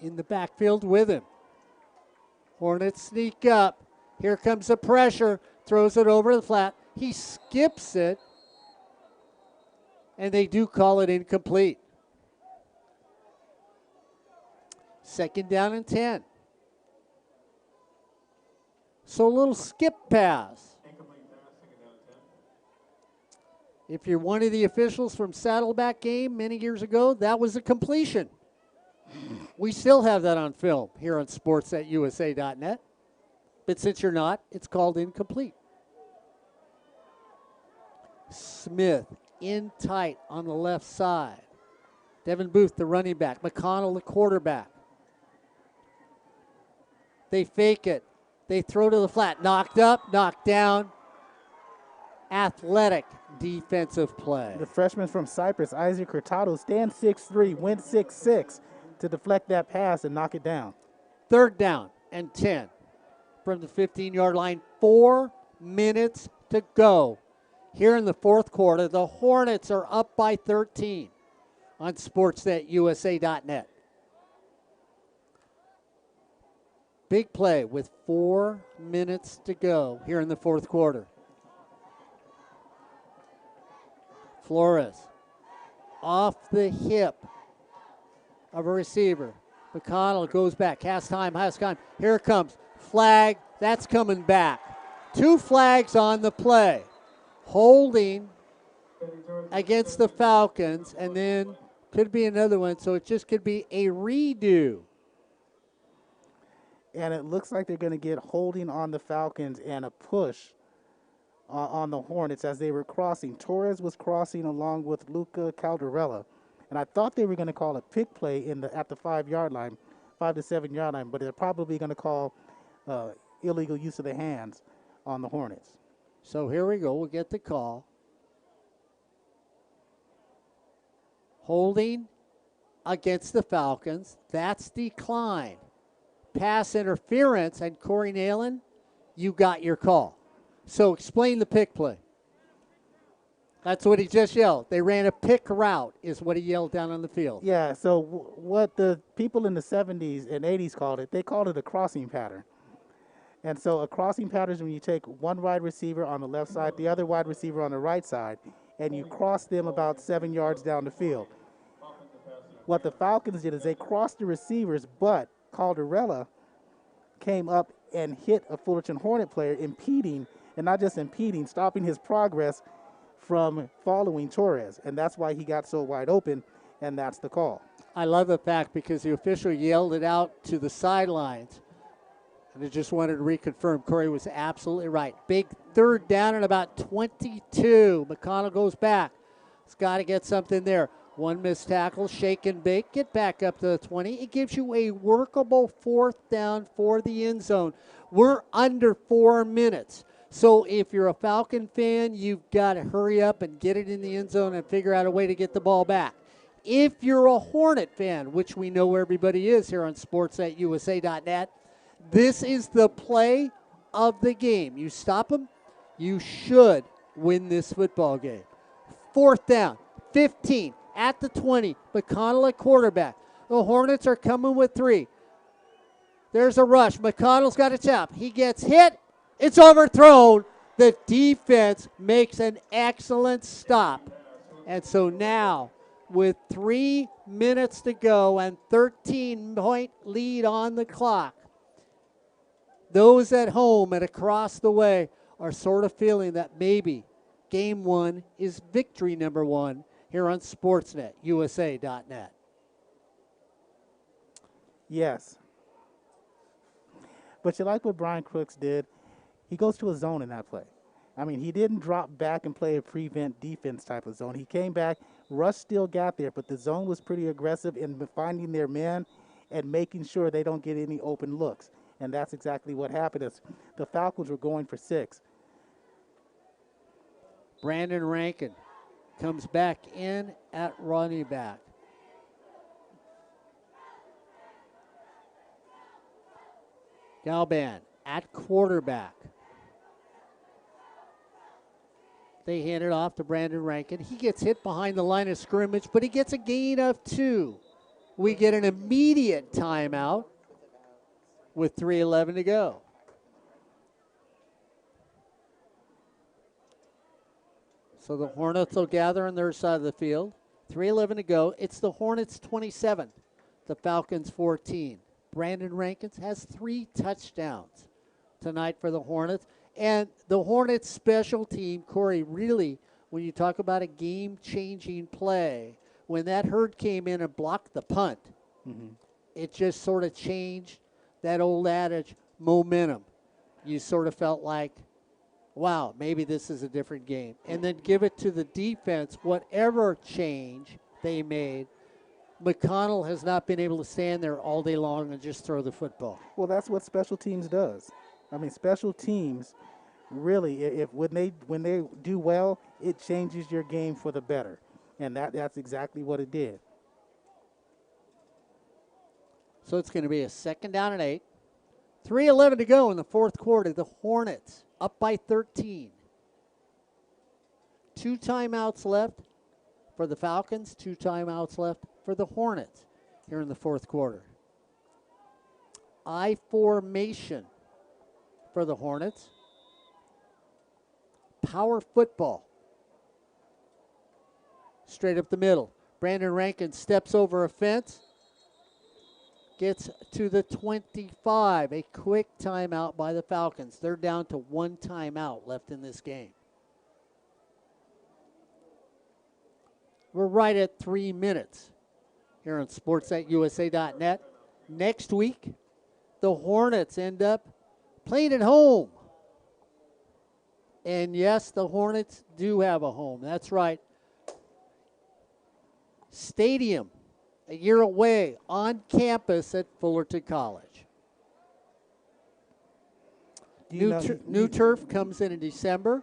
in the backfield with him. Hornets sneak up. Here comes the pressure. Throws it over the flat. He skips it, and they do call it incomplete. Second down and 10. So a little skip pass. If you're one of the officials from Saddleback game many years ago, that was a completion. We still have that on film here on sports@usa.net. But since you're not, it's called incomplete. Smith in tight on the left side. Devin Booth, the running back. McConnell, the quarterback. They fake it. They throw to the flat. Knocked up, knocked down. Athletic defensive play. The freshman from Cyprus, Isaac Hurtado, stands 6'3", went 6'6", to deflect that pass and knock it down. Third down and 10 from the 15-yard line. 4 minutes to go here in the fourth quarter. The Hornets are up by 13 on sports.usa.net. Big play with 4 minutes to go here in the fourth quarter. Flores off the hip of a receiver. McConnell goes back, has time. Here it comes. Flag, that's coming back. 2 flags on the play. Holding against the Falcons, and then could be another one, so it just could be a redo. And it looks like they're going to get holding on the Falcons and a push on the Hornets as they were crossing. Torres was crossing along with Luca Caldarella. And I thought they were going to call a pick play at the 5-yard line, 5 to 7 yard line, but they're probably going to call illegal use of the hands on the Hornets. So here we go. We'll get the call. Holding against the Falcons. That's declined. Pass interference, and Corey Neyland, you got your call. So explain the pick play. That's what he just yelled. They ran a pick route, is what he yelled down on the field. Yeah, so what the people in the 70s and 80s called it, they called it a crossing pattern. And so a crossing pattern is when you take one wide receiver on the left side, the other wide receiver on the right side, and you cross them about 7 yards down the field. What the Falcons did is they crossed the receivers, but Calderella came up and hit a Fullerton Hornet player, impeding, and not just impeding, stopping his progress from following Torres. And that's why he got so wide open, and that's the call. I love the fact because the official yelled it out to the sidelines. And I just wanted to reconfirm Corey was absolutely right. Big third down and about 22. McConnell goes back. He's got to get something there. One missed tackle, shake and bake, get back up to the 20. It gives you a workable fourth down for the end zone. We're under 4 minutes. So if you're a Falcon fan, you've got to hurry up and get it in the end zone and figure out a way to get the ball back. If you're a Hornet fan, which we know everybody is here on sports@usa.net, this is the play of the game. You stop them, you should win this football game. Fourth down, 15 at the 20. McConnell at quarterback. The Hornets are coming with 3. There's a rush. McConnell's got a tap. He gets hit. It's overthrown. The defense makes an excellent stop. And so now, with 3 minutes to go and 13-point lead on the clock, those at home and across the way are sort of feeling that maybe game 1 is victory number 1 here on sportsnet.usa.net. Yes. But you like what Brian Crooks did? He goes to a zone in that play. I mean, he didn't drop back and play a prevent defense type of zone. He came back. Rush still got there, but the zone was pretty aggressive in finding their man and making sure they don't get any open looks. And that's exactly what happened. As the Falcons were going for 6. Brandon Rankin comes back in at running back. Galban at quarterback. They hand it off to Brandon Rankin. He gets hit behind the line of scrimmage, but he gets a gain of 2. We get an immediate timeout with 3:11 to go. So the Hornets will gather on their side of the field. 3:11 to go. It's the Hornets 27, the Falcons 14. Brandon Rankins has 3 touchdowns tonight for the Hornets. And the Hornets special team, Corey, really, when you talk about a game-changing play, when that Hurd came in and blocked the punt, it just sort of changed that old adage, momentum. You sort of felt like, wow, maybe this is a different game. And then give it to the defense, whatever change they made. McConnell has not been able to stand there all day long and just throw the football. Well, that's what special teams does. I mean, special teams really, if when they do well, it changes your game for the better. And that's exactly what it did. So it's going to be a 2nd down and 8. 3:11 to go in the fourth quarter. The Hornets up by 13. 2 timeouts left for the Falcons, 2 timeouts left for the Hornets here in the fourth quarter. I formation for the Hornets. Power football. Straight up the middle. Brandon Rankin steps over a fence. Gets to the 25. A quick timeout by the Falcons. They're down to 1 timeout left in this game. We're right at 3 minutes here on sports@usa.net. Next week, the Hornets end up playing at home. And yes, the Hornets do have a home. That's right. Stadium, a year away, on campus at Fullerton College. New turf comes in December.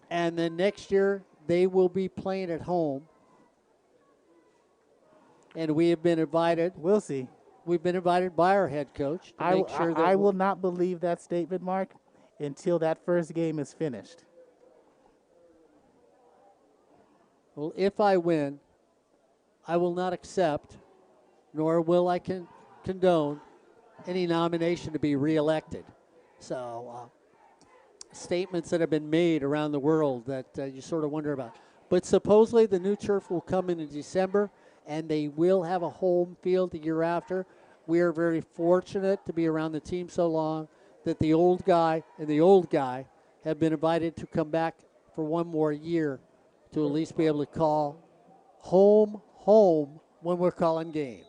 And then next year, they will be playing at home And we have been invited. We'll see. We've been invited by our head coach to make sure that I will not believe that statement, Mark, until that first game is finished. Well, if I win, I will not accept, nor will I condone any nomination to be reelected. So, statements that have been made around the world that you sort of wonder about. But supposedly the new turf will come in December, and they will have a home field the year after. We are very fortunate to be around the team so long that the old guy and the old guy have been invited to come back for one more year to at least be able to call home when we're calling games.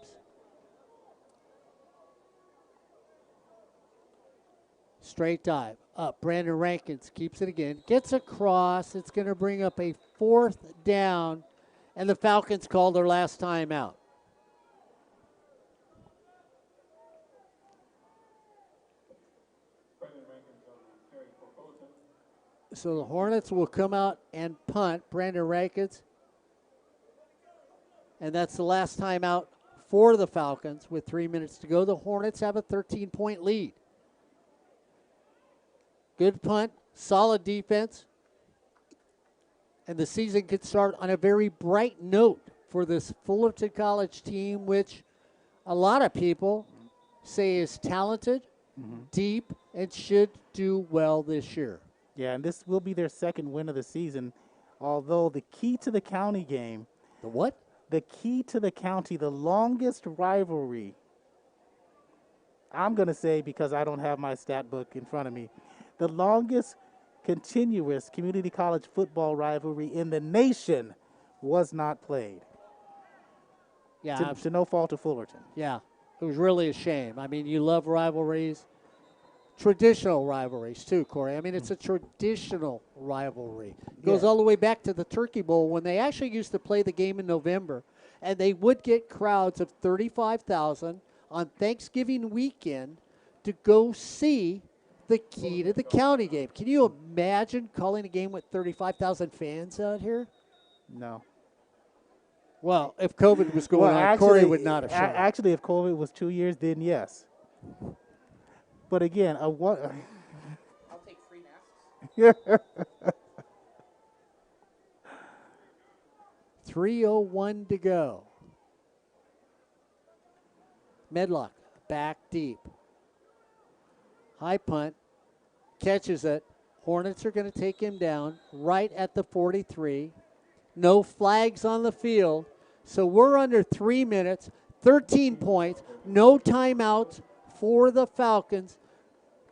Straight dive up. Brandon Rankins keeps it again. Gets across. It's going to bring up a 4th down. And the Falcons called their last timeout. So the Hornets will come out and punt. Brandon Rankins. And that's the last timeout for the Falcons with 3 minutes to go. The Hornets have a 13-point lead. Good punt, solid defense. And the season could start on a very bright note for this Fullerton College team, which a lot of people say is talented, deep, and should do well this year. Yeah, and this will be their second win of the season, although the key to the county game. The what? The key to the county, the longest rivalry, I'm going to say, because I don't have my stat book in front of me, the longest continuous community college football rivalry in the nation was not played. Yeah, to no fault of Fullerton. Yeah, it was really a shame. I mean, you love rivalries, traditional rivalries too, Corey. I mean, it's a traditional rivalry. It goes all the way back to the Turkey Bowl when they actually used to play the game in November, and they would get crowds of 35,000 on Thanksgiving weekend to go see the key to the county game. Can you imagine calling a game with 35,000 fans out here? No. Well, if COVID was going on, Corey would not have shown up. Actually, if COVID was 2 years, then yes. But again, I'll take free masks. 3:01 to go. Medlock back deep. High punt. Catches it. Hornets are going to take him down right at the 43. No flags on the field. So we're under 3 minutes, 13 points, no timeouts for the Falcons.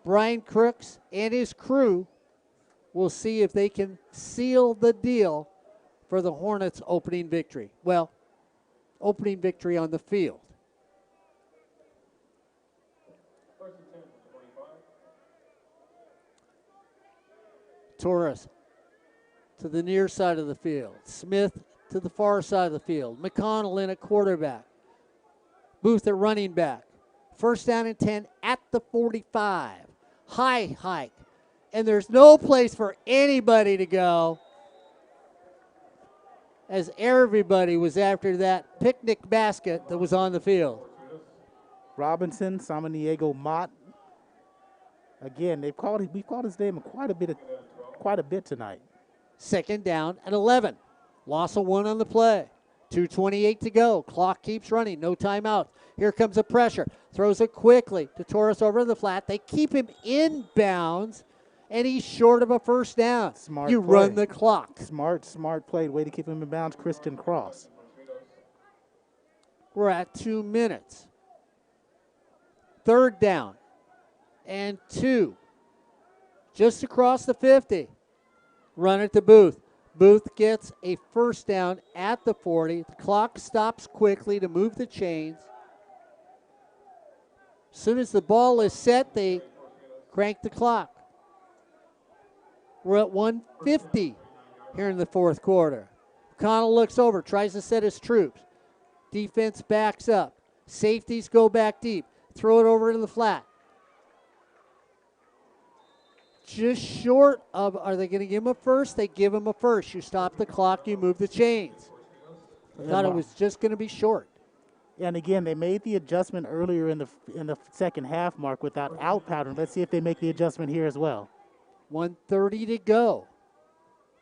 Brian Crooks and his crew will see if they can seal the deal for the Hornets' opening victory. Well, opening victory on the field. Torres to the near side of the field. Smith to the far side of the field. McConnell in at quarterback. Booth at running back. First down and 10 at the 45. High hike. And there's no place for anybody to go, as everybody was after that picnic basket that was on the field. Robinson, Samaniego, Mott. Again, we've called his name quite a bit tonight. Second down and 11. Loss of 1 on the play. 2:28 to go. Clock keeps running. No timeout. Here comes the pressure. Throws it quickly to Torres over the flat. They keep him in bounds, and he's short of a first down. Smart you play. Run the clock. Smart play. Way to keep him in bounds, Christian Cross. We're at 2 minutes. Third down and 2. Just across the 50. Run it to Booth. Booth gets a first down at the 40. The clock stops quickly to move the chains. As soon as the ball is set, they crank the clock. We're at 1:50 here in the fourth quarter. McConnell looks over, tries to set his troops. Defense backs up. Safeties go back deep. Throw it over to the flat. Just short of, are they going to give him a first? They give him a first. You stop the clock, you move the chains. I thought it was just going to be short. And again, they made the adjustment earlier in the second half, Mark, with that out pattern. Let's see if they make the adjustment here as well. 1:30 to go.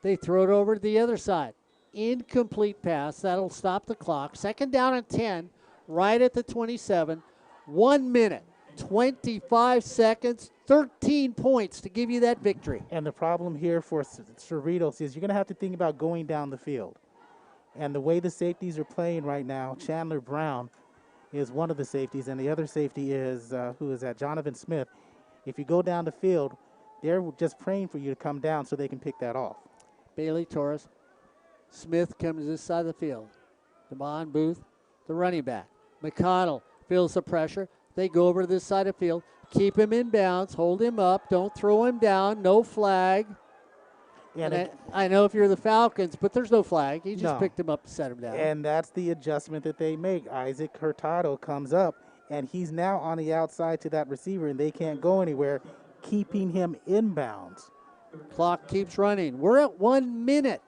They throw it over to the other side. Incomplete pass. That'll stop the clock. Second down and 10, right at the 27. 1 minute, 25 seconds, 13 points to give you that victory. And the problem here for Cerritos is you're going to have to think about going down the field. And the way the safeties are playing right now, Chandler Brown is one of the safeties, and the other safety is, who is that? Jonathan Smith. If you go down the field, they're just praying for you to come down so they can pick that off. Bailey Torres. Smith comes this side of the field. Devon Booth, the running back. McConnell feels the pressure. They go over to this side of the field. Keep him in bounds. Hold him up. Don't throw him down. No flag. And I know if you're the Falcons, but there's no flag. He just picked him up and set him down. And that's the adjustment that they make. Isaac Hurtado comes up, and he's now on the outside to that receiver, and they can't go anywhere, keeping him inbounds. Clock keeps running. We're at 1 minute.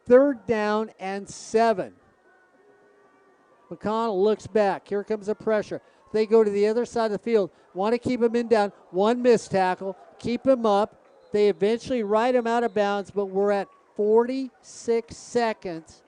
Third down and 7. McConnell looks back. Here comes the pressure. They go to the other side of the field. Want to keep him in down. One missed tackle. Keep him up. They eventually ride him out of bounds, but we're at 46 seconds.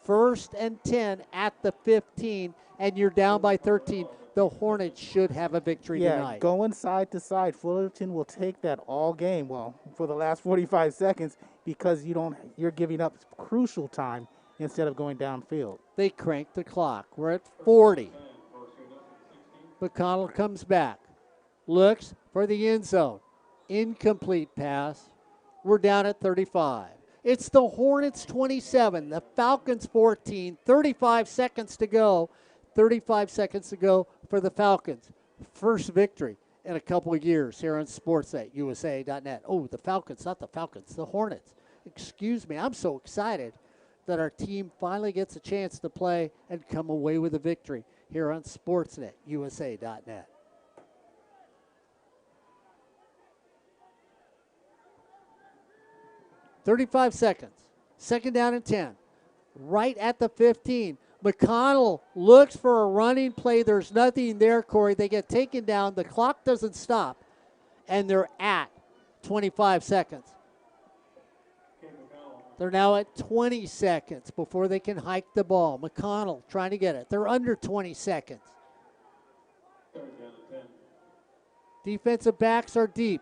First and 10 at the 15, and you're down by 13. The Hornets should have a victory tonight. Going side to side, Fullerton will take that all game. Well, for the last 45 seconds, because you're giving up crucial time instead of going downfield. They crank the clock. We're at 40. McConnell comes back, looks for the end zone. Incomplete pass. We're down at 35. It's the Hornets 27, the Falcons 14, 35 seconds to go. 35 seconds to go for the Falcons. First victory in a couple of years here on Sportsnet, USA.net. Oh, the Falcons, not the Falcons, the Hornets. Excuse me, I'm so excited that our team finally gets a chance to play and come away with a victory here on Sportsnet, USA.net. .35 seconds. Second down and 10. Right at the 15. McConnell looks for a running play. There's nothing there, Corey. They get taken down. The clock doesn't stop, and they're at 25 seconds. They're now at 20 seconds before they can hike the ball. McConnell trying to get it. They're under 20 seconds. Defensive backs are deep.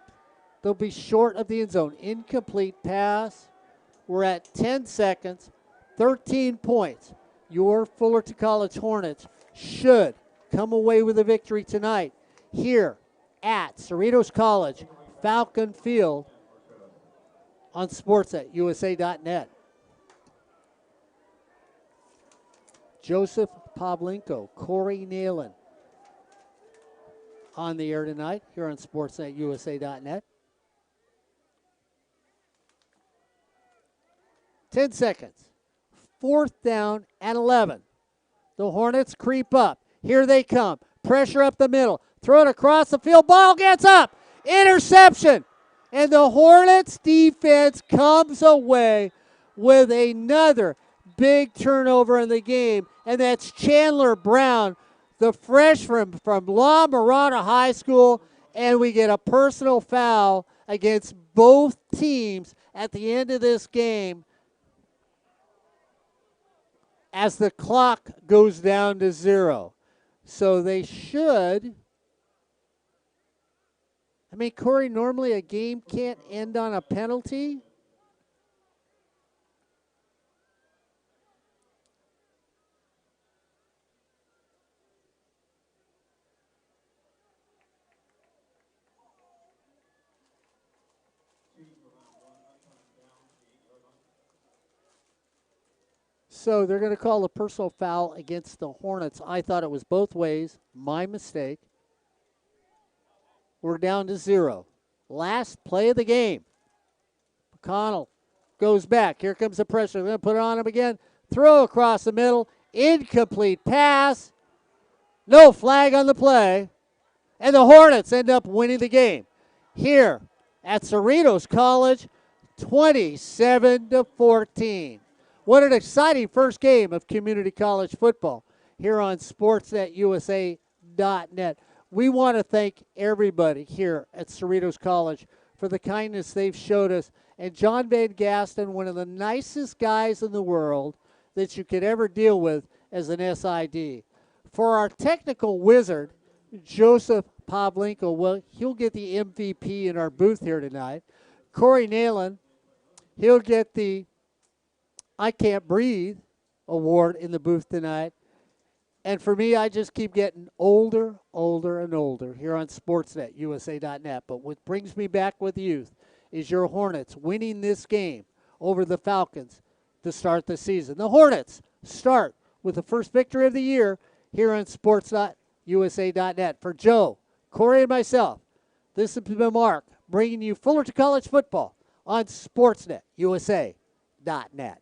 They'll be short of the end zone. Incomplete pass. We're at 10 seconds, 13 points. Your Fullerton College Hornets should come away with a victory tonight here at Cerritos College Falcon Field on Sportsnet, USA.net. Joseph Pavlovich, Corey Neyland on the air tonight here on Sportsnet, USA.net. 10 seconds. Fourth down and 11. The Hornets creep up. Here they come. Pressure up the middle. Throw it across the field. Ball gets up. Interception. And the Hornets defense comes away with another big turnover in the game. And that's Chandler Brown, the freshman from La Mirada High School. And we get a personal foul against both teams at the end of this game, as the clock goes down to 0. So they should. I mean, Corey, normally a game can't end on a penalty. So they're going to call a personal foul against the Hornets. I thought it was both ways. My mistake. We're down to 0. Last play of the game. McConnell goes back. Here comes the pressure. They're going to put it on him again. Throw across the middle. Incomplete pass. No flag on the play. And the Hornets end up winning the game here at Cerritos College, 27-14. What an exciting first game of community college football here on SportsNetUSA.net. We want to thank everybody here at Cerritos College for the kindness they've showed us. And John Van Gaston, one of the nicest guys in the world that you could ever deal with as an SID. For our technical wizard, Joseph Pavlovich, well, he'll get the MVP in our booth here tonight. Corey Neyland, he'll get the I Can't Breathe award in the booth tonight. And for me, I just keep getting older, and older here on SportsNetUSA.net. But what brings me back with youth is your Hornets winning this game over the Falcons to start the season. The Hornets start with the first victory of the year here on SportsNetUSA.net. For Joe, Corey, and myself, this has been Mark bringing you Fullerton College football on SportsNetUSA.net.